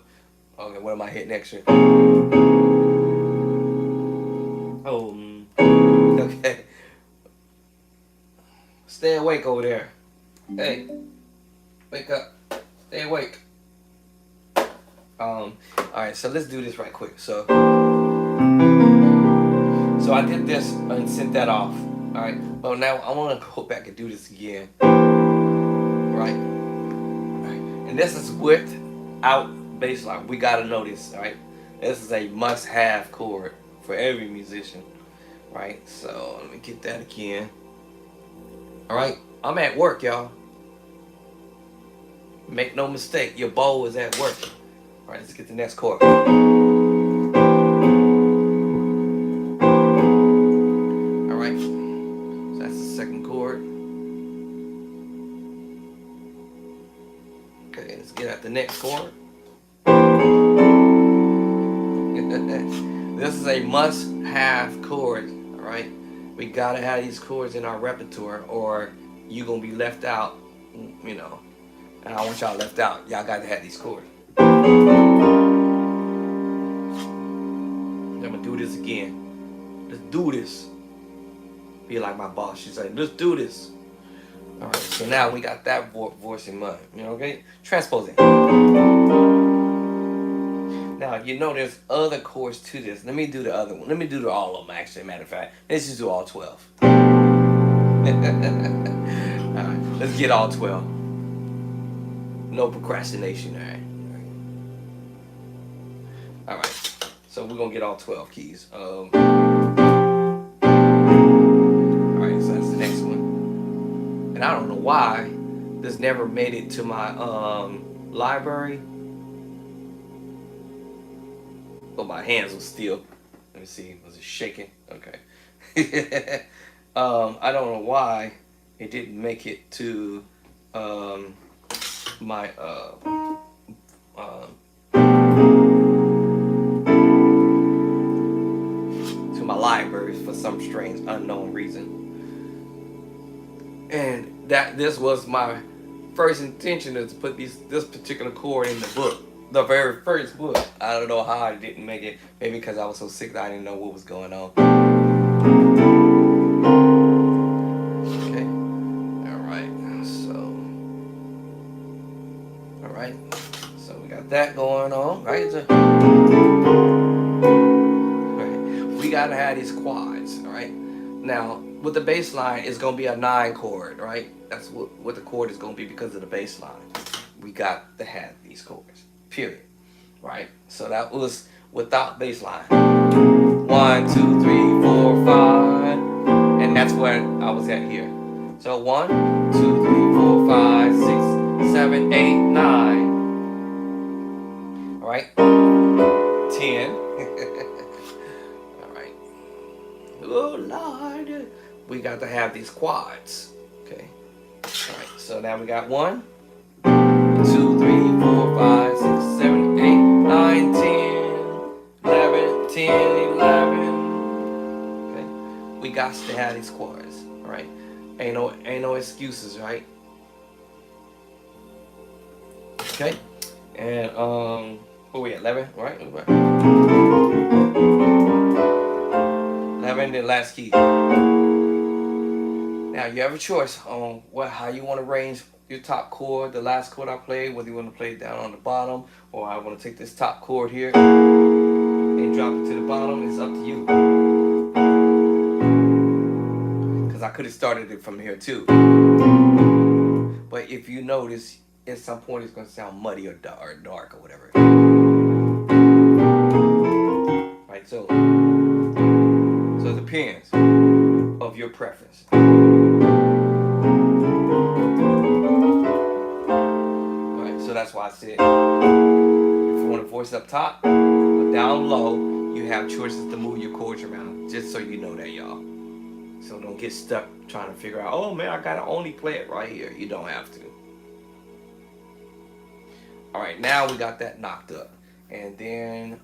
Okay, what am I hitting extra? Oh, okay. Stay awake over there. Hey, wake up. Stay awake. Alright, so let's do this right quick. So I did this and sent that off. Alright, but now I want to go back and do this again. Right? And this is without bass line. We gotta know this, alright? This is a must-have chord for every musician. Right? So let me get that again. Alright, I'm at work, y'all. Make no mistake, your bow is at work. Alright, let's get the next chord. Alright, so that's the second chord. Okay, let's get at the next chord. This is a must-have chord, alright? We gotta have these chords in our repertoire or you're gonna be left out, you know. And I don't want y'all left out. Y'all gotta have these chords. I'm gonna do this again. Let's do this. Be like my boss. She's like, let's do this. Alright, so now we got that voice in mind. You know, okay? Transposing. Now, you know there's other chords to this. Let me do the other one. Let me do all of them, actually, matter of fact. Let's just do all 12. Alright, let's get all 12. No procrastination, alright, so we're gonna get all 12 keys. Alright, so that's the next one. And I don't know why this never made it to my library. But my hands were still, let me see, was it shaking? Okay. I don't know why it didn't make it to my libraries for some strange unknown reason. And that this was my first intention is to put this particular chord in the book. The very first book. I don't know how I didn't make it. Maybe because I was so sick that I didn't know what was going on. Okay. Alright, so we got that going on, right? We gotta have these quads, alright? Now, with the bass line, it's gonna be a 9 chord, right? That's what the chord is gonna be because of the bass line. We got to have these chords, period, right? So that was without bass line. 1, 2, 3, 4, 5, and that's where I was at here. So 1, 2, 3, 4, 5, 6, 7, 8, 9. All right, 10. All right. Oh Lord, we got to have these quads. Okay. All right. So now we got 1, 2, 3, 4, 5, 6, 7, 8, 9, 10, 11, 10, 11. Okay. We got to have these quads. All right. Ain't no excuses, right? Okay. And where we at? 11, right? 11, then last key. Now you have a choice on how you want to arrange your top chord, the last chord I played, whether you want to play it down on the bottom or I want to take this top chord here and drop it to the bottom. It's up to you. Because I could have started it from here too. But if you notice, at some point it's going to sound muddy or dark or whatever. Right, so it depends of your preference. that's why I said if you want to voice up top or down low, you have choices to move your chords around. Just so you know that, y'all. So don't get stuck trying to figure out, oh man, I gotta only play it right here. You don't have to. All right, now we got that knocked up. And then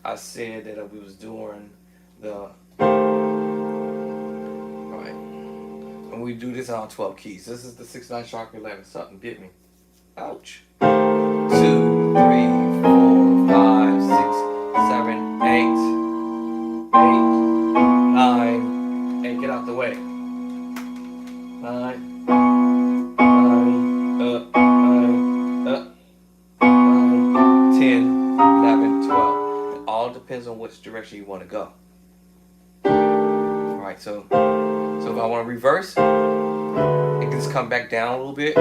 I said that we was doing the, all right, and we do this on 12 keys. This is the 6/9 sharp 11. Something bit me. Ouch. 2, 3, 4, 5, 6, 7, 8, 9, and get out the way. 9, 9, up, 9, up, 9, 10, 11, 12. It all depends on which direction you want to go. Alright, so if I want to reverse, it can just come back down a little bit.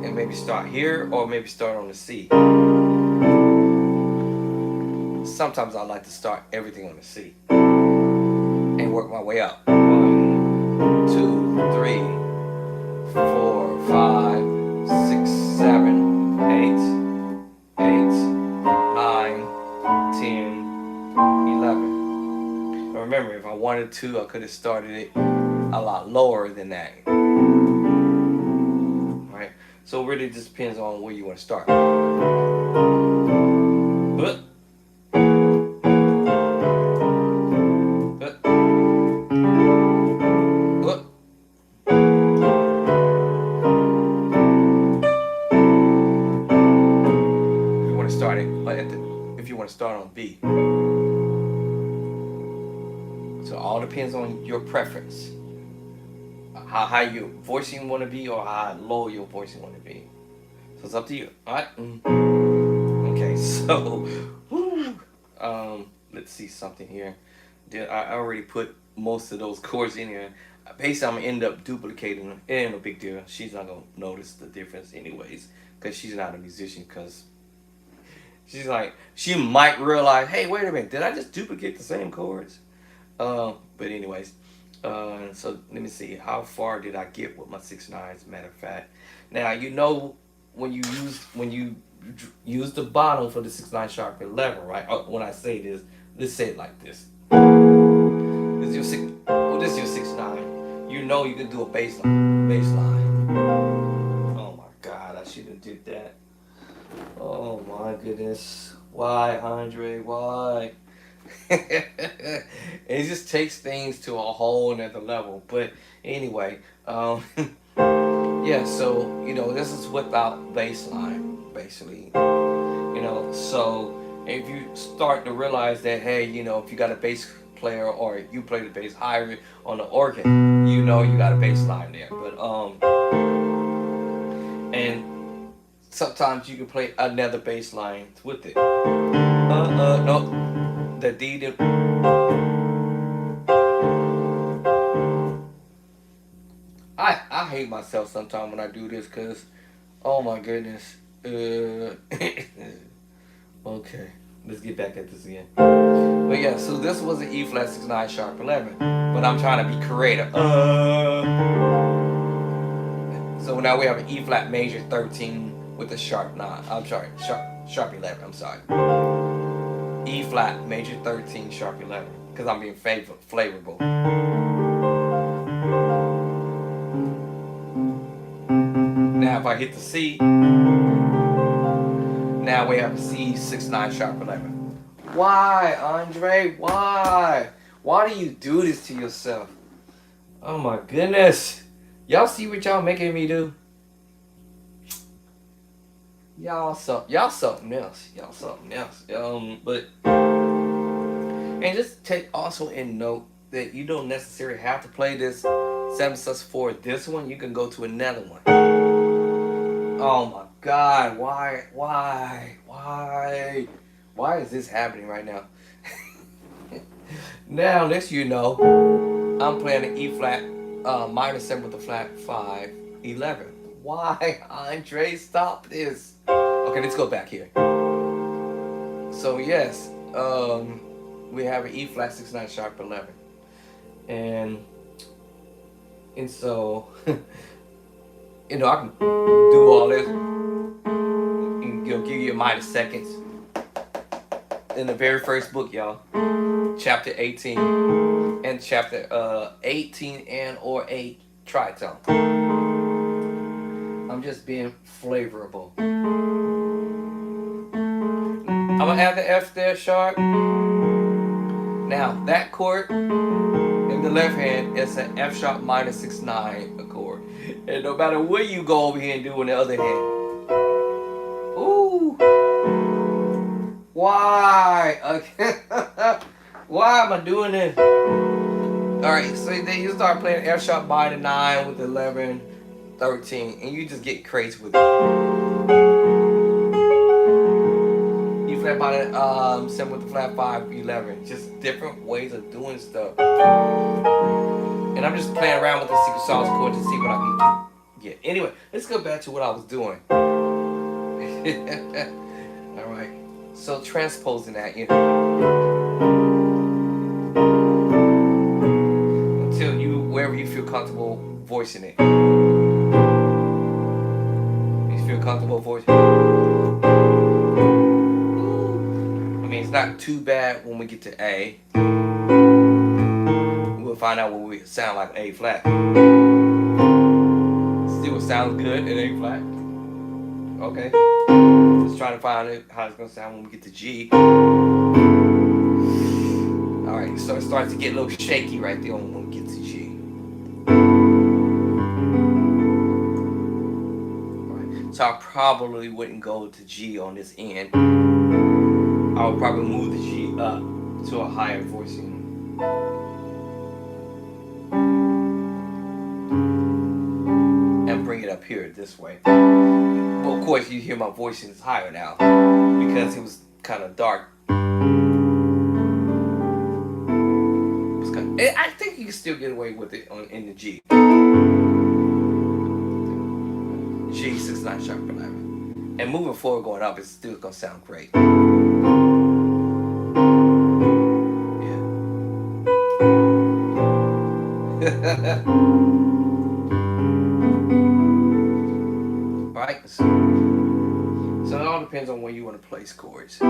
And maybe start here, or maybe start on the C. Sometimes I like to start everything on the C and work my way up. 1, 2, 3, 4, 5, 6, 7, 8, 9, 10, 11. But remember, if I wanted to, I could have started it a lot lower than that. Alright? So it really just depends on where you want to start. But if you want to start on B. So it all depends on your preference. How high your voicing want to be, or how low your voicing want to be. So it's up to you. Alright? Okay, so let's see something here. I already put most of those chords in here. Basically, I'm gonna end up duplicating them. It ain't no big deal. She's not gonna notice the difference anyways, because she's not a musician. Because she's like, she might realize, hey, wait a minute, did I just duplicate the same chords? But anyways, so let me see, how far did I get with my 6/9? As a matter of fact, now you know when you use the bottom for the 6/9 sharp 11, right? When I say this, let's say it like this. This is your 6/9. You know you can do a bass line. Oh my God, I shouldn't have did that. Oh my goodness. Why, Andre? Why? It just takes things to a whole nother level. But anyway, yeah, so, this is without bass line, basically. So if you start to realize that, hey, if you got a bass player or you play the bass higher on the organ, you got a bass line there. But, and sometimes you can play another bass line with it. No, the D. I hate myself sometimes when I do this, because, oh my goodness. Okay, let's get back at this again. But yeah, so this was an E flat 6/9 sharp 11, but I'm trying to be creative. So now we have an E flat major 13 with a sharp 9. I'm sorry, sharp 11. I'm sorry. E flat major 13 sharp 11, because I'm being flavorful. Now if I hit the C, now we have a C 6/9 sharp 11. Why, Andre? Why? Why do you do this to yourself? Oh my goodness. Y'all see what y'all making me do? Y'all something else. Y'all something else. But and just take also in note that you don't necessarily have to play this 7/4. This one, you can go to another one. Oh my God! Why is this happening right now? Now, next I'm playing an E flat minor 7 with a flat 5, 11. Why, Andre? Stop this. Okay, let's go back here. So yes, we have an E flat 6/9 sharp 11, and so You know, I can do all this and give you a minus seconds. In the very first book, y'all, chapter 18 and chapter 18 and or 8 tritone. I'm just being flavorable. I'm gonna add the F there sharp. Now that chord in the left hand is an F sharp minor 6/9 chord, and no matter what you go over here and do on the other hand, ooh, why? Okay. Why am I doing this? Alright, so then you start playing F sharp minor 9 with 11, 13, and you just get crazy with it. E flat minor 7 with the flat 5, 11. Just different ways of doing stuff. And I'm just playing around with the secret sauce chord to see what I can get. Anyway, let's go back to what I was doing. Alright, so transposing that, you know. Wherever you feel comfortable voicing it. You feel comfortable voicing it. I mean, it's not too bad when we get to A. We'll find out what we sound like A flat. Still sounds good in A flat. Okay. Just trying to find out how it's going to sound when we get to G. Alright, so it starts to get a little shaky right there when we get to G. So I probably wouldn't go to G on this end. I would probably move the G up to a higher voicing. And bring it up here this way. Well, of course, you hear my voicing is higher now because it was kind of dark. I think you can still get away with it in the G. G 6/9 sharp 11. And moving forward, going up, it's still gonna sound great. Yeah. Right. So it all depends on where you want to place chords.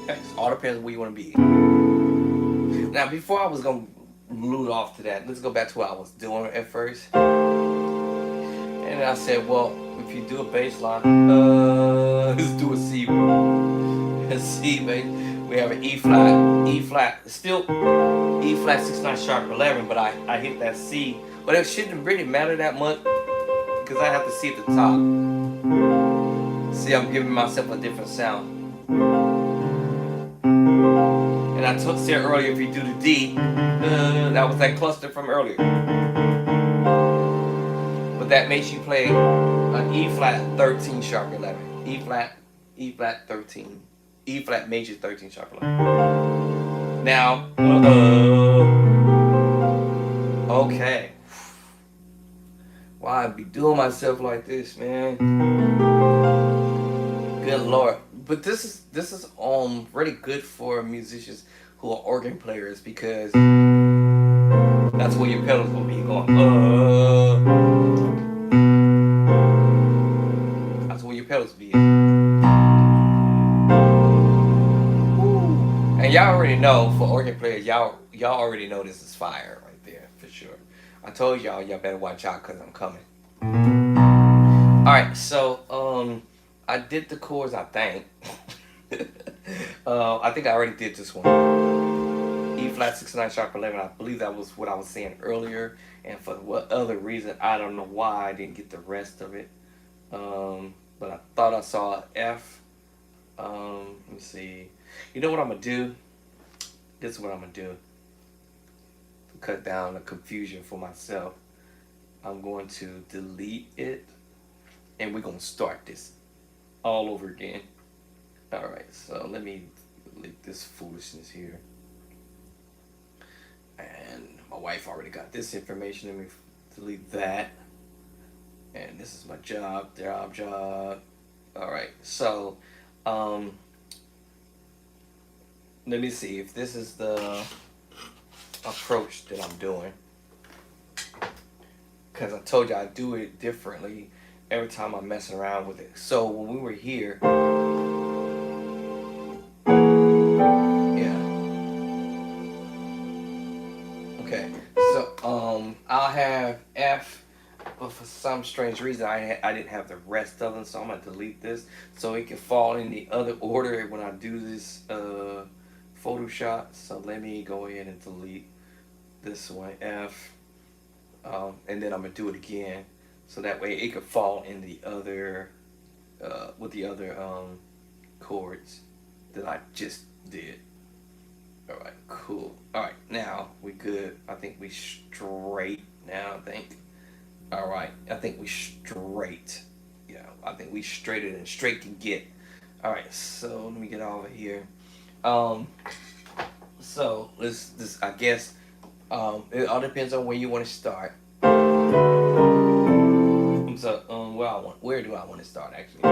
Okay, so all depends on where you want to be. Now, before I was going to move off to that, let's go back to what I was doing at first. And I said, well, if you do a bass line, let's do a C. A C bass. We have an E flat, still E flat 6/9 sharp 11, but I hit that C. But it shouldn't really matter that much because I have the C at the top. See, I'm giving myself a different sound. And I said earlier, if you do the D, that was that cluster from earlier. But that makes you play an E flat 13 sharp 11. E flat 13. E flat major 13 sharp 11. Now, okay. Why I be doing myself like this, man? Good Lord. But this is really good for musicians who are organ players because that's where your pedals will be going. That's where your pedals be. And y'all already know, for organ players, y'all already know this is fire right there for sure. I told y'all better watch out because I'm coming. All right, so I did the chords, I think. I think I already did this one. E flat 6/9 sharp 11. I believe that was what I was saying earlier. And for what other reason, I don't know why I didn't get the rest of it. But I thought I saw an F. Let me see. You know what I'm going to do? This is what I'm going to do. To cut down the confusion for myself. I'm going to delete it. And we're going to start this all over again. Alright, so let me delete this foolishness here. And my wife already got this information. Let me delete that. And this is my job. Alright, so let me see if this is the approach that I'm doing. Because I told you I do it differently every time I'm messing around with it. So when we were here, yeah. Okay. So I'll have F, but for some strange reason I didn't have the rest of them, so I'm gonna delete this so it can fall in the other order when I do this Photoshop. So let me go ahead and delete this one, F, and then I'm gonna do it again so that way it could fall in the other with the other chords that I just did. All right, cool. All right, now we good. I think we straight now. I think. All right, I think we straight. Yeah, I think we straighter than straight can get. All right, so let me get over here. Um, so let's this. I guess it all depends on where you want to start. So where do I want to start actually?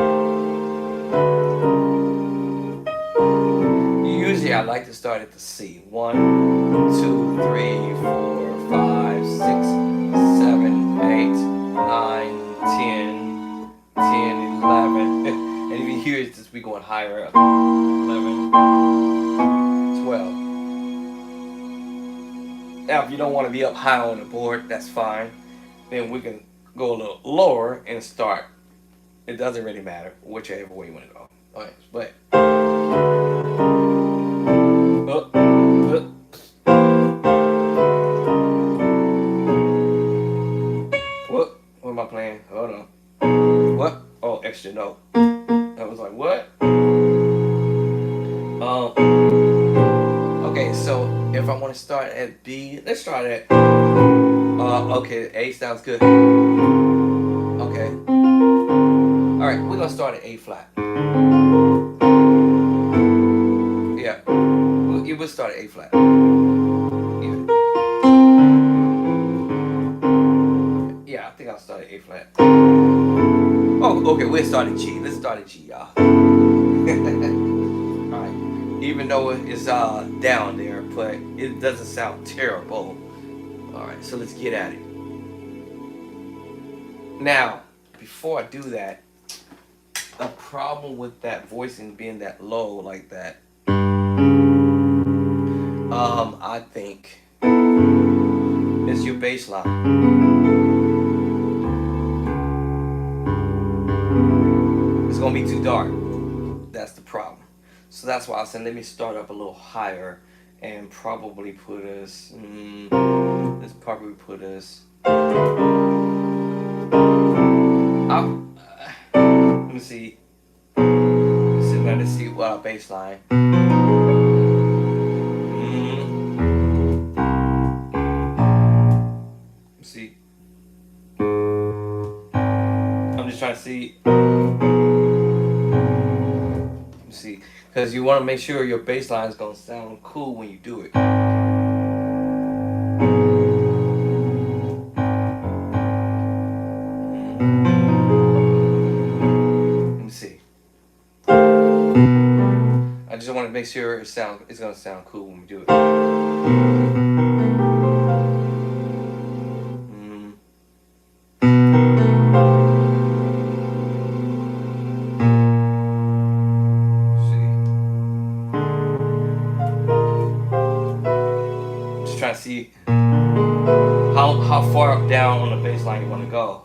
Usually I like to start at the C. 1, 2, 3, 4, 5, 6, 7, 8, 9, 10, 10, 11. And if you hear it, just be going higher up. 11, 12. Now if you don't want to be up high on the board, that's fine. Then we can go a little lower and start. It doesn't really matter whichever way you want to go. Okay, but what am I playing? Hold on. What? Oh, extra note. I was like, what? Okay, so if I want to start at B, let's start at okay, A sounds good. Okay. Alright, we're gonna start at A flat. Yeah. We'll start at A flat. Yeah. Yeah, I think I'll start at A flat. Oh, okay, we'll start at G. Let's start at G, y'all. Alright. Even though it's down there, but it doesn't sound terrible. Alright, so let's get at it. Now, before I do that, a problem with that voicing being that low like that, I think is your bass line. It's gonna be too dark. That's the problem. So that's why I said let me start up a little higher and probably put us. Let's probably put us. Let me see. Let's see what our bass line. Let's see. I'm just trying to see. Let's see, because you want to make sure your bass line is gonna sound cool when you do it. I just want to make sure it's gonna sound cool when we do it. See. Just trying to see how far down on the bass line you want to go.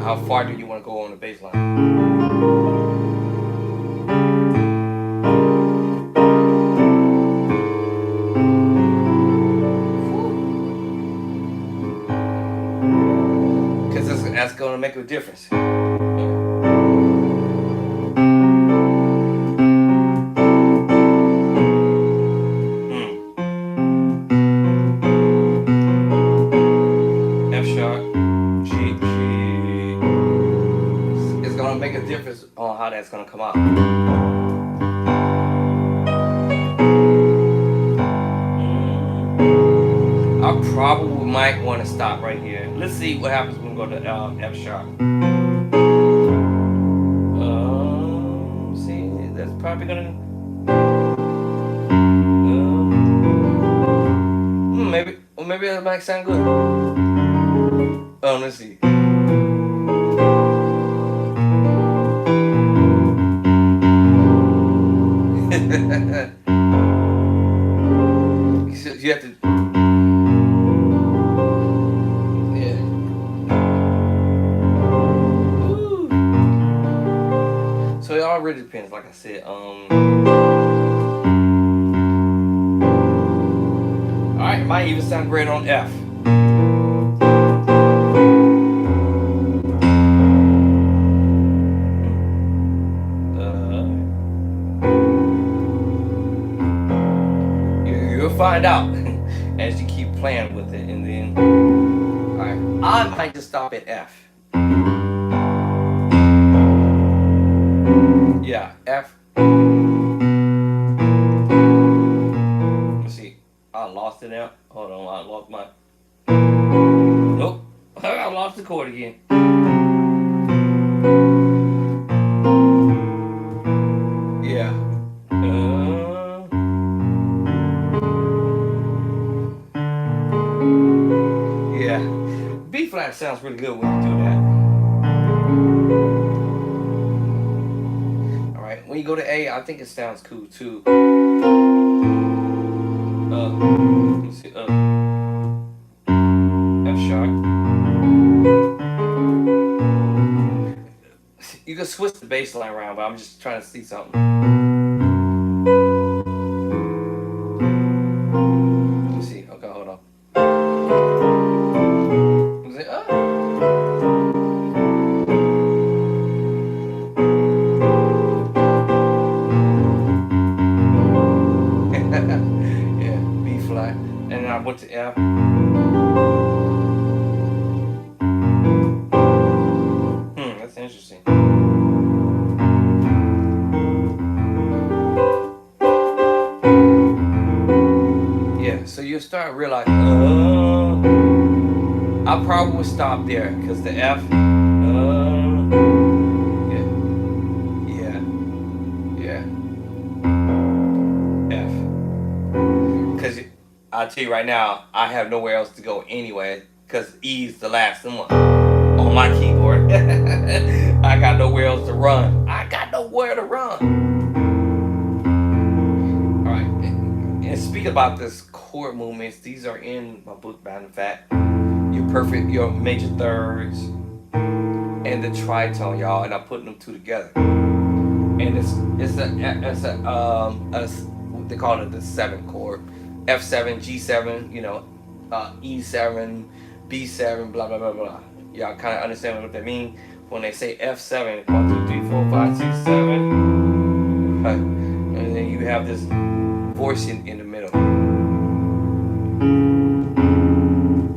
How far do you want to go on the bass line? Because that's going to make a difference. F sharp, G. It's going to make a difference on how that's going to come out. I probably might want to stop right here. Let's see what happens when we go to F sharp. That's probably gonna. Maybe that might sound good. Let's see. You have to. Yeah. Woo. So it all really depends. Like I said. All right. It might even sound great on F. You'll find out as you keep playing with it, and then. All right. I might just stop at F. Yeah, F. Let's see. I lost it now. Hold on, I lost my. Nope. I lost the chord again. Yeah. Yeah. B flat sounds really good when you do that. All right. When you go to A, I think it sounds cool too. Let's see. F sharp. You can switch the bass line around, but I'm just trying to see something. Let's see. Okay, hold on. Is it yeah, B flat. And then I went to F. That's interesting. Yeah, so you start realizing, I probably would stop there because the F, yeah, F. Because I'll tell you right now, I have nowhere else to go anyway because E's the last one on my keyboard. I got nowhere else to run. I got nowhere to run. All right. And speak about this chord movements. These are in my book, Bound in Fact. Your major thirds, and the tritone, y'all. And I'm putting them two together. And it's they call it the 7 chord. F7, G7, E7, B7, blah blah blah blah. Y'all kind of understand what that means when they say F7, 1, 2, 3, 4, 5, 6, 7. Right. And then you have this voice in the middle.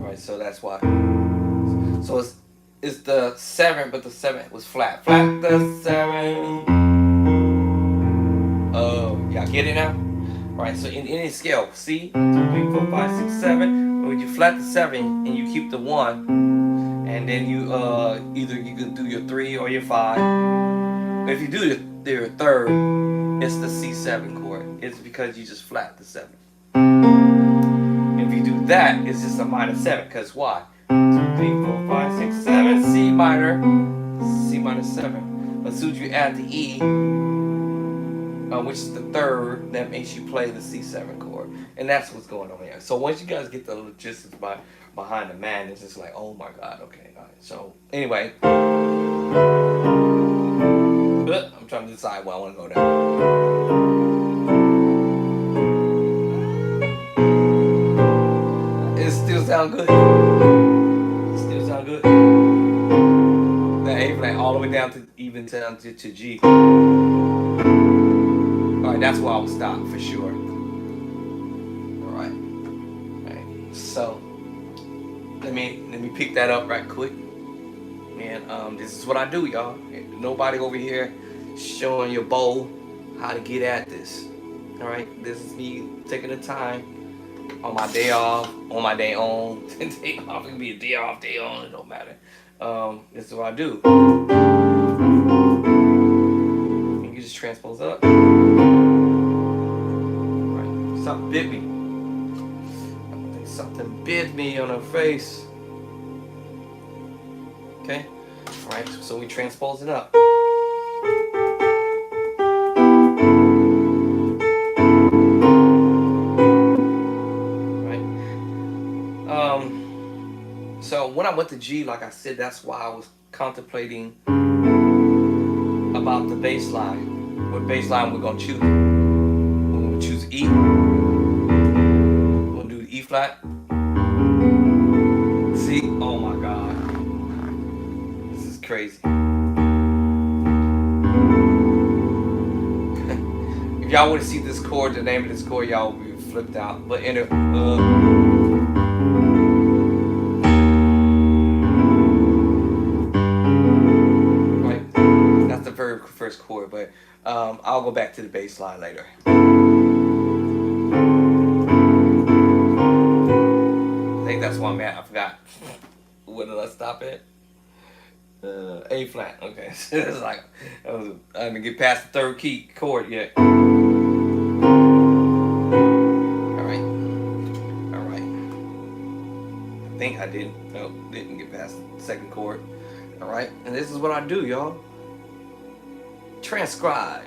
Right, so that's why. So it's the 7, but the 7 was flat. Flat the 7. Y'all get it now? Right, so in any scale, C, 2, 3, 4, 5, 6, 7. When you flat the 7 and you keep the 1, and then you either you can do your 3 or your 5. If you do your third, it's the C7 chord. It's because you just flat the 7. If you do that, it's just a minor 7. Because why? 2, 3, 4, 5, 6, 7. C minor 7. But as soon as you add the E, which is the third, that makes you play the C7 chord. And that's what's going on here. So once you guys get the logistics behind the madness, it's like, oh my God, okay, all right. So anyway, I'm trying to decide where I want to go down. It still sound good. That A flat all the way down to even down to G. Alright, that's where I'll stop for sure. Alright. So let me pick that up right quick. And this is what I do, y'all. Nobody over here showing your bow how to get at this. Alright, this is me taking the time on my day off, on my day on. Day off, it can be a day off, day on, it don't matter. This is what I do. You just transpose up. Right. Something bit me. I think something bit me on her face. Okay. All right. So we transpose it up. Right. So when I went to G, like I said, that's why I was contemplating about the bass line. What bass line we're gonna choose? We're gonna choose E. We're gonna do the E flat. See? Oh my God. This is crazy. If y'all want to see this chord, the name of this chord, y'all will be flipped out. But in it, right, that's the very first chord. But I'll go back to the bass line later. I think that's why I'm at. I forgot. Where did I stop at? A flat. Okay, so it's like I didn't get past the third key chord yet. All right, all right. I think I didn't. No, didn't get past the second chord. All right, and this is what I do, y'all. Transcribe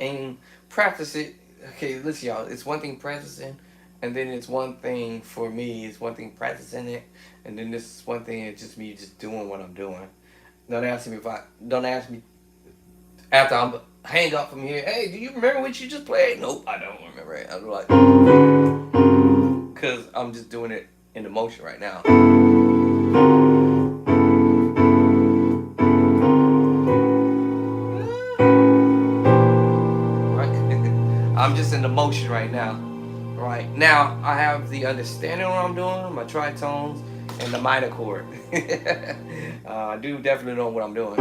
and practice it. Okay, listen, y'all. It's one thing practicing, and then it's one thing for me. It's one thing practicing it, and then this is one thing. It's just me just doing what I'm doing. Don't ask me after I'm hang up from here. Hey, do you remember what you just played? Nope, I don't remember it. I'm like, because I'm just doing it in the motion right now. I'm just in the motion right now. Right now, I have the understanding of what I'm doing, my tritones, and the minor chord. I do definitely know what I'm doing.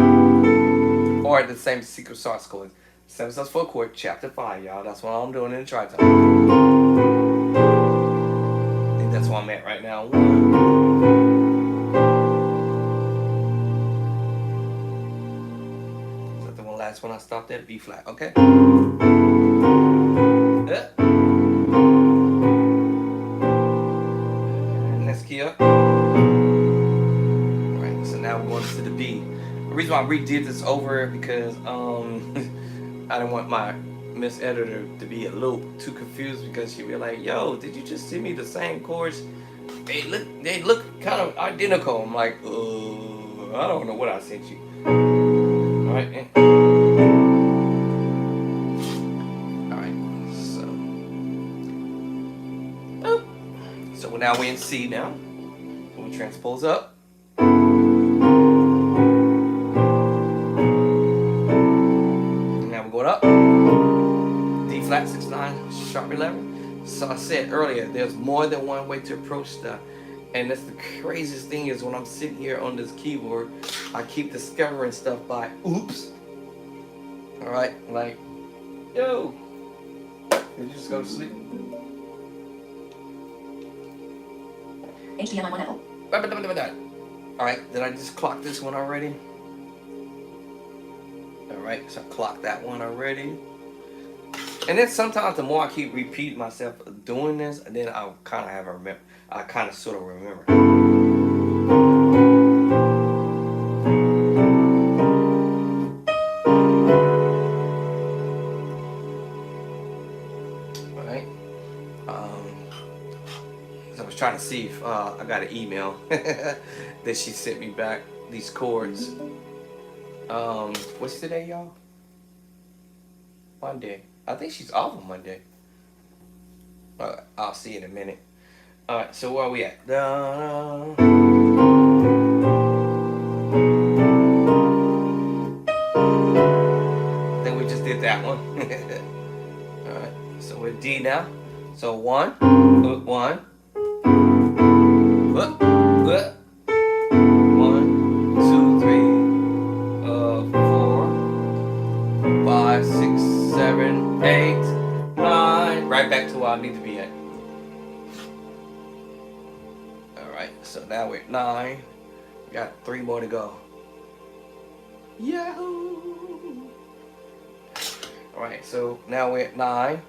Or the same secret sauce chord. 7 sus 4 chord, chapter 5, y'all. That's what I'm doing in the tritone. I think that's where I'm at right now. 1. Is that the last one I stopped at? B flat, okay? Next key up. Alright, so now we're going to the B. The reason why I redid this over because I didn't want my Miss Editor to be a little too confused because she'd be like, yo, did you just send me the same chords? They look kind of identical. I'm like, I don't know what I sent you. Alright. So now we're in C now. We'll transpose up. Now we're going up. D flat 6/9, sharp 11. So I said earlier, there's more than one way to approach stuff. And that's the craziest thing is when I'm sitting here on this keyboard, I keep discovering stuff by oops. Alright, like, yo, did you just go to sleep? HDMI 1 Apple. Alright, did I just clock this one already? Alright, so I clocked that one already. And then sometimes the more I keep repeating myself doing this, then I'll kind of have a remember. I kind of sort of remember. Alright. So I was trying to see if I got an email that she sent me back these chords. What's today, y'all? Monday. I think she's off on Monday. I'll see in a minute. Alright, so where are we at? I think we just did that one. Alright, so we're D now. So 1, 1. 1, 2, 3, 4, 5, 6, 7, 8, 9. Right back to where I need to be at. Alright, so now we're at 9. We got 3 more to go. Yahoo! Alright, so now we're at 9.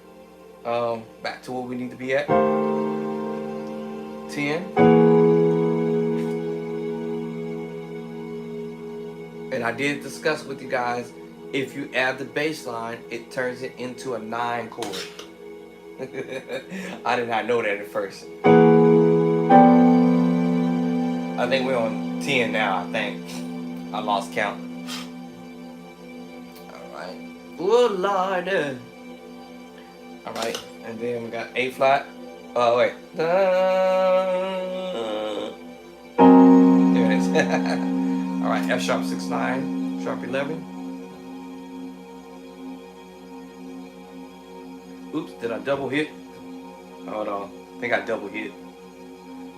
Back to where we need to be at. 10. And I did discuss with you guys, if you add the bass line, it turns it into a 9 chord. I did not know that at first. I think we're on 10 now, I think. I lost count. Alright. Oh Lord. Alright, and then we got A flat. Oh wait. There it is. Alright, F sharp 6/9, sharp 11. Oops, did I double hit? Hold on. I think I double hit.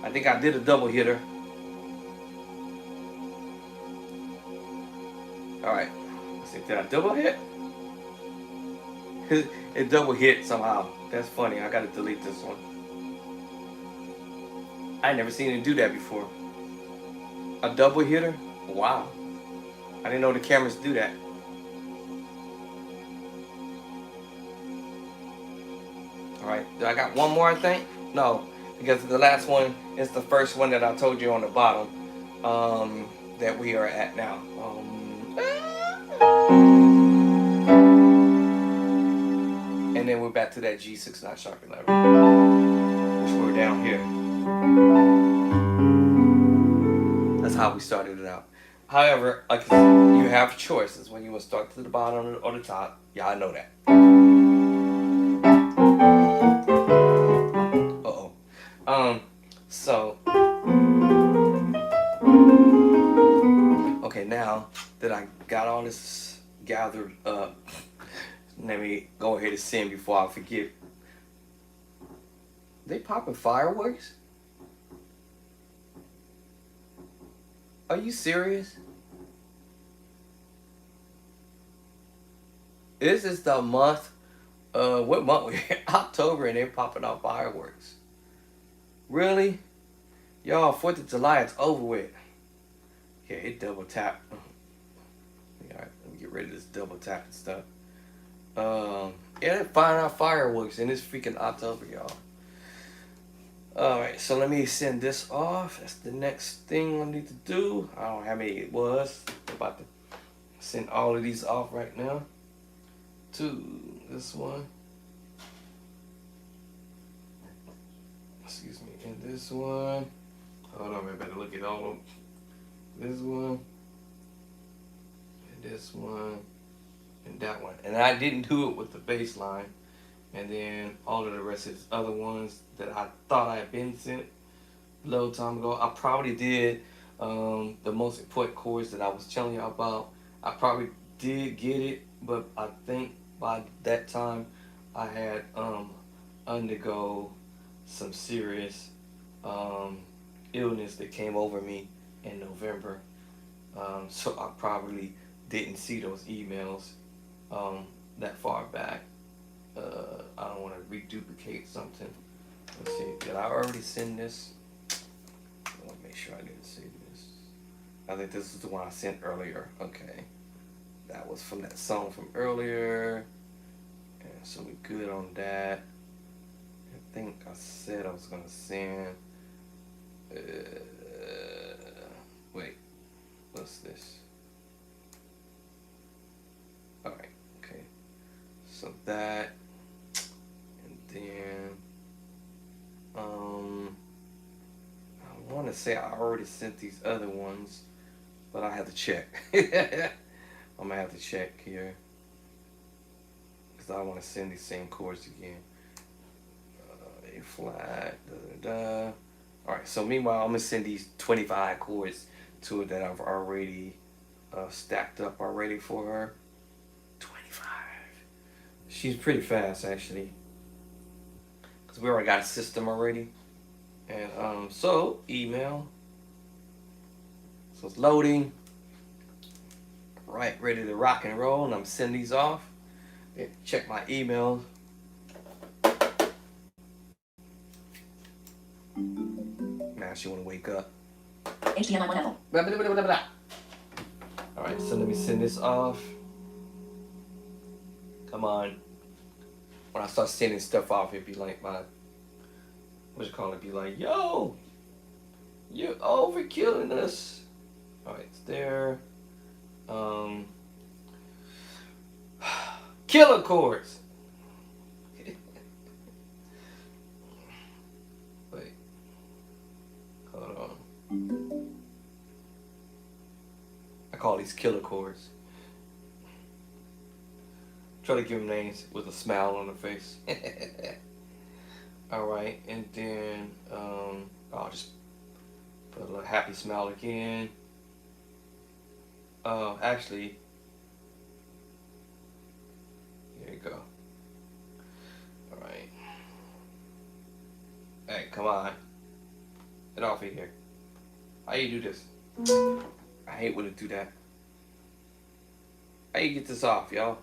I think I did a double hitter. Alright. Let's see, did I double hit? It double hit somehow. That's funny. I gotta delete this one. I never seen it do that before. A double hitter? Wow. I didn't know the cameras do that. Alright, I got one more, I think? No, because the last one is the first one that I told you on the bottom that we are at now. And then we're back to that G6/9 sharp 11, which we're down here. That's how we started it out. However, like you have choices when you want to start to the bottom or the top. Yeah, I know that. So okay, now that I got all this gathered up, let me go ahead and sing before I forget. They popping fireworks? Are you serious? This is the month, what month we're in? October, and they're popping off fireworks. Really? Y'all, 4th of July, it's over with. Yeah, it double tap. Alright, let me get rid of this double tapping stuff. Yeah, they're firing out fireworks in this freaking October, y'all. Alright, so let me send this off. That's the next thing I need to do. I don't know how many it was. I'm about to send all of these off right now. To this one. Excuse me. And this one. Hold on, I better look at all of them. This one. And this one. And that one. And I didn't do it with the bass line. And then all of the rest of these other ones that I thought I had been sent a little time ago. I probably did the most important chords that I was telling you about. I probably did get it, but I think by that time I had undergo some serious illness that came over me in November. So I probably didn't see those emails that far back. I don't want to reduplicate something. Let's see, did I already send this? I want to make sure I didn't see this. I think this is the one I sent earlier. Okay. That was from that song from earlier. And so we're good on that. I think I said I was going to send. Wait. What's this? Alright. Okay. So that. And then. I want to say I already sent these other ones, but I have to check. I'm gonna have to check here because I want to send these same chords again. A flat. All right. So meanwhile, I'm gonna send these 25 chords to her that I've already stacked up already for her. 25. She's pretty fast actually, because we already got a system already. And so email. So it's loading. Right, ready to rock and roll, and I'm sending these off. Check my email. Now she wanna wake up. HDMI 1 level. Blah, blah, blah, blah, blah. Alright, so let me send this off. come on. When I start sending stuff off, it'd be like my, what you call it? Be like, yo, you're overkilling us. All right, it's there. Killer chords. Wait, hold on. I call these killer chords. Try to give them names with a smile on their face. All right, and then I'll just put a little happy smile again. Actually, here you go. All right. Hey, come on. Get off of here. How you do this? I hate when it do that. How you get this off, y'all?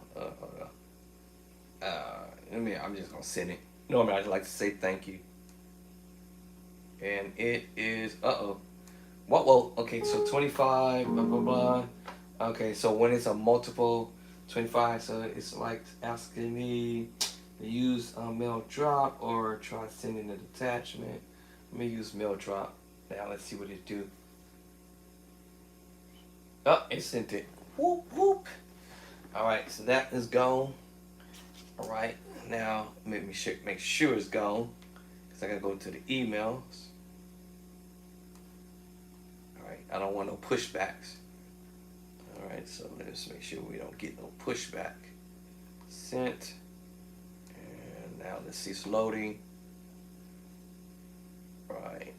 I'm just gonna send it. Normally, I just like to say thank you. And it is, well, okay, so 25, blah, blah, blah. Okay, so when it's a multiple 25, so it's like asking me to use mail drop or try sending an attachment. Let me use mail drop. Now let's see what it do. Oh, it sent it. Whoop, whoop. All right, so that is gone. All right, now make sure it's gone, because I gotta go to the emails. All right, I don't want no pushbacks. All right, so let's make sure we don't get no pushback. Sent, and now let's see, it's loading. All right,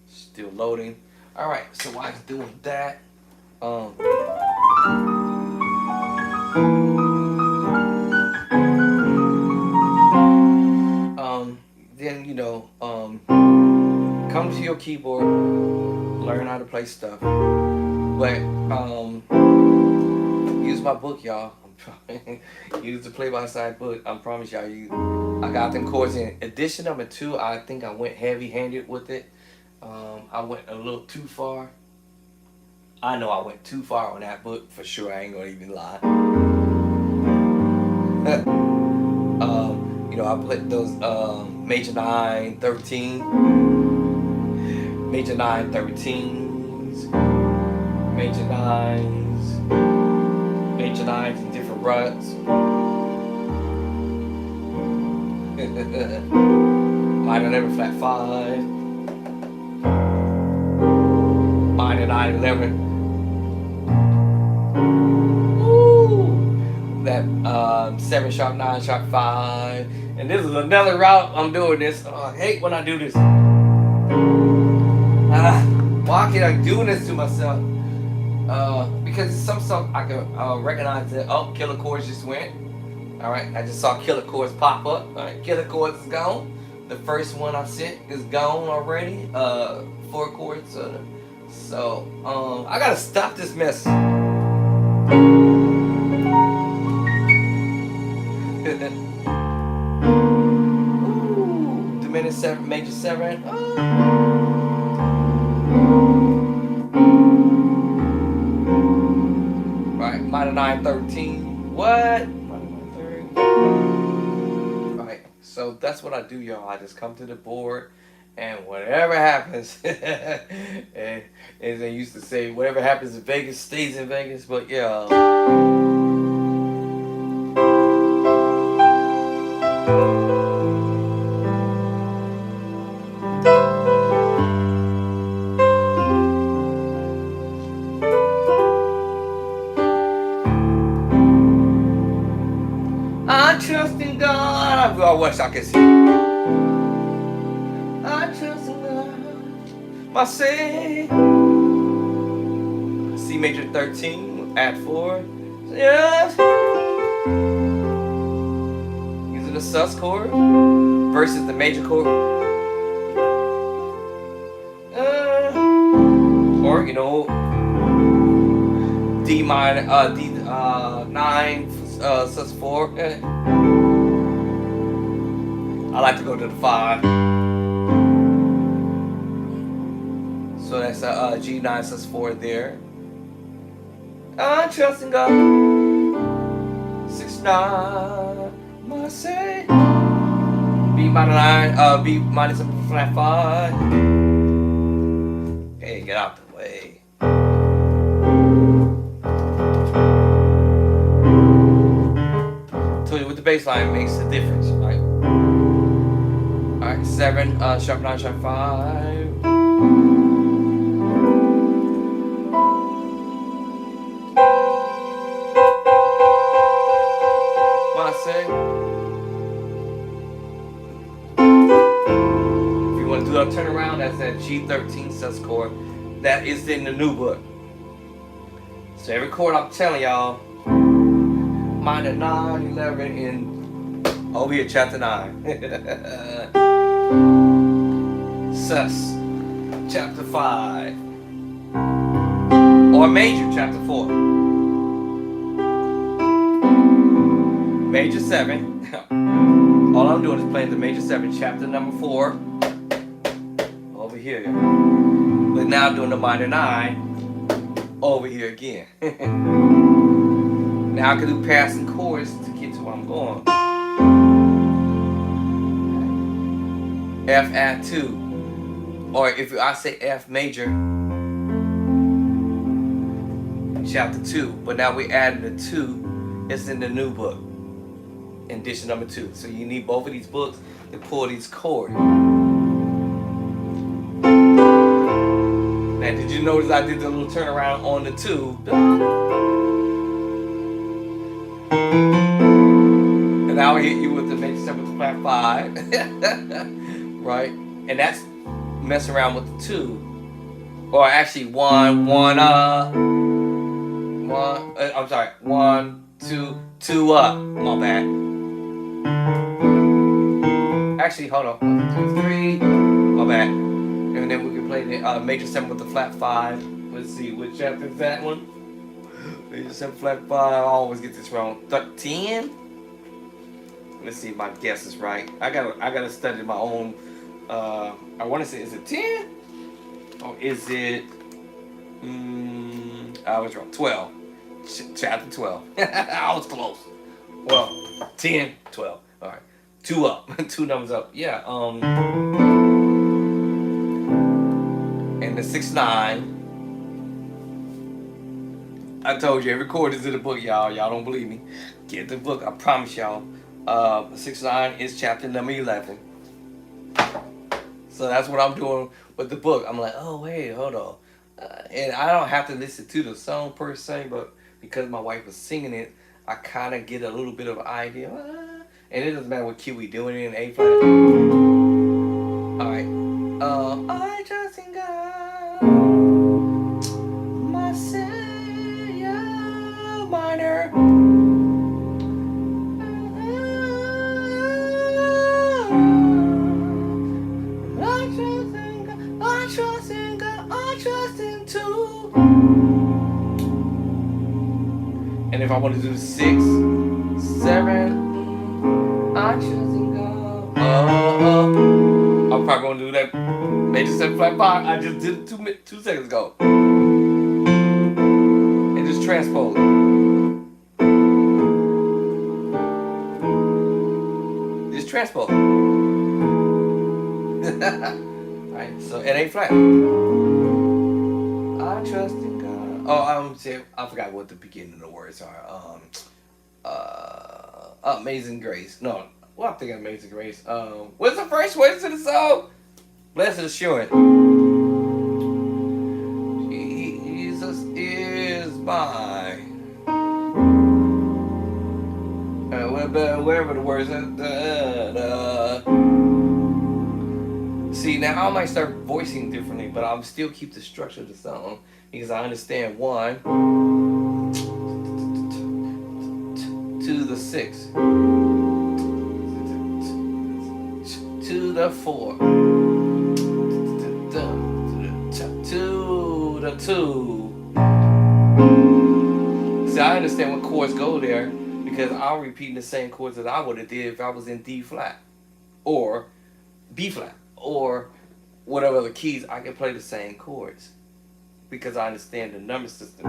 still loading. All right, so while it's doing that, then come to your keyboard, learn how to play stuff, but use my book, y'all. Use the play-by-side book. I promise y'all, I got them chords in edition number 2. I think I went heavy-handed with it. I went a little too far. I know I went too far on that book for sure. I ain't gonna even lie. I put those major 9, 13, major 9, 13s, major 9s, major 9s in different ruts. Minor 11 flat 5, minor 9 11. That 7 sharp 9 sharp 5, and this is another route I'm doing this. I hate when I do this. Why can't I do this to myself? Because some stuff I can recognize that, oh, killer chords just went. All right, I just saw killer chords pop up. All right, killer chords is gone. The first one I sent is gone already. 4 chords. So I gotta stop this mess. Ooh, diminished 7, major 7. Right, minor 9, 13. What? Minor 9, 13. Right, so that's what I do, y'all. I just come to the board, and whatever happens, and as they used to say, whatever happens in Vegas stays in Vegas. But yeah. I trust in God. I wish I could see. I trust in God, my Savior. C major 13, add 4. Yes. Using the sus chord versus the major chord. Or D minor, D 9. Sus 4. I like to go to the 5. So that's a G9 sus 4 there. I trust in God. 6 9, my say. B minor 9, B minor 7 flat 5. Hey, get out the way. Told you with the bass line makes a difference, right? Alright, 7, sharp 9, sharp 5. My say. If you want to do a turnaround, that's that G13 sus chord. That is in the new book. So every chord I'm telling y'all, minor 9, 11 in over here, chapter 9. Sus, chapter 5. Or major, chapter 4. Major 7. All I'm doing is playing the major 7, chapter number 4. Over here. But now I'm doing the minor 9 over here again. Now I can do passing chords to get to where I'm going. F add 2. Or if I say F major, chapter 2. But now we're adding the 2. It's in the new book. Edition number 2. So you need both of these books to pull these chords. Now did you notice I did the little turnaround on the 2? And now I hit you with the major 7 with the flat 5. Right? And that's mess around with the 2. Or actually 1, 1 I'm sorry, 1, 2, 2 up. My bad. Actually, hold on. 1, 2, 3. My bad. And then we can play the major 7 with the flat 5. Let's see, which chapter is that one? Major 7 flat 5. I always get this wrong. 10? Let's see if my guess is right. I gotta study my own. I want to say, is it 10? Or is it? I was wrong. 12. Chapter 12. I was close. Well, 10, 12. All right. 2 up. 2 numbers up. Yeah. And the 6, 9. I told you every chord is in the book, y'all. Y'all don't believe me. Get the book. I promise y'all. 6, 9 is chapter number 11. So that's what I'm doing with the book. I'm like, oh wait, hold on. And I don't have to listen to the song per se, but because my wife was singing it, I kind of get a little bit of an idea. And it doesn't matter what key we doing it in, A flat. All right. I trust in God, my Savior, minor. I trust in God, I trust in too. And if I want to do the 6, 7, I trust in God. I'm probably going to do that major 7 flat 5. I just did it 2 seconds ago. And just transpose it. Just transpose it. Alright, so it ain't flat. I trust in God. Oh, I forgot what the beginning of the words are. Amazing Grace. No, well, I'm thinking Amazing Grace. What's the first words to the song? Blessed Assurance. Jesus is mine. Wherever the words are. See, now I might start voicing differently, but I'll still keep the structure of the song because I understand 1 to the 6 to the 4 to the 2. See, I understand what chords go there because I'm repeating the same chords that I would have did if I was in D flat or B flat. Or whatever other keys, I can play the same chords because I understand the number system.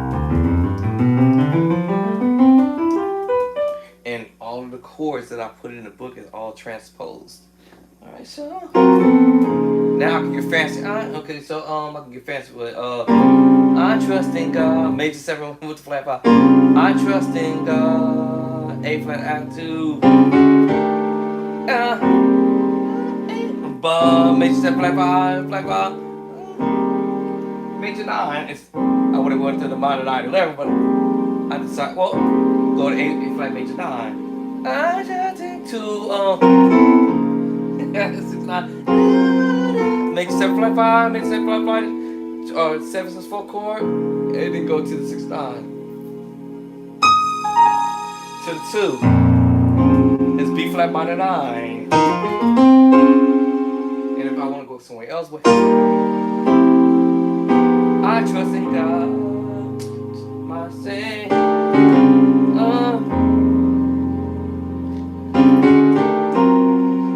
And of the chords that I put in the book is all transposed. All right, so now I can get fancy. Okay, so I can get fancy with I trust in God, major 7 with the flat 5. I trust in God, A flat attitude. Major 7 flat 5, flat 5. Major 9. I would have went to the minor 9 11, but I decided, well, go to A flat major 9. I just think to 6 9. Major 7 flat 5, major 7 flat 5, 7 6 4 chord, and then go to the 6 9. To the 2 is B flat minor 9. And if I want to go somewhere else with I trust in God, my Savior.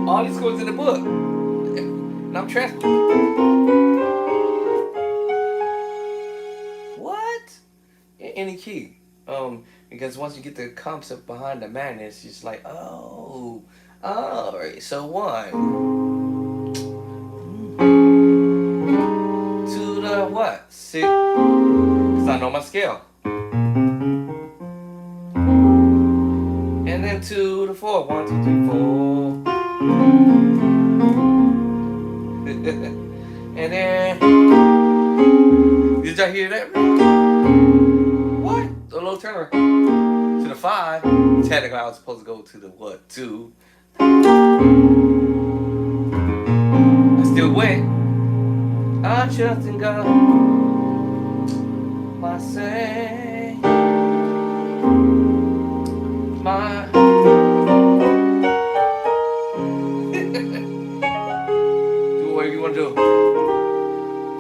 All these chords in the book. And I'm what? In any key. Because once you get the concept behind the madness, it's just like, oh, alright, so 1 to the what? 6, because I know my scale. And then to the 4, 1 2 3 4. And then, did y'all hear that? What? The little turner. To the 5. Technically, I was supposed to go to the what? 2. I still went. I trust in God, my Savior, my. Do whatever you want to do.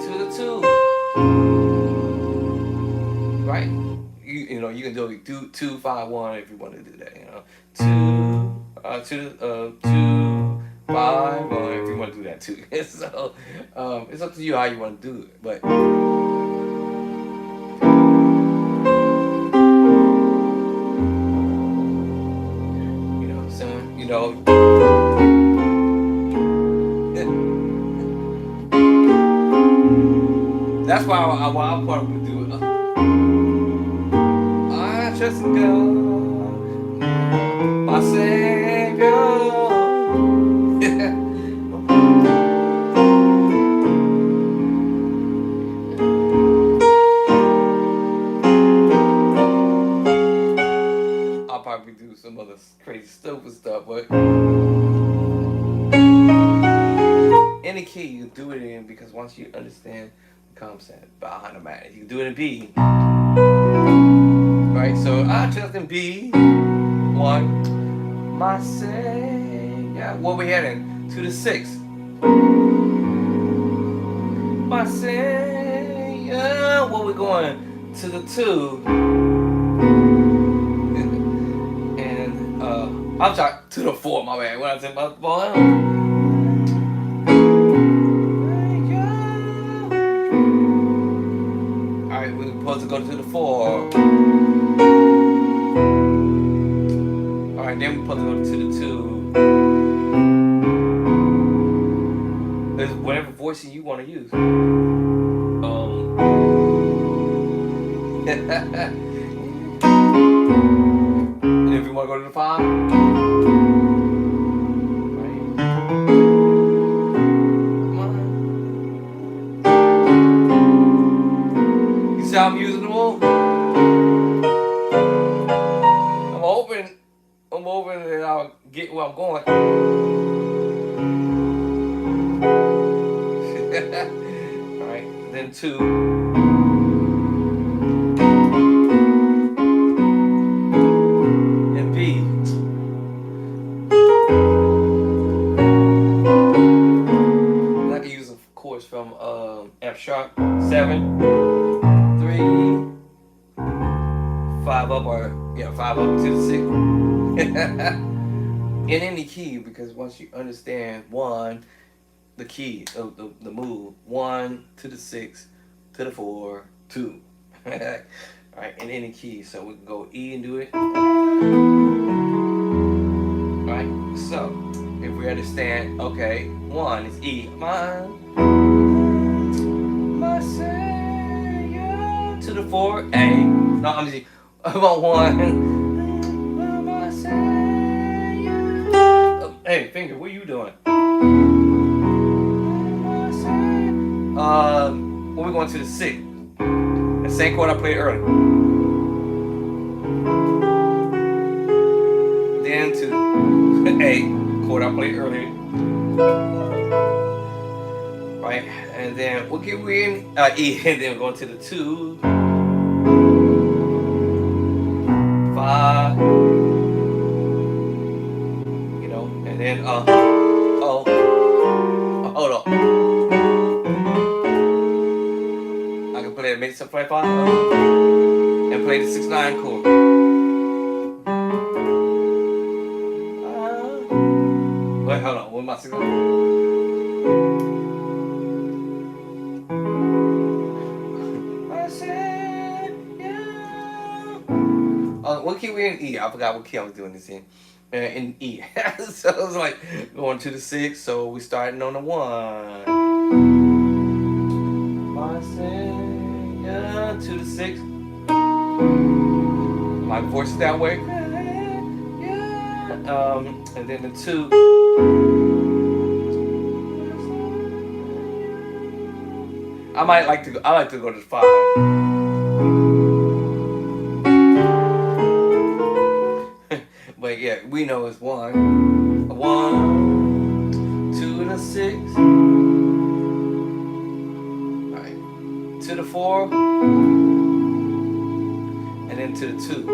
To the 2. Right? You know, you can do 2 5 1 if you want to do that. You know, 2 5 1 if you want to do that too. So it's up to you how you want to do it, but. You know what I'm saying? You know. That's why I probably do it. I trust in God, my Savior. I'll probably do some other crazy stupid stuff, but any key you do it in, because once you understand the concept behind the matter, you can do it in B. Right, so I trust in B. 1, my Savior. What we heading? To the 6. My Savior. What we going? To the 2. And I'm sorry, to the 4. My bad. When I said my boy. Alright, we're supposed to go to the 4. Alright, then we're supposed to go to the 2. There's whatever voicing you want to use. And if you want to go to the 5. Right. You see how I'm using the move? I'm hoping that I'll get where I'm going. Alright, then 2. And B. And I can use a chords from F sharp 7, 3, 5 up, or 5 up to the 6. In any key, because once you understand 1, the key of the move, 1 to the 6 to the 4, 2. Alright, in any key. So we can go E and do it. understand? Okay, 1 is E. My Savior. To the 4, A. No, I'm just. I want 1. My Savior. Oh, hey, finger, what are you doing? When we're going to the 6. The same chord I played earlier. Then to A, chord I played earlier. Right? And then we'll get we in E, and then we're going to the 2, 5, you know, and then hold on. I can play a major 7 flat 5 and play the 6/9 chord. Wait, hold on. What am I singing? What key we in? E. I forgot what key I was doing this in. In E. So it was like going to the 6. So we starting on the 1. My Savior to the 6. My voice is that way. And then the 2. I like to go to the 5. But yeah, we know it's 1, 1, 2 and a 6. All right, to the 4, and then to the 2.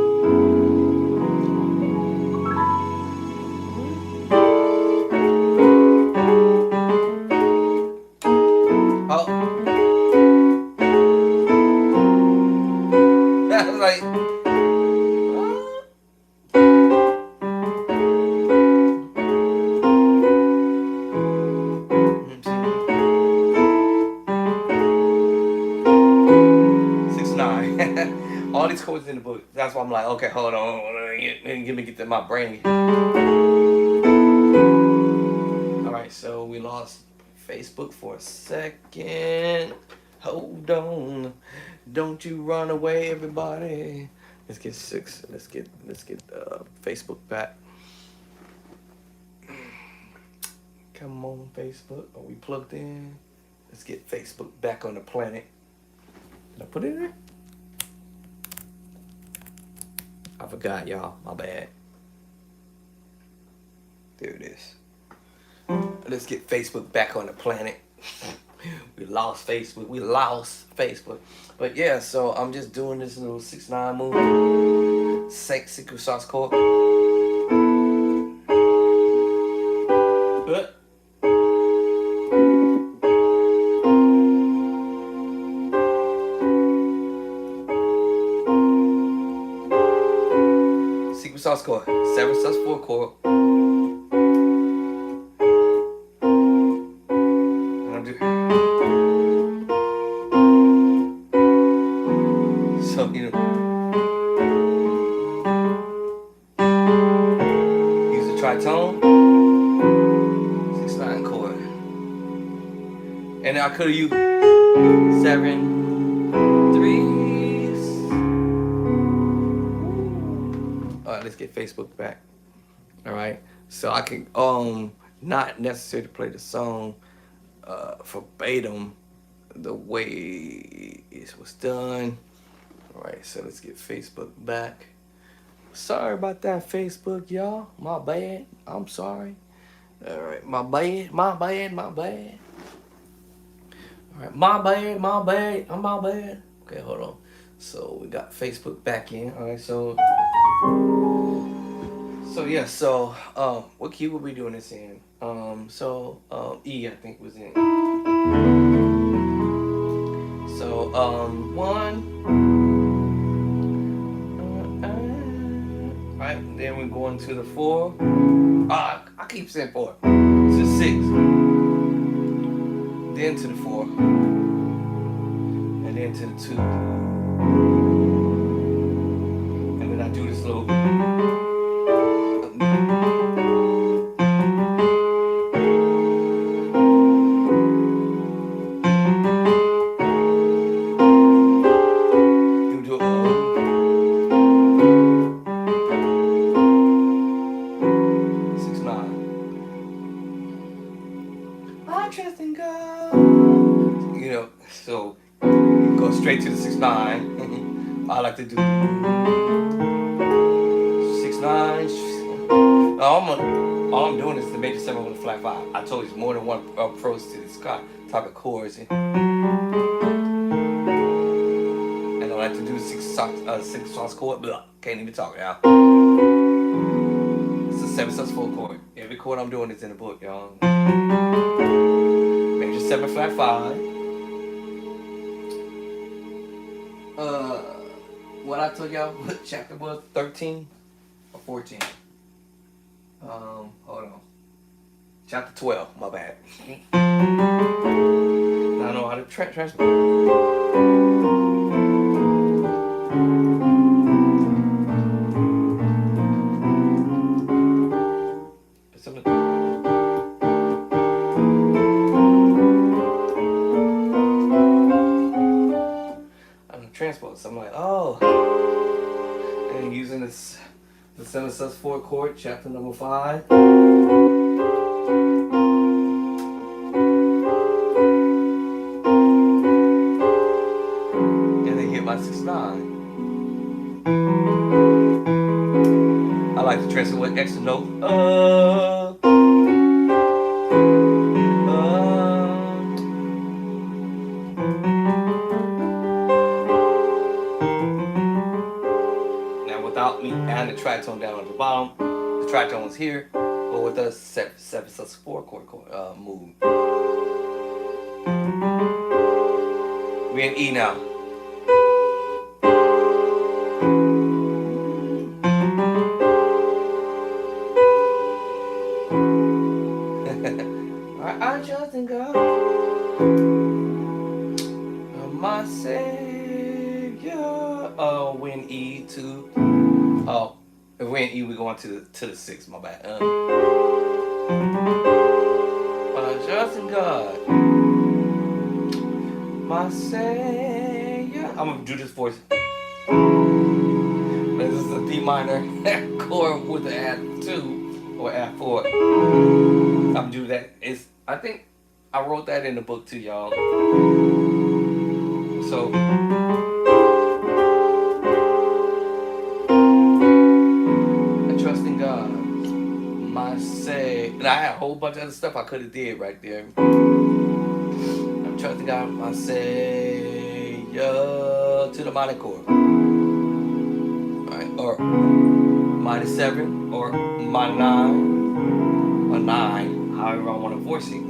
Oh, that was like. All these chords in the book. That's why I'm like, okay, hold on. Let me get to my brain. Alright, so we lost Facebook for a second. Hold on. Don't you run away, everybody. Let's get 6. Let's get Facebook back. Come on, Facebook. Are we plugged in? Let's get Facebook back on the planet. Did I put it in there? I forgot, y'all. My bad. There it is. Let's get Facebook back on the planet. We lost Facebook. But yeah, so I'm just doing this little 6/9 move. Secret sauce chord. Secret sauce chord. 7/4 chord. So, you know, use the tritone, 6/9 chord, and I could have used 7 3s. All right, let's get Facebook back. All right, so I can not necessary to play the song verbatim the way it was done. All right, so let's get Facebook back. Sorry about that, Facebook, y'all. My bad. I'm sorry. All right, my bad. All right, my bad. Okay, hold on. So we got Facebook back in. All right, so yeah, so what key were we doing this in? E, I think was in. So 1. Right, then we're going to the 4. I keep saying 4. To the 6. Then to the 4. And then to the 2. And then I do this little. I trust in God. You know, so go straight to the 6/9. I like to do 6/9. All I'm doing is the major 7 with a flat 5. I told you it's more than one approach to this type of chords. And I like to do 6 songs chord. Blah, can't even talk now. It's a 7/4 chord. Every chord I'm doing is in the book, y'all. Major 7 flat 5. What I told y'all, what chapter was 13 or 14? Hold on. Chapter 12. My bad. I don't know how to translate. Transpose. So I'm like, oh, and using this the 7/4 chord, chapter number 5. And then hit my 6/9. I like to translate with extra note. Without me adding the tritone down at the bottom, the tritone is here, but with the 7/4 chord move. We're in E now. I trust in God, my Savior. We're in E to. Oh, if we're in E, we're going to the 6. My bad. I trust in God, my Savior. I'm gonna do this voice. This is a D minor chord with the add 2 or add 4. I'm gonna do that. I think I wrote that in the book too, y'all. So. And I had a whole bunch of other stuff I could have did right there. I'm trusting God, my Savior, to the minor chord. Alright, or minor 7, or my 9, or 9, however I want to voice it.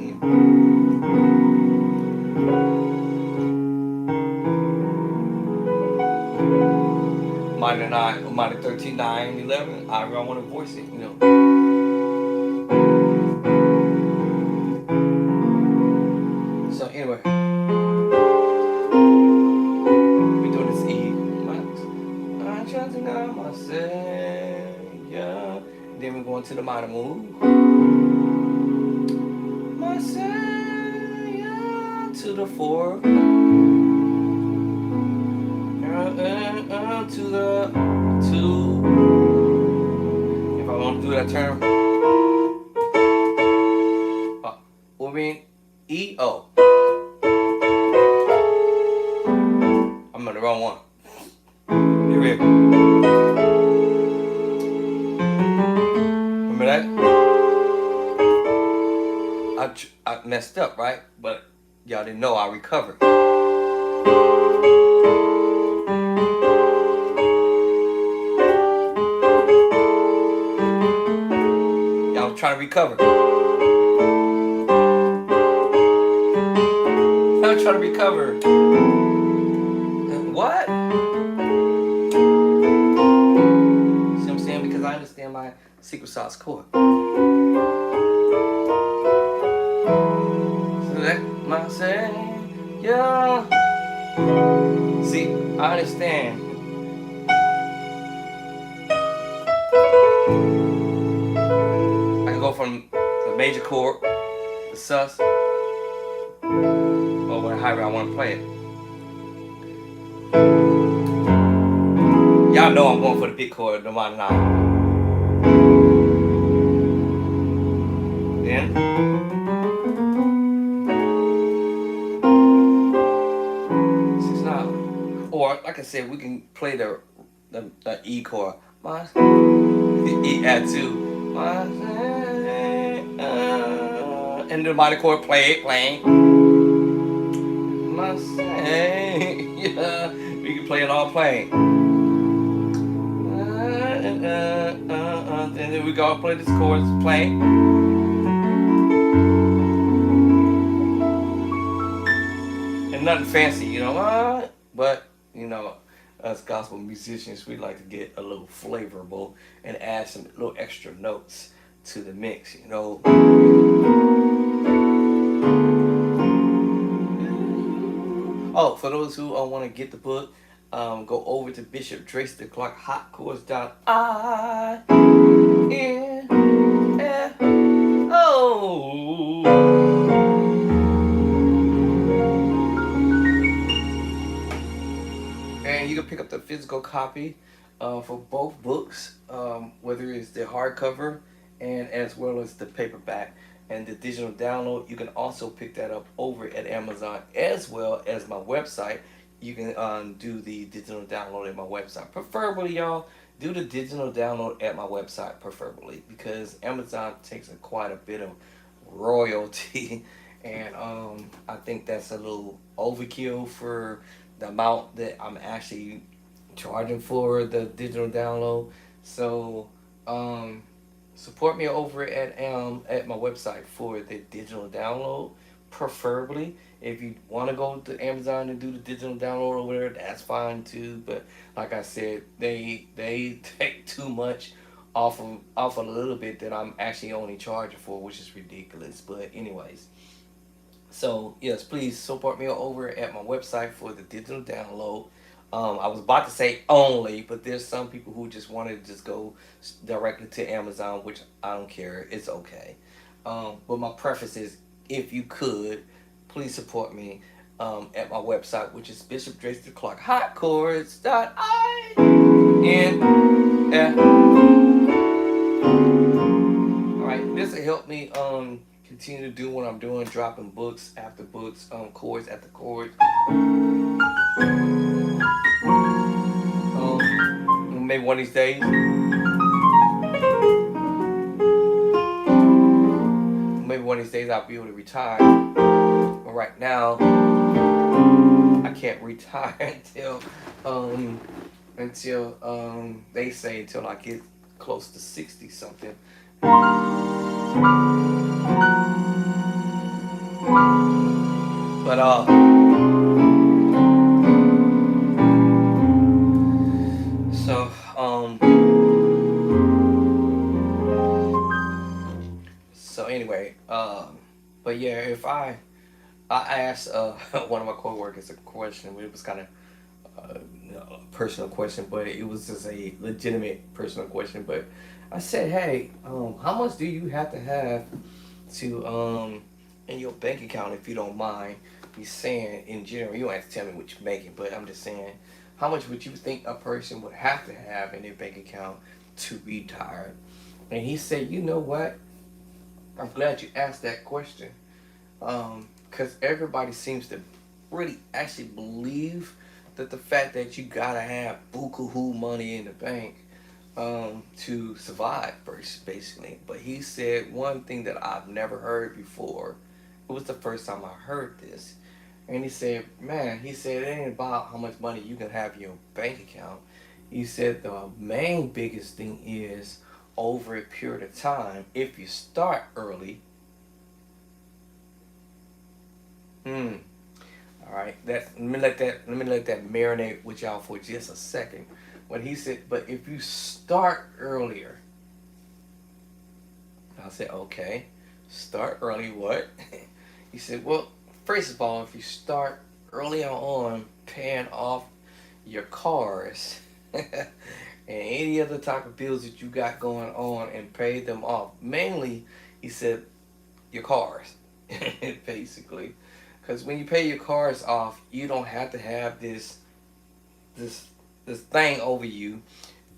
Minor 9, or minor 13, 9, 11, however I want to voice it, you know. So anyway, we do this E. I trust in God, my Savior. Then we're going to the minor move. My Savior to the 4. To the 2. If I want to do that term, we'll be in E, O. I'm on the wrong one. Here we go. Remember that? I messed up, right? But y'all didn't know I recovered. Y'all was trying to recover. I'm trying to recover. What? See what I'm saying? Because I understand my secret sauce chord. So that my Savior. See, I understand. I can go from the major chord, the sus, or however I want to play it. Y'all know I'm going for the big chord, the minor 9. Then like I said, we can play the E chord. The E add two. And the minor chord playing. Yeah, we can play it all playing. And then we go play this chord playing. And nothing fancy, but us gospel musicians, we like to get a little flavorful and add some little extra notes to the mix, Oh, for those who want to get the book, go over to Bishop Trace the Clark Hot Chords.I. And you can pick up the physical copy for both books, whether it's the hardcover and as well as the paperback. And the digital download, you can also pick that up over at Amazon as well as my website. You can do the digital download at my website. Preferably, y'all, do the digital download at my website, preferably, because Amazon takes quite a bit of royalty. And I think that's a little overkill for the amount that I'm actually charging for the digital download. So support me over at my website for the digital download, preferably. If you want to go to Amazon and do the digital download or whatever, that's fine too. But like I said, they take too much off a little bit that I'm actually only charging for, which is ridiculous. But anyways, so yes, please support me over at my website for the digital download. I was about to say only, but there's some people who just want to just go directly to Amazon, which I don't care. It's okay. But my preference is, if you could, please support me at my website, which is Bishop Trace the Clark Hot Chords.I. All right, this will help me continue to do what I'm doing, dropping books after books, chords after chords. Maybe one of these days. Maybe one of these days I'll be able to retire. But right now, I can't retire until they say until I get close to 60 something. But so anyway, but yeah, if I asked one of my coworkers a question. It was kind of a personal question, but it was just a legitimate personal question. But I said, hey, how much do you have to in your bank account, if you don't mind me saying in general? You don't have to tell me what you're making, but I'm just saying, how much would you think a person would have to have in their bank account to retire? And he said, you know what? I'm glad you asked that question. Because everybody seems to really actually believe that the fact that you gotta have buku money in the bank to survive, basically. But he said one thing that I've never heard before. It was the first time I heard this. And he said, man, he said, it ain't about how much money you can have in your bank account. He said the main biggest thing is, over a period of time, if you start early. All right, let me let that marinate with y'all for just a second. But he said, but if you start earlier, I said, okay, start early. What? He said, well, first of all, if you start early on paying off your cars and any other type of bills that you got going on and pay them off, mainly, he said, your cars, basically. Because when you pay your cars off, you don't have to have this thing over you,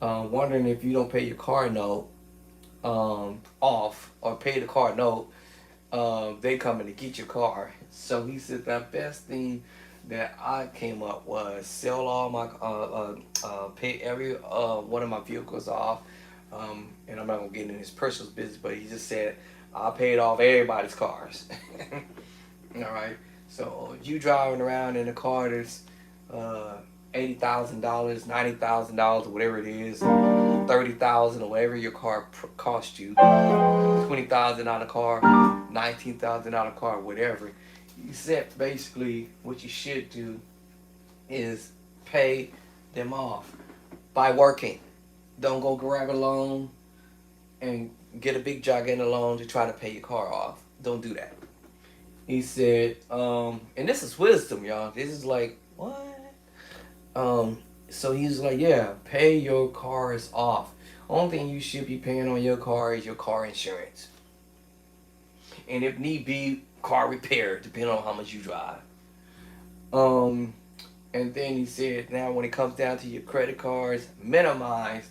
wondering if you don't pay your car note off or pay the car note, they coming to get your car. So he said the best thing that I came up was sell all my pay every one of my vehicles off, and I'm not gonna get into his personal business, but he just said I paid off everybody's cars. All right, so you driving around in a car that's uh, $80,000, $90,000, or whatever it is, 30,000 or whatever your car cost you, $20,000 car, $19,000 car, whatever. You said basically what you should do is pay them off by working. Don't go grab a loan and get a big gigantic loan to try to pay your car off. Don't do that. He said, and this is wisdom, y'all. This is like, what? So he's like, yeah, pay your cars off. Only thing you should be paying on your car is your car insurance. And if need be, car repair, depending on how much you drive. Um, and then he said, now when it comes down to your credit cards, minimize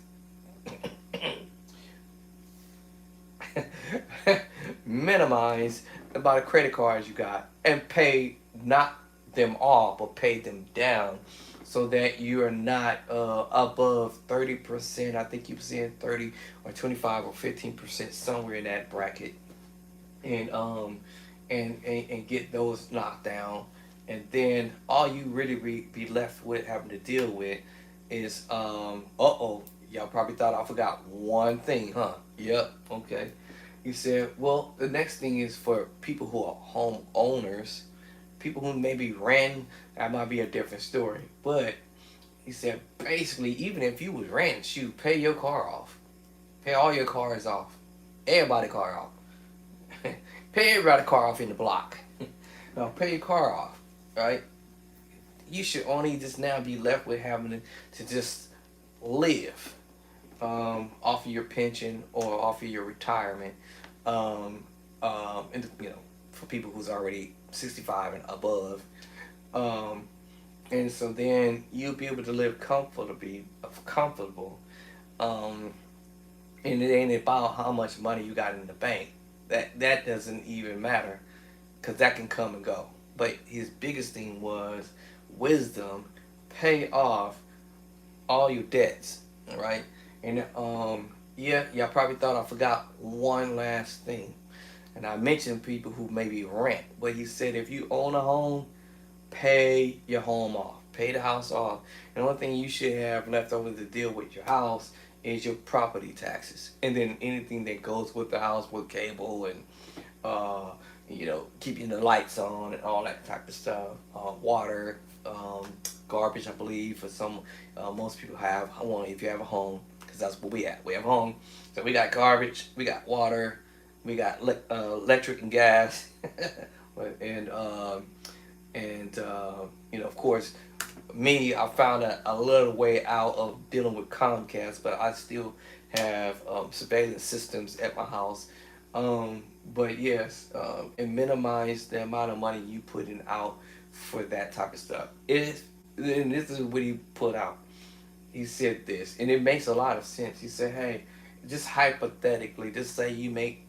minimize the amount of credit cards you got and pay not them off but pay them down so that you are not above 30%. I think you were saying 30 or 25 or 15%, somewhere in that bracket. And and get those knocked down, and then all you really be left with having to deal with is y'all probably thought I forgot one thing, huh? Yep. Okay. He said, well, the next thing is for people who are home owners, people who maybe rent. That might be a different story, but he said basically, even if you was renting, shoot, pay your car off, pay all your cars off, everybody car off. Pay everybody car off in the block. Now pay your car off, right? You should only just now be left with having to just live off of your pension or off of your retirement. And for people who's already 65 and above. And so then you'll be able to live comfortable. And it ain't about how much money you got in the bank. That doesn't even matter, because that can come and go. But his biggest thing was wisdom. Pay off all your debts, all right? And yeah, y'all probably thought I forgot one last thing, and I mentioned people who maybe rent, but he said if you own a home, pay your home off, pay the house off. And the only thing you should have left over to deal with your house is your property taxes, and then anything that goes with the house, with cable and keeping the lights on and all that type of stuff, water, garbage. I believe for some, most people have. I want if you have a home, because that's what we have. We have a home, so we got garbage, we got water, we got electric and gas, and of course, me, I found a little way out of dealing with Comcast, but I still have surveillance systems at my house. But yes, and minimize the amount of money you putting out for that type of stuff. And this is what he put out. He said this, and it makes a lot of sense. He said, hey, just hypothetically, just say you make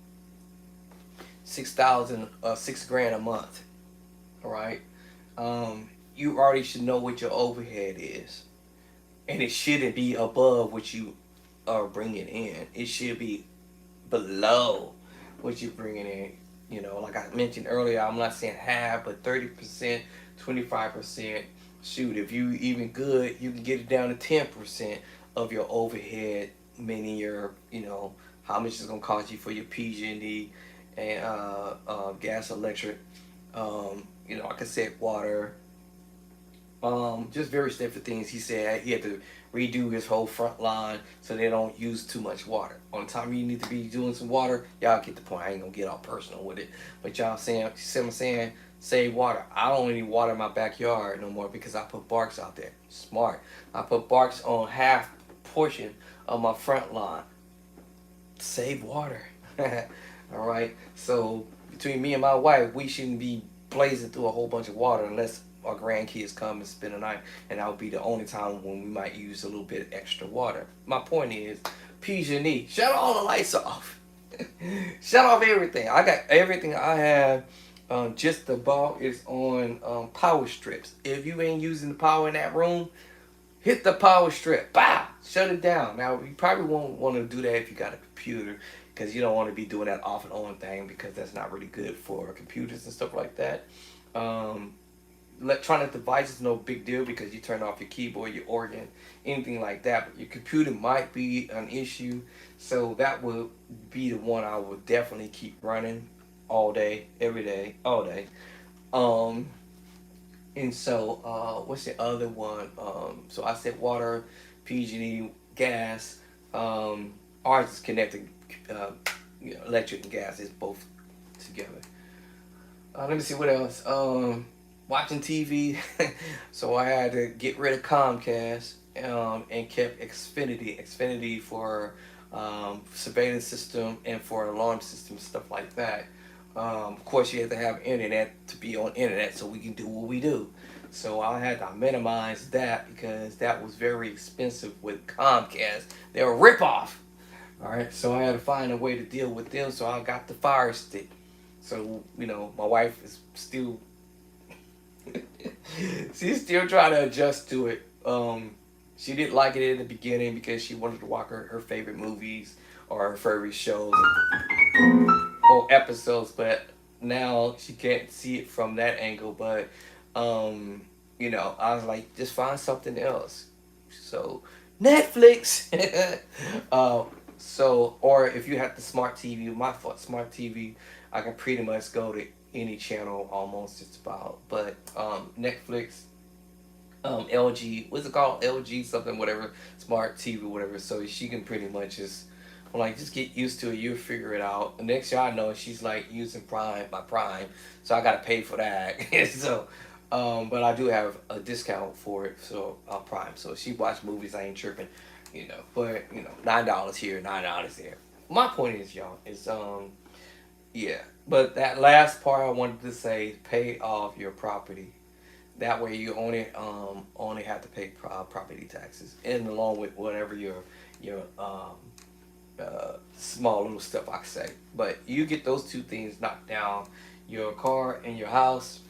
6 grand a month, all right? You already should know what your overhead is, and it shouldn't be above what you are bringing in. It should be below what you're bringing in. Like I mentioned earlier, I'm not saying half, but 30%, 25%. Shoot, if you even good, you can get it down to 10% of your overhead, meaning your, how much it's gonna cost you for your PG&E and gas, electric, like I said, water. Just various different things. He said he had to redo his whole front line so they don't use too much water. On the time you need to be doing some water, y'all get the point. I ain't gonna get all personal with it, but y'all see what I'm saying? Save water. I don't need water in my backyard no more because I put barks out there. Smart. I put barks on half portion of my front lawn. Save water. All right. So between me and my wife, we shouldn't be blazing through a whole bunch of water unless our grandkids come and spend the night, and that would be the only time when we might use a little bit extra water. My point is, PG&E, shut all the lights off. Shut off everything. I got everything I have Just the ball is on power strips. If you ain't using the power in that room, hit the power strip. Bow! Shut it down. Now, you probably won't want to do that if you got a computer because you don't want to be doing that off and on thing because that's not really good for computers and stuff like that. Um, Electronic devices no big deal because you turn off your keyboard, your organ, anything like that. But your computer might be an issue, so that would be the one I would definitely keep running all day, every day, all day. Um, and so what's the other one? So I said water, PG&E, gas. Ours is connected, uh, electric and gas is both together. Let me see what else. Watching TV. So I had to get rid of Comcast and kept Xfinity. Xfinity for surveillance system and for alarm system stuff like that. Of course, you have to have internet to be on internet so we can do what we do. So I had to minimize that because that was very expensive with Comcast. They're a ripoff. All right, so I had to find a way to deal with them. So I got the Fire Stick. So my wife is still she's still trying to adjust to it. She didn't like it in the beginning because she wanted to watch her favorite movies or her favorite shows or episodes, but now she can't see it from that angle. But I was like, just find something else. So Netflix. uh, or if you have the smart TV, my smart TV, I can pretty much go to any channel almost just about. But Netflix, LG, what's it called? LG something, whatever, smart TV, whatever. So she can pretty much just, I'm like, just get used to it. You'll figure it out. The next year I know she's like using Prime, so I gotta pay for that. So, but I do have a discount for it, so Prime. So she watch movies, I ain't tripping, But $9 here, $9 there. My point is, y'all, is yeah. But that last part I wanted to say, pay off your property. That way you only have to pay property taxes, and along with whatever your small little stuff I say. But you get those two things knocked down, your car and your house,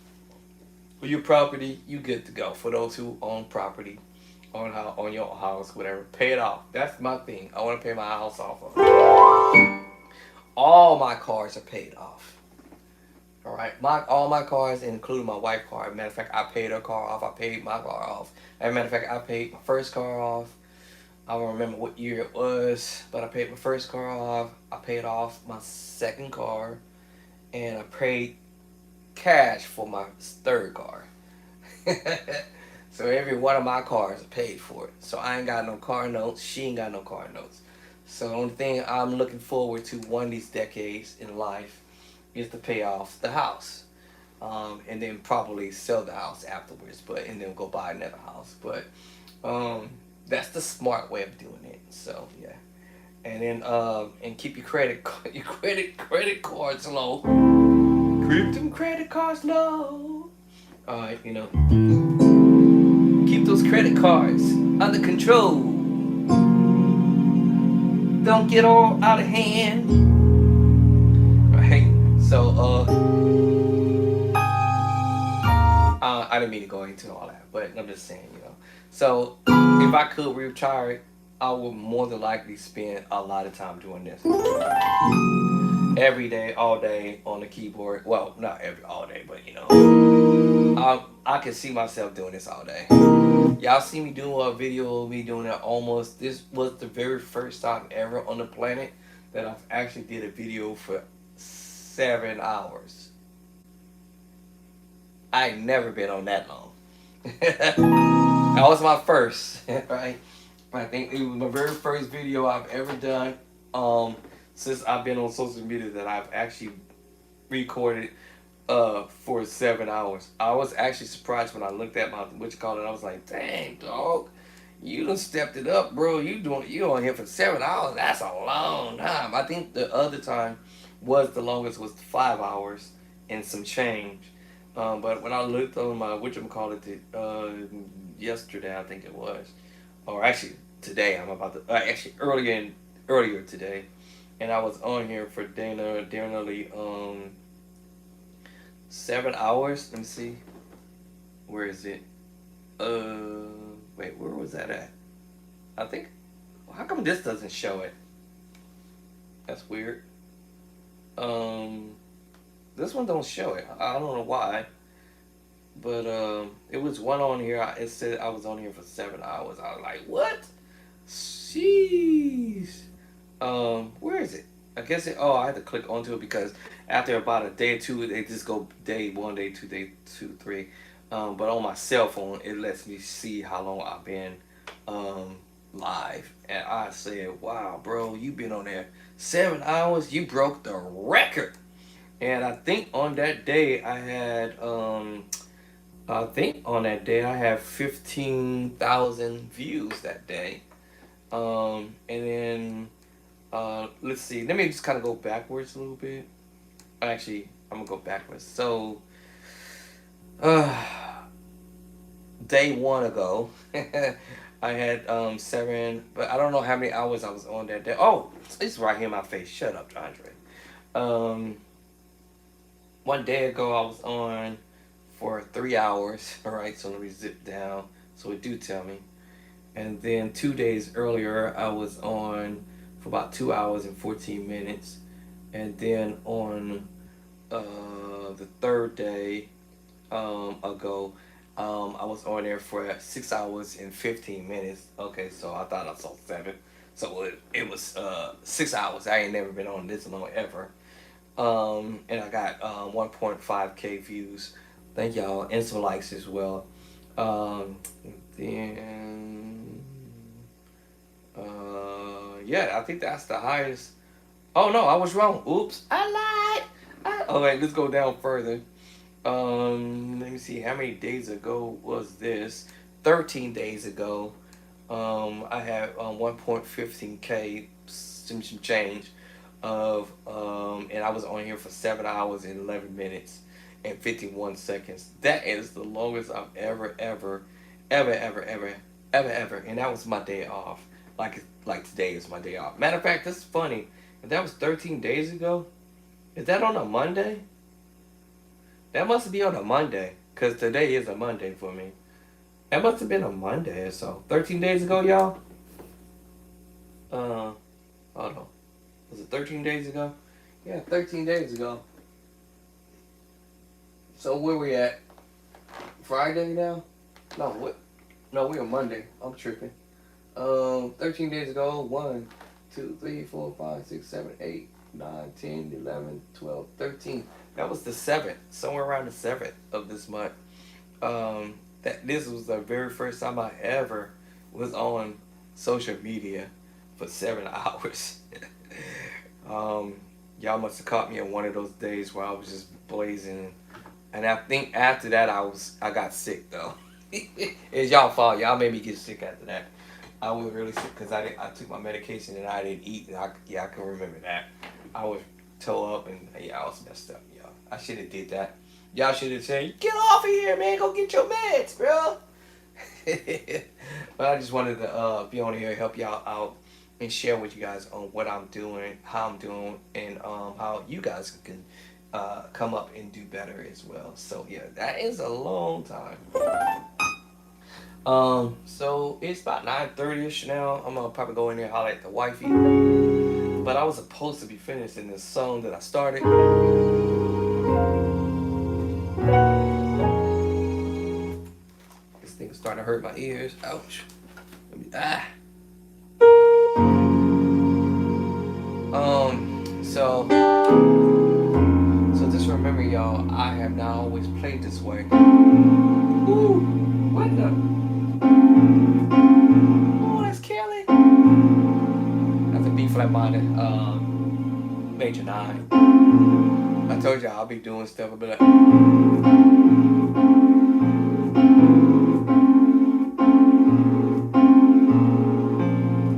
or your property, you good to go. For those who own property, on your house, whatever, pay it off. That's my thing. I want to pay my house off. All my cars are paid off. All right, all my cars, including my wife's car. Matter of fact, I paid her car off. I paid my car off. As a matter of fact, I paid my first car off. I don't remember what year it was, but I paid my first car off. I paid off my second car, and I paid cash for my third car. So every one of my cars are paid for it. So I ain't got no car notes. She ain't got no car notes. So the only thing I'm looking forward to one of these decades in life is to pay off the house, and then probably sell the house afterwards. And then go buy another house. But that's the smart way of doing it. So yeah, and then and keep your credit cards low. Keep them credit cards low. Keep those credit cards under control. Don't get all out of hand. Right. So I didn't mean to go into all that, but I'm just saying. So if I could retire, I would more than likely spend a lot of time doing this. Every day, all day on the keyboard. Well, not all day, but I can see myself doing this all day. Y'all see me do a video of me doing it almost. This was the very first time ever on the planet that I've actually did a video for 7 hours. I ain't never been on that long. That was my first, right? I think it was my very first video I've ever done since I've been on social media that I've actually recorded for 7 hours. I was actually surprised when I looked at my I was like, dang dog, you done stepped it up, bro. You on here for 7 hours. That's a long time. I think the other time was the longest was 5 hours and some change. But when I looked on my yesterday I think it was, or actually today I'm about to actually earlier today, and I was on here for Dana Lee 7 hours. Let me see. Where is it? Wait, where was that at? I think. How come this doesn't show it? That's weird. Um, this one don't show it. I don't know why, but it was one on here. It said I was on here for 7 hours. I was like, what? Jeez. Where is it? I guess it. Oh, I had to click onto it because after about a day or two, they just go day one, day two, day two, three. But on my cell phone, it lets me see how long I've been um live, and I said, "Wow, bro, you been on there 7 hours. You broke the record." And I think on that day I had 15,000 views that day. And then let's see. Let me just kind of go backwards a little bit. Actually, I'm gonna go backwards. So, uh, day one ago, I had seven, but I don't know how many hours I was on that day. Oh, it's right here in my face. Shut up, Andre. Um, one day ago I was on for 3 hours. All right, so let me zip down so it do tell me. And then 2 days earlier I was on for about 2 hours and 14 minutes. And then on the third day ago, I was on there for 6 hours and 15 minutes. Okay, so I thought I saw seven. So it was 6 hours. I ain't never been on this long ever. And I got 1.5K views. Thank y'all, and some likes as well. Then yeah, I think that's the highest. Oh no, I was wrong. Oops, I lied. Okay, let's go down further. Let me see. How many days ago was this? 13 days ago. I had 1.15K, some change of and I was on here for 7 hours and 11 minutes and 51 seconds. That is the longest I've ever, and that was my day off. Like today is my day off. Matter of fact, that's funny. If that was 13 days ago, is that on a Monday? That must be on a Monday, cause today is a Monday for me. That must have been a Monday or so. 13 days ago, y'all. Hold on. Was it 13 days ago? Yeah, 13 days ago. So where we at? Friday now? No, what? No, we on Monday. I'm tripping. 13 days ago. 1, 2, 3, 4, 5, 6, 7, 8, 9, 10, 11, 12, 13. That was the 7th. Somewhere around the 7th of this month. That this was the very first time I ever was on social media for 7 hours. Y'all must have caught me on one of those days where I was just blazing. And I think after that I got sick though. It's y'all fault. Y'all made me get sick after that. I was really sick because I took my medication and I didn't eat. And I can remember that. I was toe up and yeah, I was messed up, y'all. I should have did that. Y'all should have said, "Get off of here, man. Go get your meds, bro." But I just wanted to be on here, help y'all out, and share with you guys on what I'm doing, how I'm doing, and how you guys can come up and do better as well. So yeah, that is a long time. So it's about 9:30ish now. I'm gonna probably go in there and holler at the wifey. But I was supposed to be finishing this song that I started. This thing's starting to hurt my ears. Ouch. Ah. So just remember, y'all, I have not always played this way. Ooh, what the? Oh, that's Kelly. That's a B flat minor, major 9. I told y'all I'll be doing stuff, I'll be like,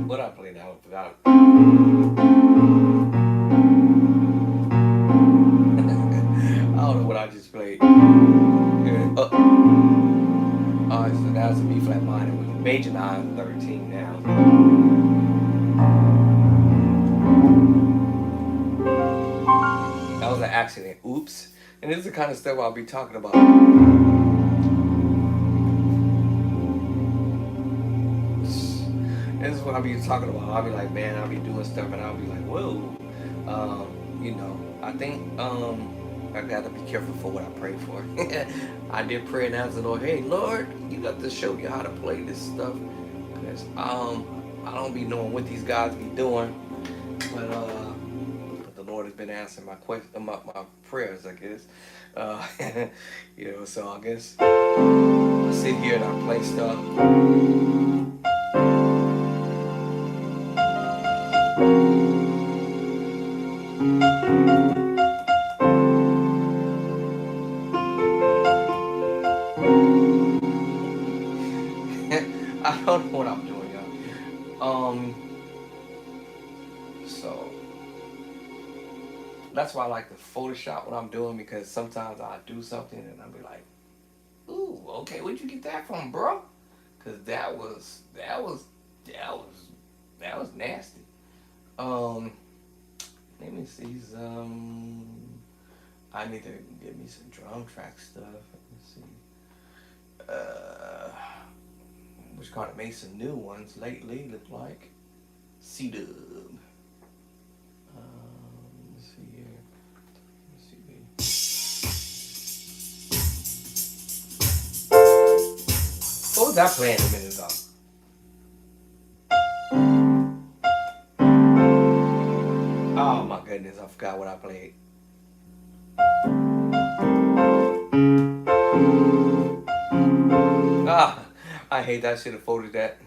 what I played now, I forgot. I don't know what I just played. Alright, so that's a B flat minor with major 9, 13 now. That was an accident. Oops. And this is the kind of stuff I'll be talking about. This is what I'll be talking about. I'll be like, man, I'll be doing stuff, and I'll be like, whoa. I think I gotta be careful for what I pray for. I did pray and ask the Lord, hey Lord, you got to show me how to play this stuff, because I don't be knowing what these guys be doing, but the Lord has been answering my my prayers, I guess. Uh, so I guess I sit here and I play stuff. I don't know what I'm doing, y'all. So that's why I like to Photoshop what I'm doing, because sometimes I do something and I'll be like, "Ooh, okay, where'd you get that from, bro?" Because that was nasty. Um, Let me see some. I need to get me some drum track stuff. Let me see. Which kind of made some new ones lately. Look like C-Dub. Let's see here. Let's see. What was I playing a minute ago? Oh my goodness, I forgot what I played. Ah, I hate that. Should have folded that.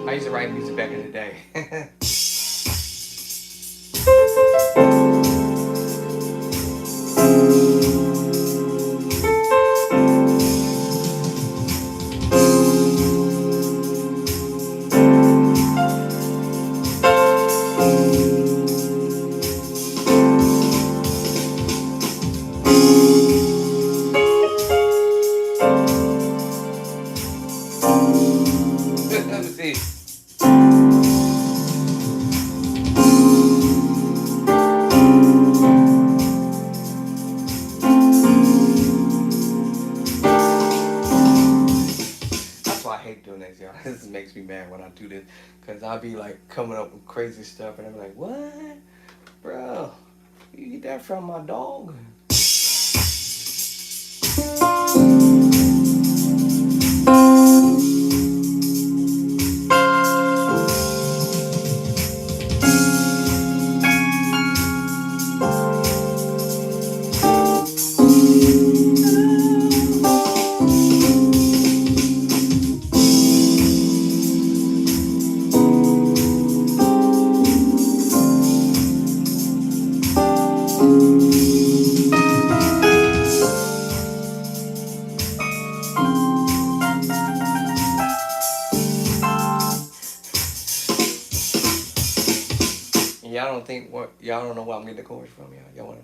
I used to write music back in the day. Let me see. That's why I hate doing this, y'all. This makes me mad when I do this, because I'll be like coming up with crazy stuff, and I'm like, what? Bro, you get that from my dog? Y'all don't know where I'm getting the chords from, y'all wanna?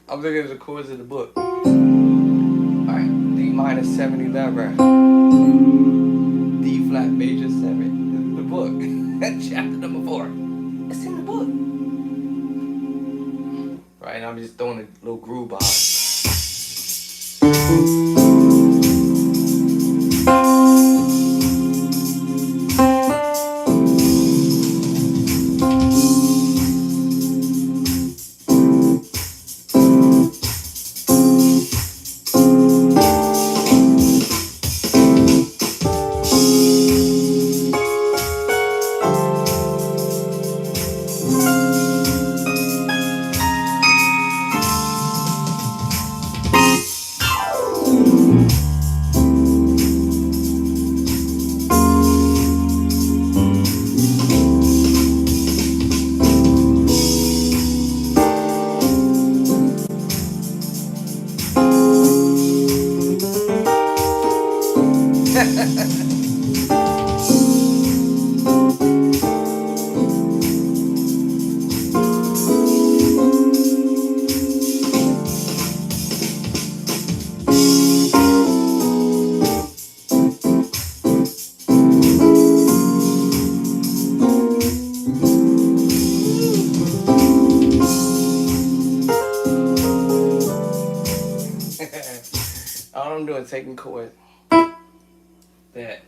I'm looking at the chords in the book. Alright, D minor 7/11, D flat major 7. This is the book. Chapter number 4. It's in the book. Right, and I'm just throwing a little groove behind it. all I'm doing is taking chords that's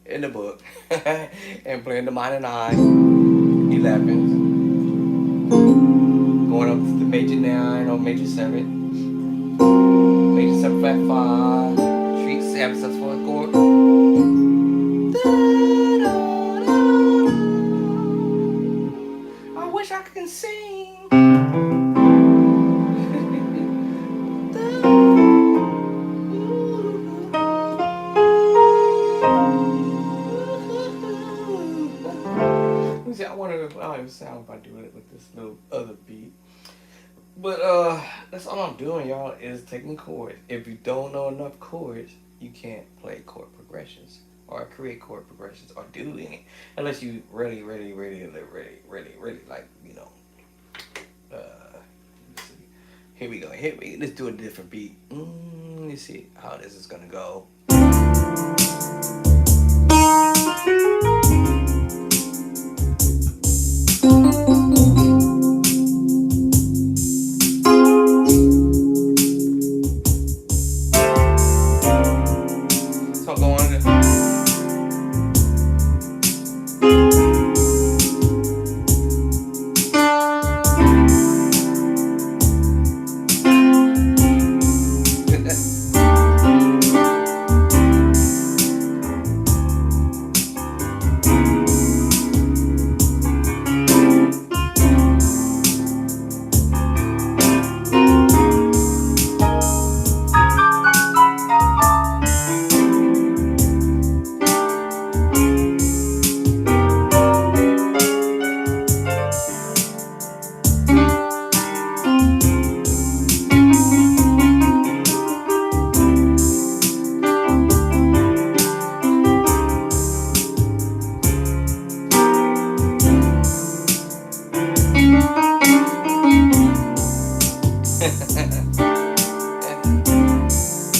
in the book and playing the minor 9, 11s, going up to the major 9 or major 7, major 7 flat 5, treat 7 saxophone chord. I wish I could sing. See, I wonder if I would sound if I do it with this little other beat. But that's all I'm doing, y'all, is taking chords. If you don't know enough chords, you can't play chord progressions or create chord progressions or do any unless you really like, you know. Let's see. Here we go. Let's do a different beat. Let's see how this is gonna go. So going to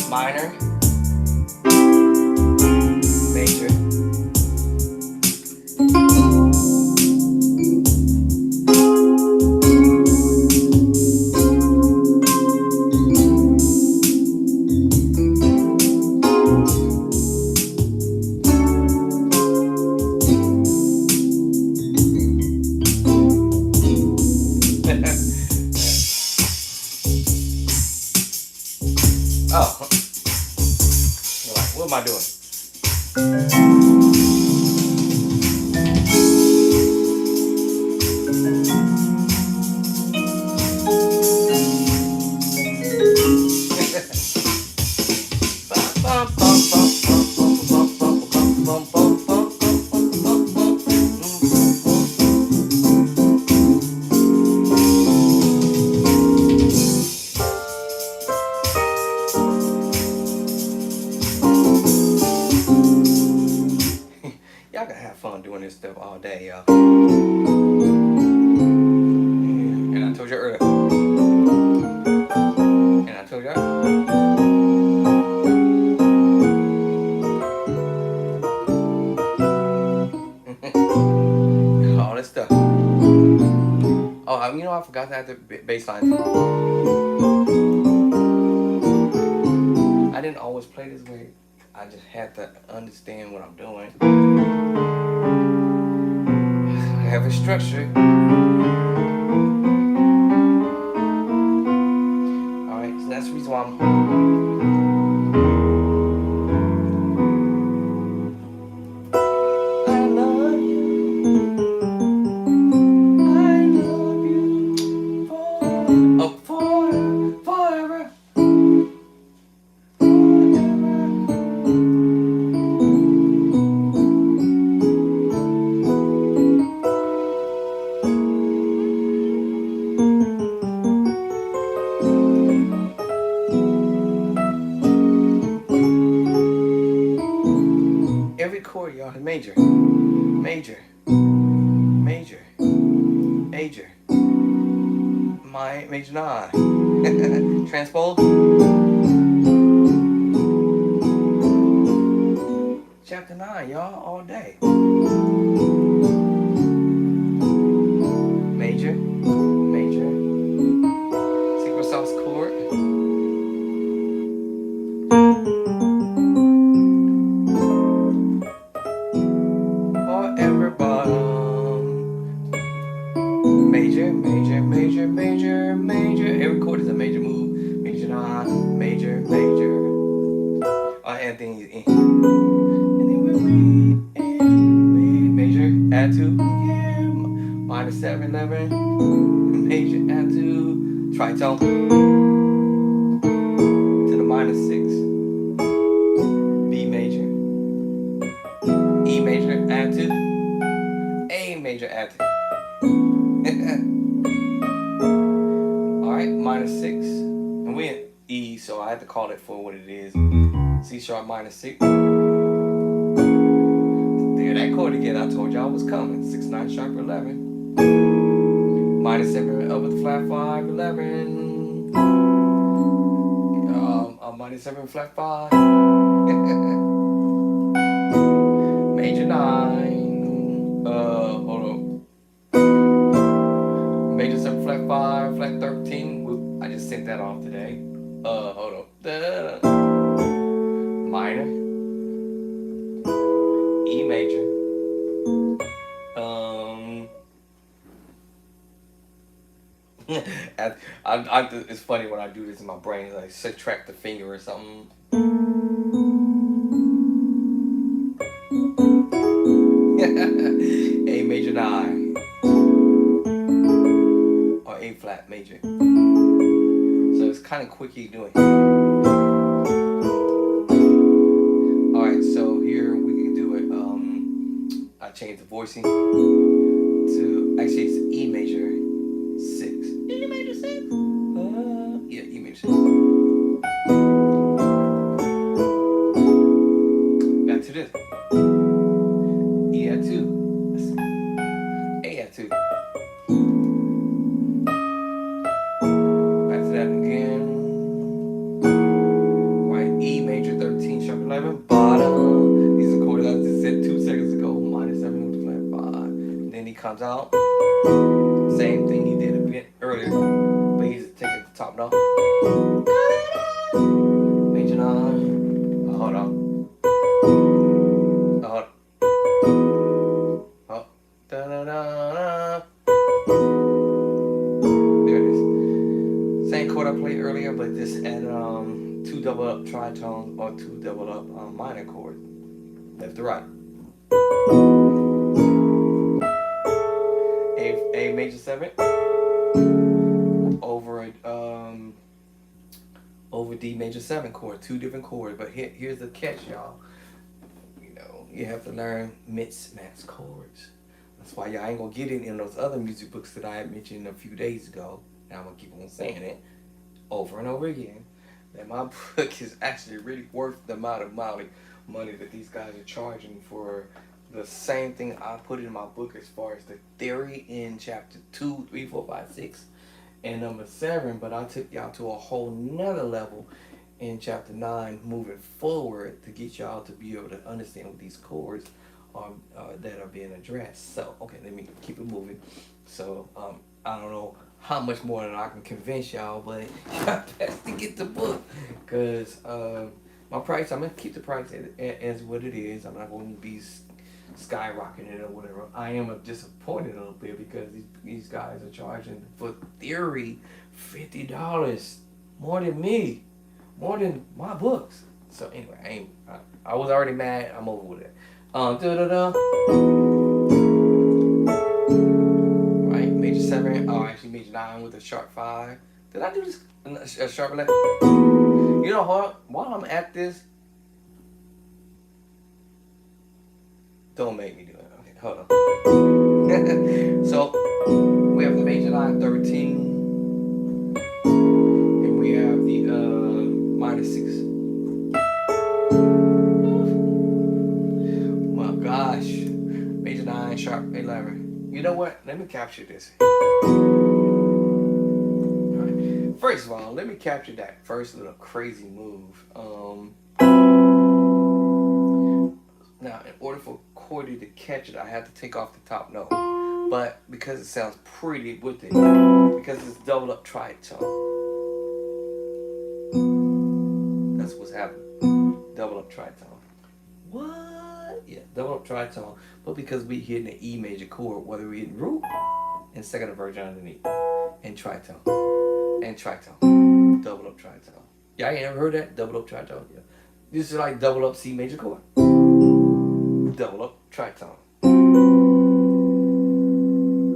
minor, major, oh, you're like, what am I doing? Y'all can have fun doing this stuff all day, y'all. And I told you earlier. And I told y'all. All this stuff. Oh, you know, I forgot to add the bass line. I didn't always play this way. I just had to understand what I'm doing. I have it structured. Alright, so that's the reason why I'm I love you. Forever. Every chord, y'all, is major, major, major, major, major 9, transpose, chapter 9, y'all, all day, major, major, secret sauce chord. 7/11, major add to tritone to the -6, B major, E major add to, A major add to. Alright, -6, and we're in E, so I have to call it for what it is. C sharp -6. There, that chord again, I told y'all was coming. 6/9 sharp 11. -7 up with the flat 5, 11. -7 flat 5. Major 9. Hold on. Major 7 flat 5, flat 13. Whoop, I just sent that off today. Hold on. Minor. E major. It's funny when I do this in my brain. It's like subtract the finger or something. A major 9 or A flat major. So it's kind of quickie doing. All right, so here we can do it. I changed the voicing to actually it's E major 6. E major 6. Yeah, E major 6. Back to this. E at 2. A at 2. Back to that again. Right, E major 13 sharp 11. Bottom. These are chords I just said 2 seconds ago. -7 with the flat 5. And then he comes out. Same thing he did a bit earlier, but he's taking the top note. Major 9. Hold on. Hold on. Oh. Da-da-da-da. There it is. Same chord I played earlier, but this at 2 double up tritone or 2 double up minor chord, left to right. A major 7 over D major 7 chord, 2 different chords. But here's the catch, y'all. You know, you have to learn mix-match chords. That's why y'all ain't gonna get it in those other music books that I had mentioned a few days ago. And I'm gonna keep on saying it over and over again. That my book is actually really worth the amount of money that these guys are charging for the same thing I put in my book as far as the theory in chapter 2, 3, 4, 5, 6, and number 7. But I took y'all to a whole nother level in chapter 9 moving forward to get y'all to be able to understand what these chords are that are being addressed. So, okay, let me keep it moving. So, I don't know how much more than I can convince y'all, but y'all best to get the book. Because my price, I'm going to keep the price as what it is. I'm not going to be skyrocketing it or whatever. I am disappointed a little bit because these guys are charging for theory $50 more than me, more than my books. So anyway, I was already mad. I'm over with it. Right, major 7. Oh, actually major 9 with a sharp 5. Did I do this a sharp 11? You know what? While I'm at this, don't make me do it. Okay, hold on. So we have the major 9 13, and we have the -6. My gosh, major 9 sharp 11. You know what? Let me capture this. All right. First of all, let me capture that first little crazy move. Now, in order for Cordy to catch it, I have to take off the top note. But because it sounds pretty with it, because it's double up tritone. That's what's happening. Double up tritone. What? Yeah, double up tritone. But because we hitting the E major chord, whether we hitting root and second version underneath, and tritone, and tritone, double up tritone. Y'all ain't ever heard that? Double up tritone. Yeah. This is like double up C major chord. Double up tritone.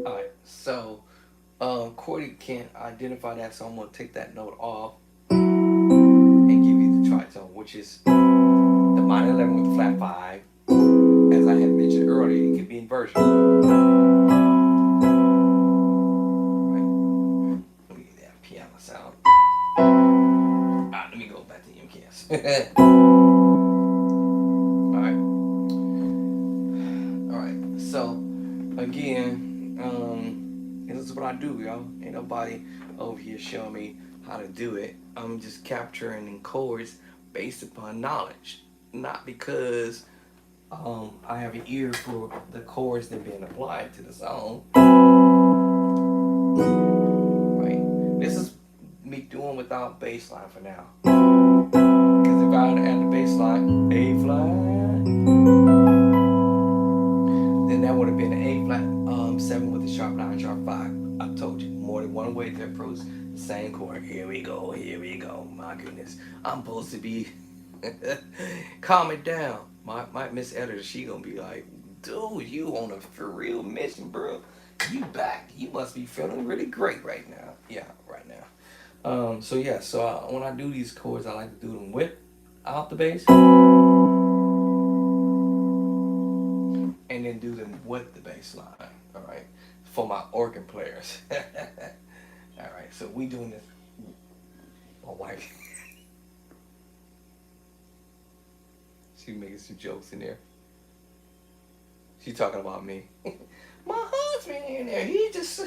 Alright, so Cordy can't identify that, so I'm gonna take that note off and give you the tritone, which is the minor 11 with the flat 5. As I had mentioned earlier, it could be inversion. Right? Let me get that piano sound. Alright, let me go back to MKS. Alright, so again, this is what I do, y'all. Ain't nobody over here showing me how to do it. I'm just capturing in chords based upon knowledge, not because I have an ear for the chords that are being applied to the song. Right? This is me doing without bass line for now. Because if I had to add the bass line, A flat, then that would have been an A flat 7 with a sharp 9, sharp 5. I told you, more than one way to approach the same chord. Here we go, here we go. My goodness, I'm supposed to be calm it down. My Miss Editor, she gonna be like, dude, you on a for real mission, bro. You back. You must be feeling really great right now. Yeah, right now. So yeah, so when I do these chords, I like to do them without the bass, and then do them with the bass line. All right, for my organ players. All right, so we doing this. My wife, she making some jokes in there. She talking about me. My husband in there. He just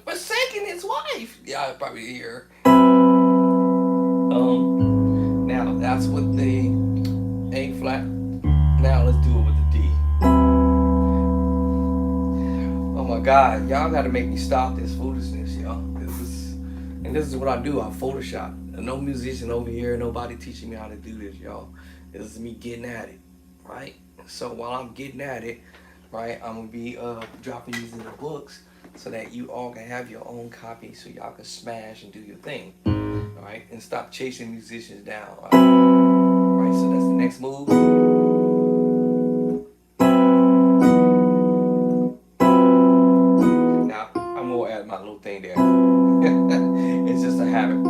forsaking his wife. Yeah, I probably hear her. Now that's with the A flat. Now let's do it with the D. Oh my God, y'all gotta make me stop this foolishness, y'all. This is what I do. I Photoshop. No musician over here, nobody teaching me how to do this, y'all. This is me getting at it, right? So while I'm getting at it, right, I'm gonna be dropping these in the books so that you all can have your own copy, so y'all can smash and do your thing, all right? And stop chasing musicians down, all right? So that's the next move. Now I'm gonna add my little thing there. It's just a habit.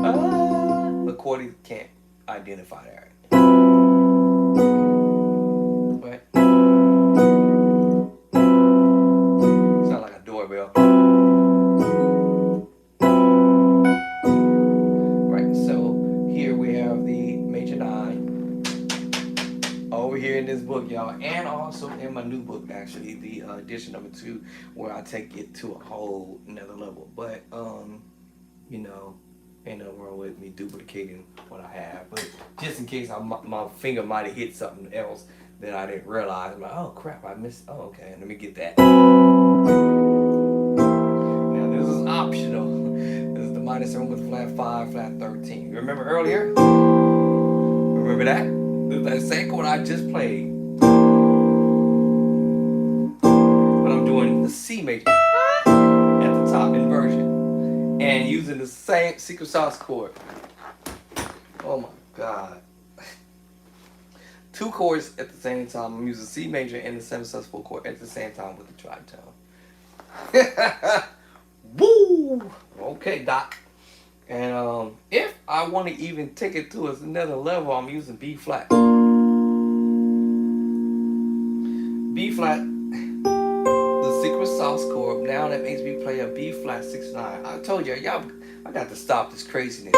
The Cordy can't identify that. Right? Sound like a doorbell. Right, so here we have the major 9 over here in this book, y'all, and also in my new book, actually, the edition number 2, where I take it to a whole another level. But you know, ain't nothing wrong with me duplicating what I have, but just in case my finger might have hit something else that I didn't realize, I'm like, oh crap, I missed. Oh, okay, let me get that. Now this is optional. This is the minor 7 with flat 5, flat 13. You remember earlier? Remember that? This is that same chord I just played, but I'm doing the C major at the top inversion. And using the same secret sauce chord. Oh my God. 2 chords at the same time. I'm using C major and the 7 sus4 chord at the same time with the tritone. Woo! Okay, Doc. And if I want to even take it to another level, I'm using B flat. B flat. Secret sauce chord. Now that makes me play a B flat 6/9. I told y'all, I got to stop this craziness.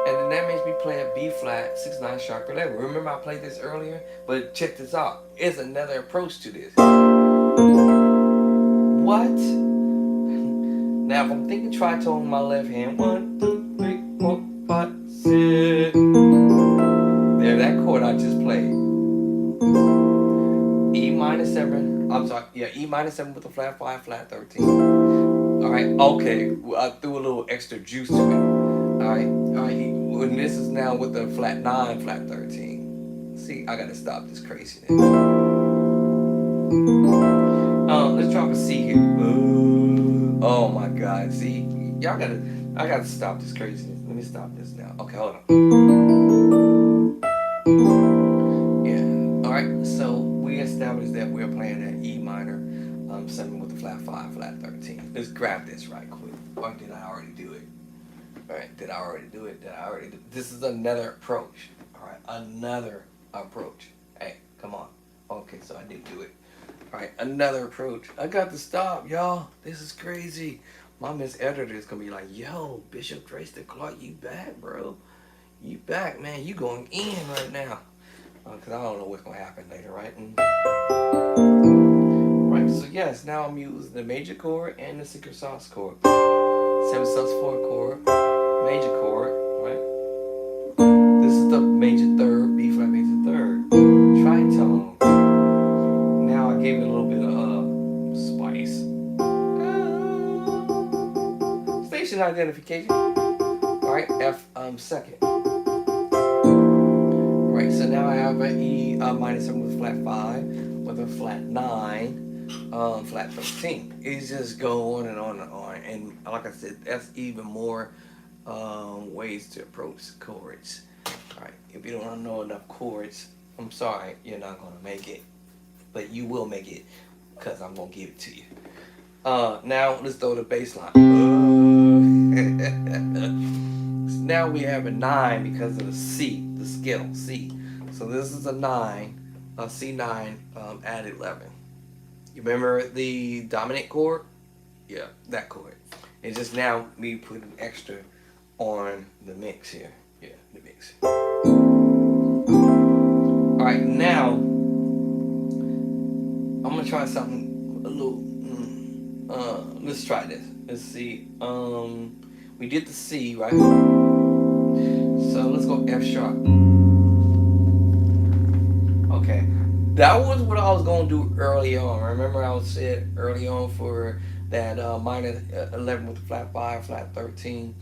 And then that makes me play a B flat 6/9 sharp 11. Remember I played this earlier? But check this out. It's another approach to this. What? Now if I'm thinking tritone in my left hand, 1, 2, 3, 4, 5, 6. There, that chord I just played. E minor 7. I'm sorry, yeah, E minor 7 with a flat 5, flat 13. Alright, okay, I threw a little extra juice to it. Alright, and this is now with the flat 9, flat 13. See, I gotta stop this craziness. Let's drop a C here. Oh my God, see, I gotta stop this craziness. Let me stop this now. Okay, hold on. Yeah, alright, so we established that we're playing an E minor 7 with the flat 5, flat 13. Let's grab this right quick. Or did I already do it? Alright, did I already do it? This is another approach. Alright, another approach. Hey, come on. Okay, so I did do it. Alright, another approach. I got to stop, y'all. This is crazy. My Miss Editor is gonna be like, yo, Bishop Drayster Clark, you back, bro. You back, man. You going in right now. Because I don't know what's gonna happen later, right? Right, so yes, now I'm using the major chord and the secret sauce chord. 7 sus 4 chord, major chord, right? This is the major third, B flat major third, tritone. Now I gave it a little bit of spice. Station identification. Alright, F second. Right, so now I have an E minor 7 with flat 5 with a flat 9. Flat 13. It's just go on and on and on, and like I said, that's even more ways to approach chords. All right, if you don't know enough chords, I'm sorry, you're not gonna make it, but you will make it because I'm gonna give it to you. Now let's throw the bass line. So now we have a 9 because of the C, the scale C. So this is a 9, a C9 at 11. You remember the dominant chord? Yeah, that chord. It's just now me putting extra on the mix here. Yeah, the mix. Alright, now I'm gonna try something a little let's try this. Let's see. We did the C, right? So let's go F sharp. Okay. That was what I was going to do early on. Remember I said early on for that minor 11 with the flat 5, flat 13.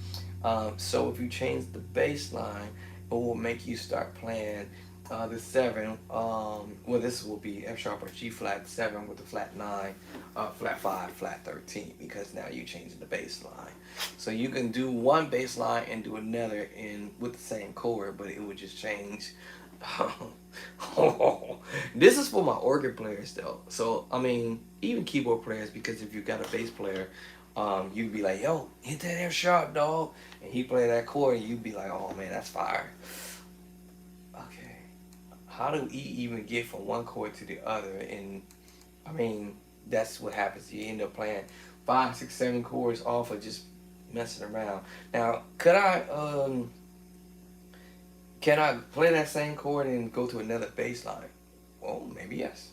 So if you change the bass line, it will make you start playing the 7. Well, this will be F sharp or G flat 7 with the flat 9, flat 5, flat 13, because now you're changing the bass line. So you can do one bass line and do another with the same chord, but it would just change. This is for my organ players though. So I mean, even keyboard players, because if you got a bass player, you'd be like, yo, hit that F sharp, dog, and he play that chord, and you'd be like, oh man, that's fire. Okay, how do E even get from one chord to the other? And I mean, that's what happens. You end up playing 5, 6, 7 chords off of just messing around. Now, can I play that same chord and go to another bass line? Well, maybe yes.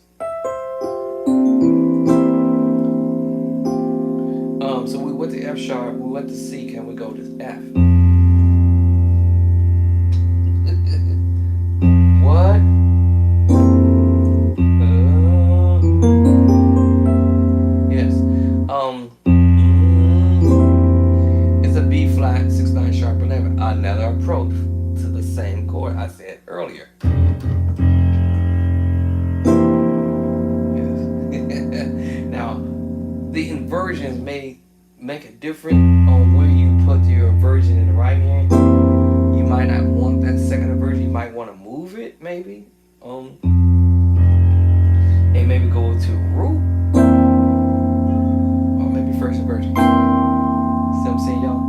So we went to F sharp, we went to C, can we go to F? What? Yes. It's a B flat 6, 9 sharp 11. Another approach to the same chord I said earlier. Yes. Now, the inversions may make a difference on where you put your inversion in the right hand. You might not want that second inversion. You might want to move it, maybe. And maybe go to root, or maybe first inversion. See what I'm saying, y'all?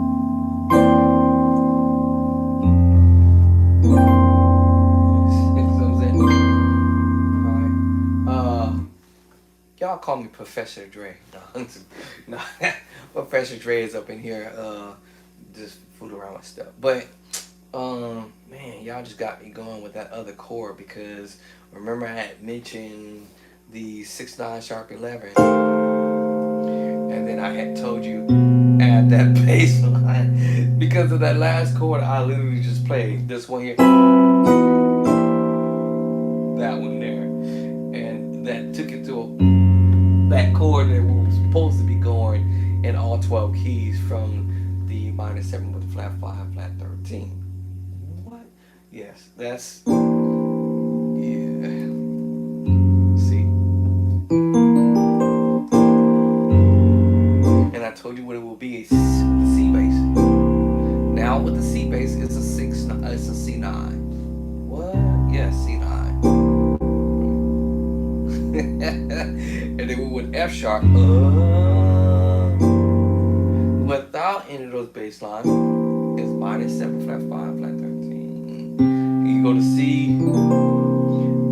Y'all call me Professor Dre. No, Professor Dre is up in here just fooling around with stuff. But man, y'all just got me going with that other chord, because remember I had mentioned the 6, 9 sharp 11, and then I had told you add that bass line. Because of that last chord, I literally just played this one here, that one there, and that took it to that chord that was supposed to be going in all 12 keys from the minor 7 with the flat 5, flat 13. What? Yes, that's, yeah. See? And I told you what it will be, a C bass. Now with the C bass, it's a C9. What? Yes, C9. and then we went F sharp. Without any of those bass lines, it's minus 7 flat 5 flat 13. You go to C.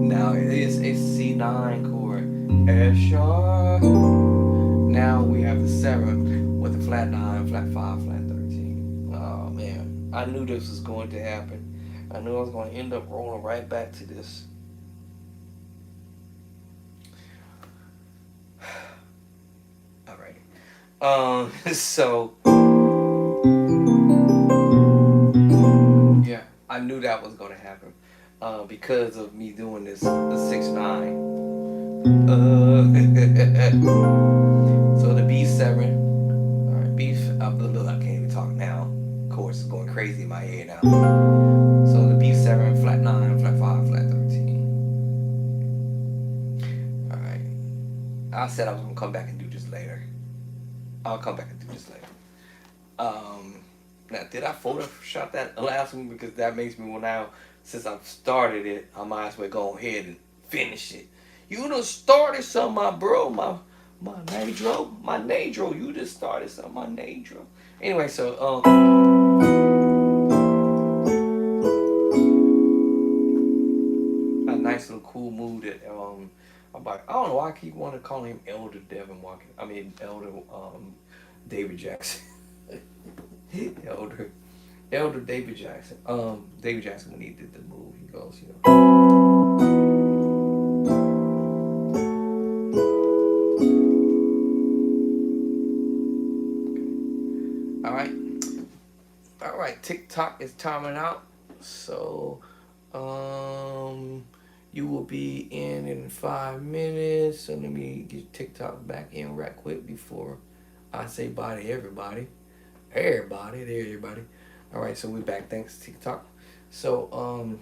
Now it is a C9 chord. F sharp. Now we have the 7 with the flat 9 flat 5 flat 13. Oh man, I knew this was going to happen. I knew I was going to end up rolling right back to this. All right. So yeah, I knew that was going to happen because of me doing this the 6/9. So the B7. All right, I can't even talk now. Of course, it's going crazy in my head now. So the B7 flat 9 flat 5 flat 13. All right. I said I was gonna come back and do this later. I'll come back and do this later. Now, did I Photoshop that last one? Because that makes me, well, now, since I've started it, I might as well go ahead and finish it. You done started some, my bro, my Nadro. You just started some, my Nadro. Anyway, so, a nice little cool mood that, I don't know why I keep wanting to call him Elder Devin Walker. I mean, Elder, David Jackson. Elder David Jackson. David Jackson, when he did the move, he goes, you know. Okay. All right. TikTok is timing out, so you will be in 5 minutes. So let me get TikTok back in right quick before I say bye to everybody. Everybody. All right, so we're back. Thanks, TikTok. So I'm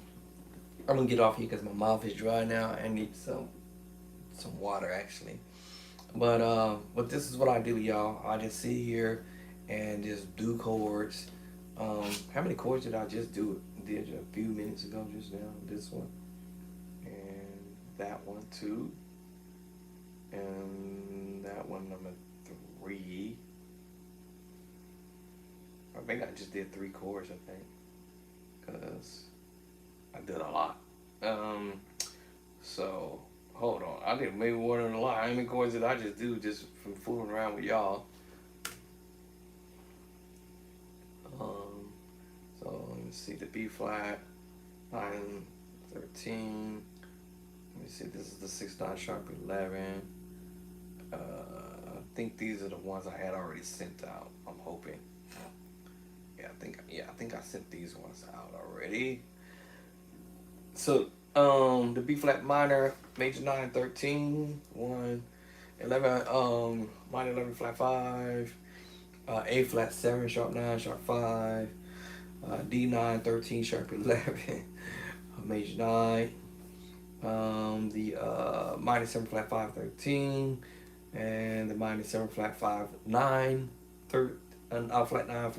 gonna get off here because my mouth is dry now. I need some water actually. But this is what I do, y'all. I just sit here and just do chords. How many chords did I just do? Did a few minutes ago just now. This one and that one too, and that one number 3. I think I just did 3 chords, I think, because I did a lot. So hold on, I did maybe more than a lot. How many chords did I just do just from fooling around with y'all? So let me see, the B flat, 9, 13. Let me see, this is the 6/9 sharp 11. I think these are the ones I had already sent out. I'm hoping. I think I sent these ones out already. So the B flat minor, major 9, 13, 1, 11, minor 11 flat 5, A flat 7 sharp 9 sharp 5, D9 13 sharp 11, major 9, the minor 7 flat 5 13, and the minor 7 flat 5 9 flat 9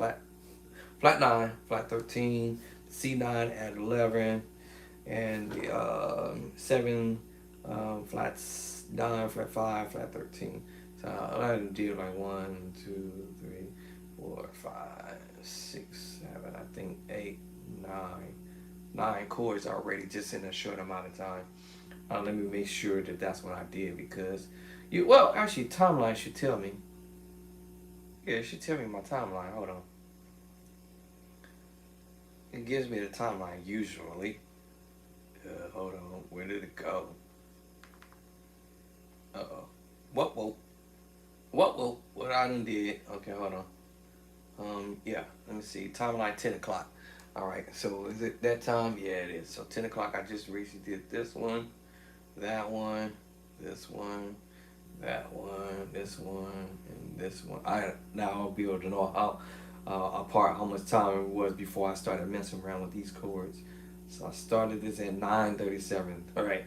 flat 9 flat 13, C9 at 11, and the 7 flats 9 flat 5 flat 13. So I did like 1 2 3 4 5 6 7, I think 8 9 chords already just in a short amount of time. Let me make sure that that's what I did, because actually timeline should tell me. Yeah, it should tell me my timeline. Hold on. It gives me the timeline usually. Hold on, where did it go? What I done did? Okay, hold on. Yeah, let me see. Timeline 10 o'clock. All right, so is it that time? Yeah, it is. So 10 o'clock, I just recently did this one, that one, this one, that one, this one, and this one. Now I'll be able to know how much time it was before I started messing around with these chords. So I started this at 9:37. All right.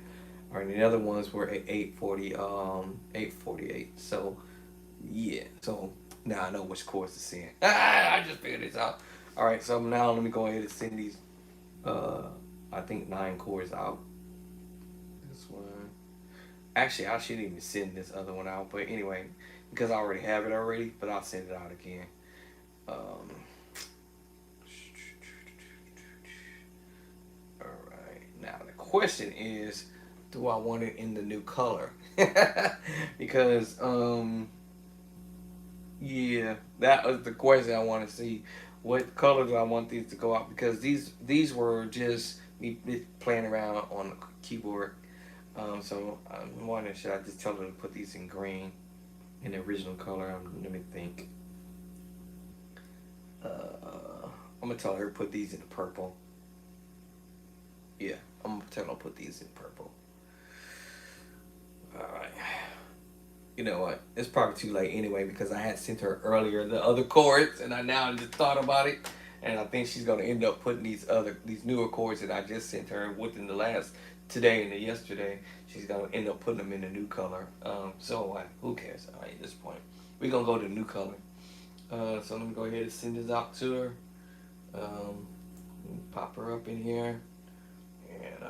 And the other ones were at 8:40, 8:48. So yeah. So now I know which chords to send. I just figured this out. All right. So now let me go ahead and send these. I think 9 chords out. This one. Actually, I shouldn't even send this other one out, but anyway, because I already have it already, but I'll send it out again. Um, all right. Now the question is, do I want it in the new color? Because yeah, that was the question I want to see. What color do I want these to go out? Because these were just me playing around on the keyboard. So I'm wondering, should I just tell her to put these in green, in the original color? Let me think. I'm gonna tell her to put these in purple. Yeah, I'm gonna tell her to put these in purple. All right. You know what? It's probably too late anyway because I had sent her earlier the other chords, and I now just thought about it, and I think she's gonna end up putting these newer chords that I just sent her within the last today and the yesterday. She's gonna end up putting them in a new color. So who cares? All right, at this point, we're gonna go to the new color. So let me go ahead and send this out to her. Pop her up in here, and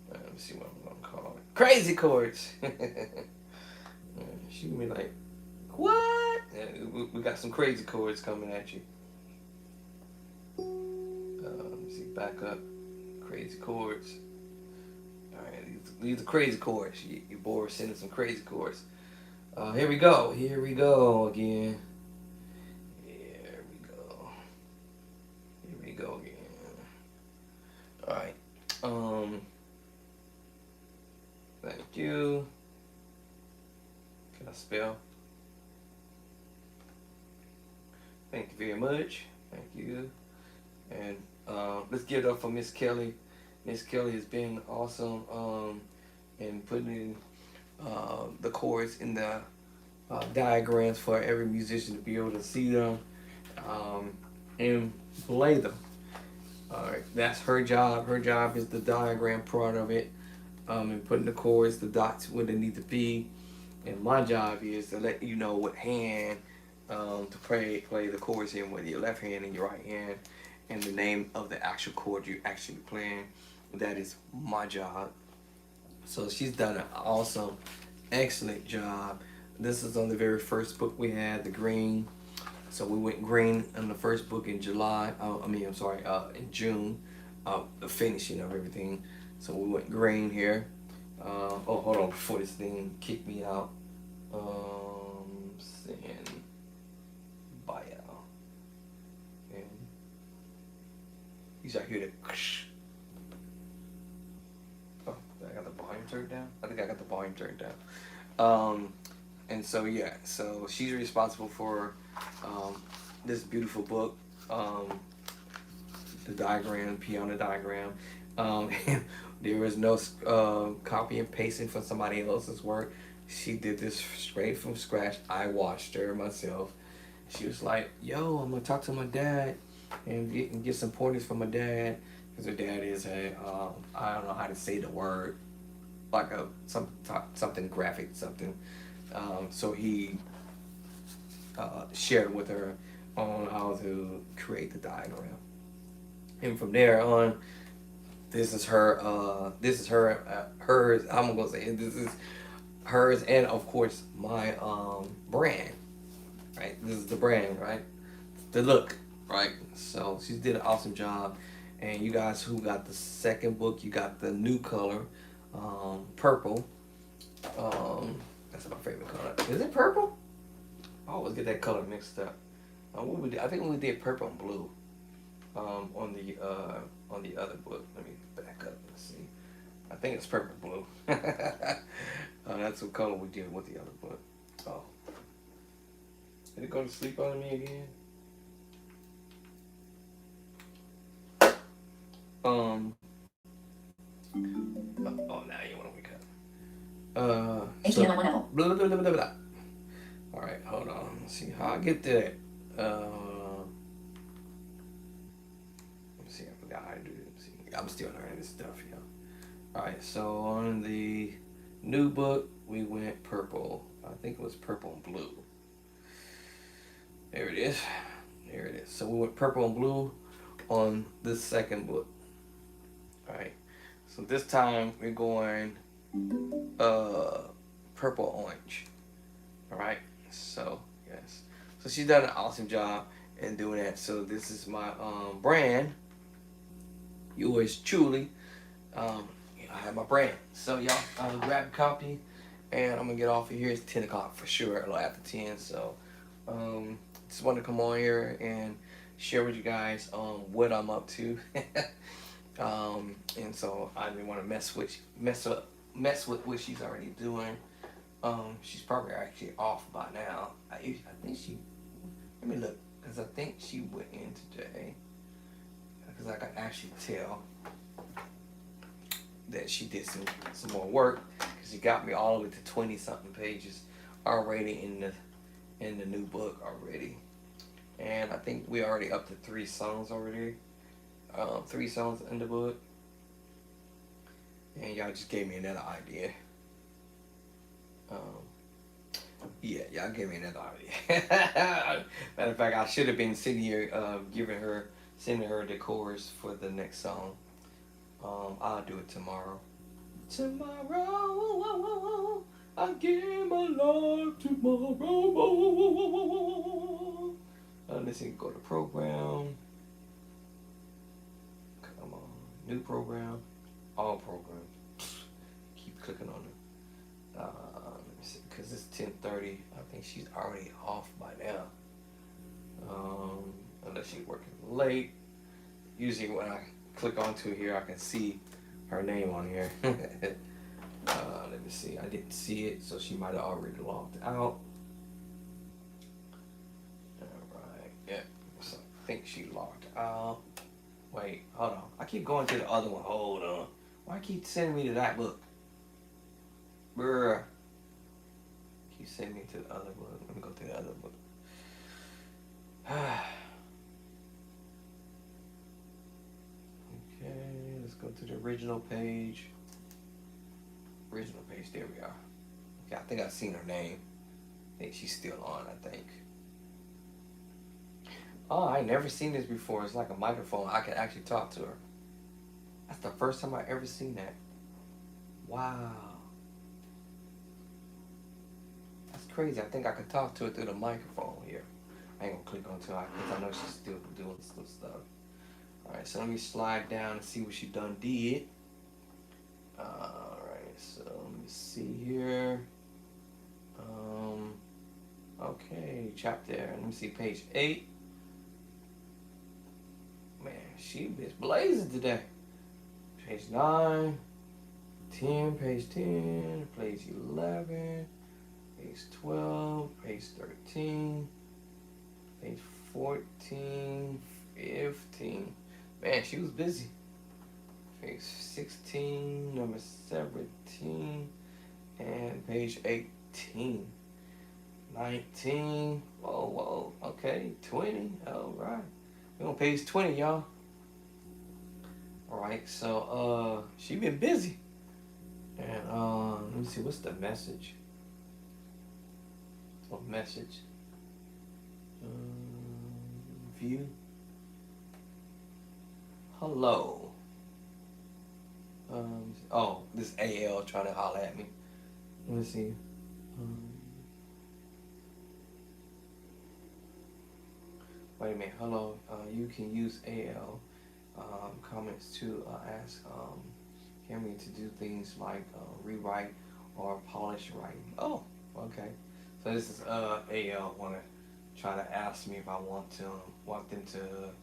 let me see what I'm gonna call it. Crazy chords. She gonna be like, what? We got some crazy chords coming at you. Let me see, back up. Crazy chords. All right, these are crazy chords. Your boy was sending some crazy chords. Here we go. Here we go again. Here we go. Here we go again. All right. Thank you. Can I spell? Thank you very much. Thank you. And let's give it up for Miss Kelly. Miss Kelly has been awesome in putting in the chords in the diagrams for every musician to be able to see them and play them. All right, that's her job. Her job is the diagram part of it, and putting the chords, the dots where they need to be. And my job is to let you know what hand to play the chords in with your left hand and your right hand, and the name of the actual chord you're actually playing. That is my job. So she's done an awesome, excellent job. This is on the very first book we had, the green. So we went green on the first book in July. In June, the finishing of everything. So we went green here. Hold on, before this thing kicked me out. Send bio. And you should hear the. Oh, I got the volume turned down. I think I got the volume turned down. And so yeah, so she's responsible for this beautiful book, the diagram, piano diagram. There was no copy and pasting from somebody else's work. She did this straight from scratch. I watched her myself. She was like, "Yo, I'm gonna talk to my dad and get some pointers from my dad, because her dad is a I don't know how to say the word, like something graphic something." So he shared with her on how to create the diagram, and from there on, this is her. Hers. I'm gonna say this is hers, and of course my brand. Right. This is the brand. Right. The look. Right. So she did an awesome job, and you guys who got the second book, you got the new color, purple. That's my favorite color. Is it purple? I always get that color mixed up. I think we did purple and blue on the other book. Let me back up and see. I think it's purple blue. That's what color we did with the other book. Oh, did it go to sleep on me again? Now you want to wake up. HTML 1 level. Blah, blah, blah, blah, blah. All right, hold on. Let's see how I get to that. Let's see, I forgot how to do it. Let's see. I'm still learning this stuff, yo. All right, so on the new book, we went purple. I think it was purple and blue. There it is. There it is. So we went purple and blue on this second book. All right. So this time we're going purple orange. All right. So yes. So she's done an awesome job in doing that. So this is my brand. Yours truly. I have my brand. So y'all, grab a copy, and I'm gonna get off of here. It's 10 o'clock for sure, a little after 10. So, just want to come on here and share with you guys what I'm up to. And so I didn't want to mess with what she's already doing. She's probably actually off by now. I think she. Let me look, because I think she went in today. Because I can actually tell that she did some more work, because she got me all the way to 20 something pages already in the new book already. And I think we already up to 3 songs already. 3 songs in the book. And y'all just gave me another idea. Yeah, y'all gave me another idea. Matter of fact, I should have been sitting here sending her the chorus for the next song. I'll do it tomorrow. Tomorrow, I give my life tomorrow. Let's see, go to program. Come on, new program, all programs. Keep clicking on it. Let me see, because it's 10:30. I think she's already off by now. Unless she's working late. Usually when I click onto here, I can see her name on here. Let me see. I didn't see it, so she might have already logged out. Alright, yeah. So I think she logged out. Wait, hold on. I keep going to the other one. Hold on. Why keep sending me to that book? Bruh. Keep sending me to the other book. Let me go to the other book. Okay, let's go to the original page. Original page, there we are. Okay, I think I've seen her name. I think she's still on, I think. Oh, I never seen this before. It's like a microphone. I can actually talk to her. That's the first time I ever seen that. Wow. That's crazy. I think I could talk to her through the microphone here. I ain't gonna click onto her because I know she's still doing some stuff. Alright, so let me slide down and see what she done did. Alright, so let me see here. Okay, chapter. Let me see, page 8. Man, she is blazing today. Page 9, 10, page 10, page 11, page 12, page 13, page 14, 15. Man, she was busy. Page 16, number 17, and page 18. 19, whoa, okay, 20, all right. We're on page 20, y'all. All right, so, she been busy. And, let me see, what's the message? What message? View. Hello. Oh, this AL trying to holler at me. Let me see. Wait a minute. Hello. You can use AL comments to ask Camry to do things like rewrite or polish writing. Oh, okay. So this is AL want to try to ask me if I want them to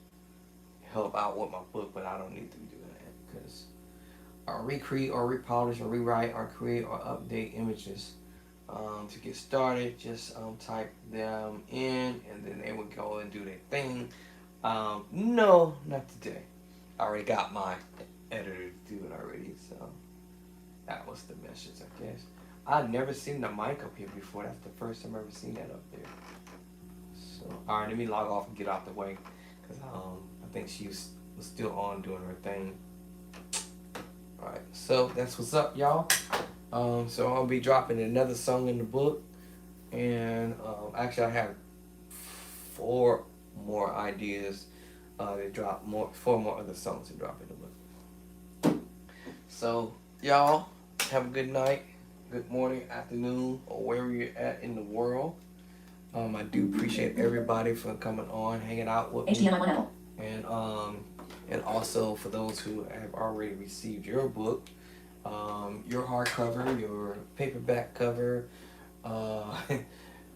help out with my book, but I don't need to be doing that because recreate or repolish or rewrite or create or update images. To get started, just type them in and then they will go and do their thing. No, not today. I already got my editor to do it already, so that was the message, I guess. I've never seen the mic up here before. That's the first time I've ever seen that up there. So, alright, let me log off and get out the way because I think she was still on doing her thing. Alright, so that's what's up, y'all. So I'll be dropping another song in the book, and actually I have 4 more ideas to drop 4 more other songs to drop in the book. So y'all, have a good night, good morning, afternoon, or wherever you're at in the world. I do appreciate everybody for coming on, hanging out with me, HDMI 1 Apple. and also for those who have already received your book, your hardcover, your paperback cover, uh,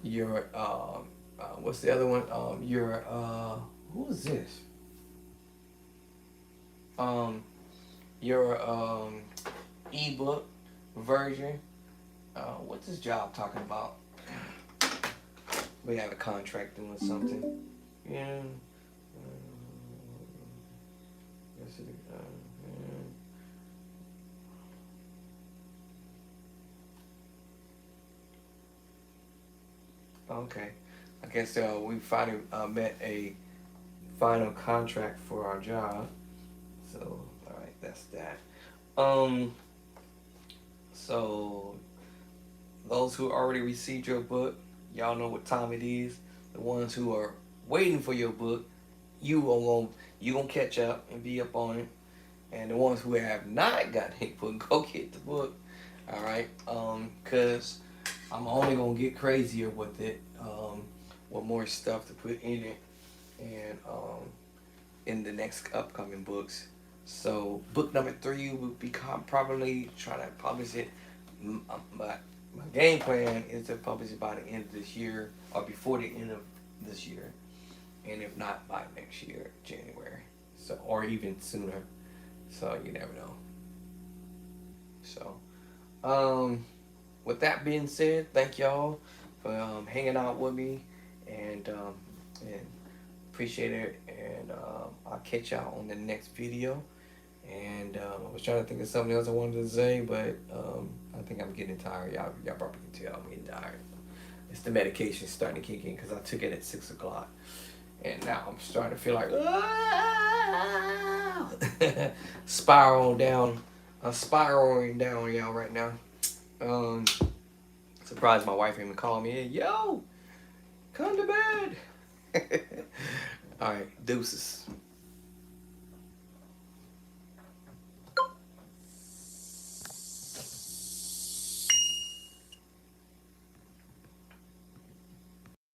your what's the other one? Your who is this? Your ebook version. What's this job talking about? We have a contract doing something. Yeah. Yes, okay. I guess we finally met a final contract for our job. So, all right, that's that. Um, so those who already received your book, y'all know what time it is. The ones who are waiting for your book, you gonna catch up and be up on it. And the ones who have not gotten a book, go get the book. All right, cause I'm only gonna get crazier with it. With more stuff to put in it, and in the next upcoming books. So book number 3 will be probably trying to publish it. My game plan is to publish it by the end of this year or before the end of this year, and if not by next year, January. So or even sooner. So you never know. So, with that being said, thank y'all for hanging out with me, and appreciate it. And I'll catch y'all on the next video. And I was trying to think of something else I wanted to say, but I think I'm getting tired. Y'all probably can tell I'm getting tired. It's the medication starting to kick in because I took it at 6 o'clock, and now I'm starting to feel like spiraling down. I'm spiraling down, y'all, right now. Surprised my wife even called me. Yo, come to bed. All right, deuces.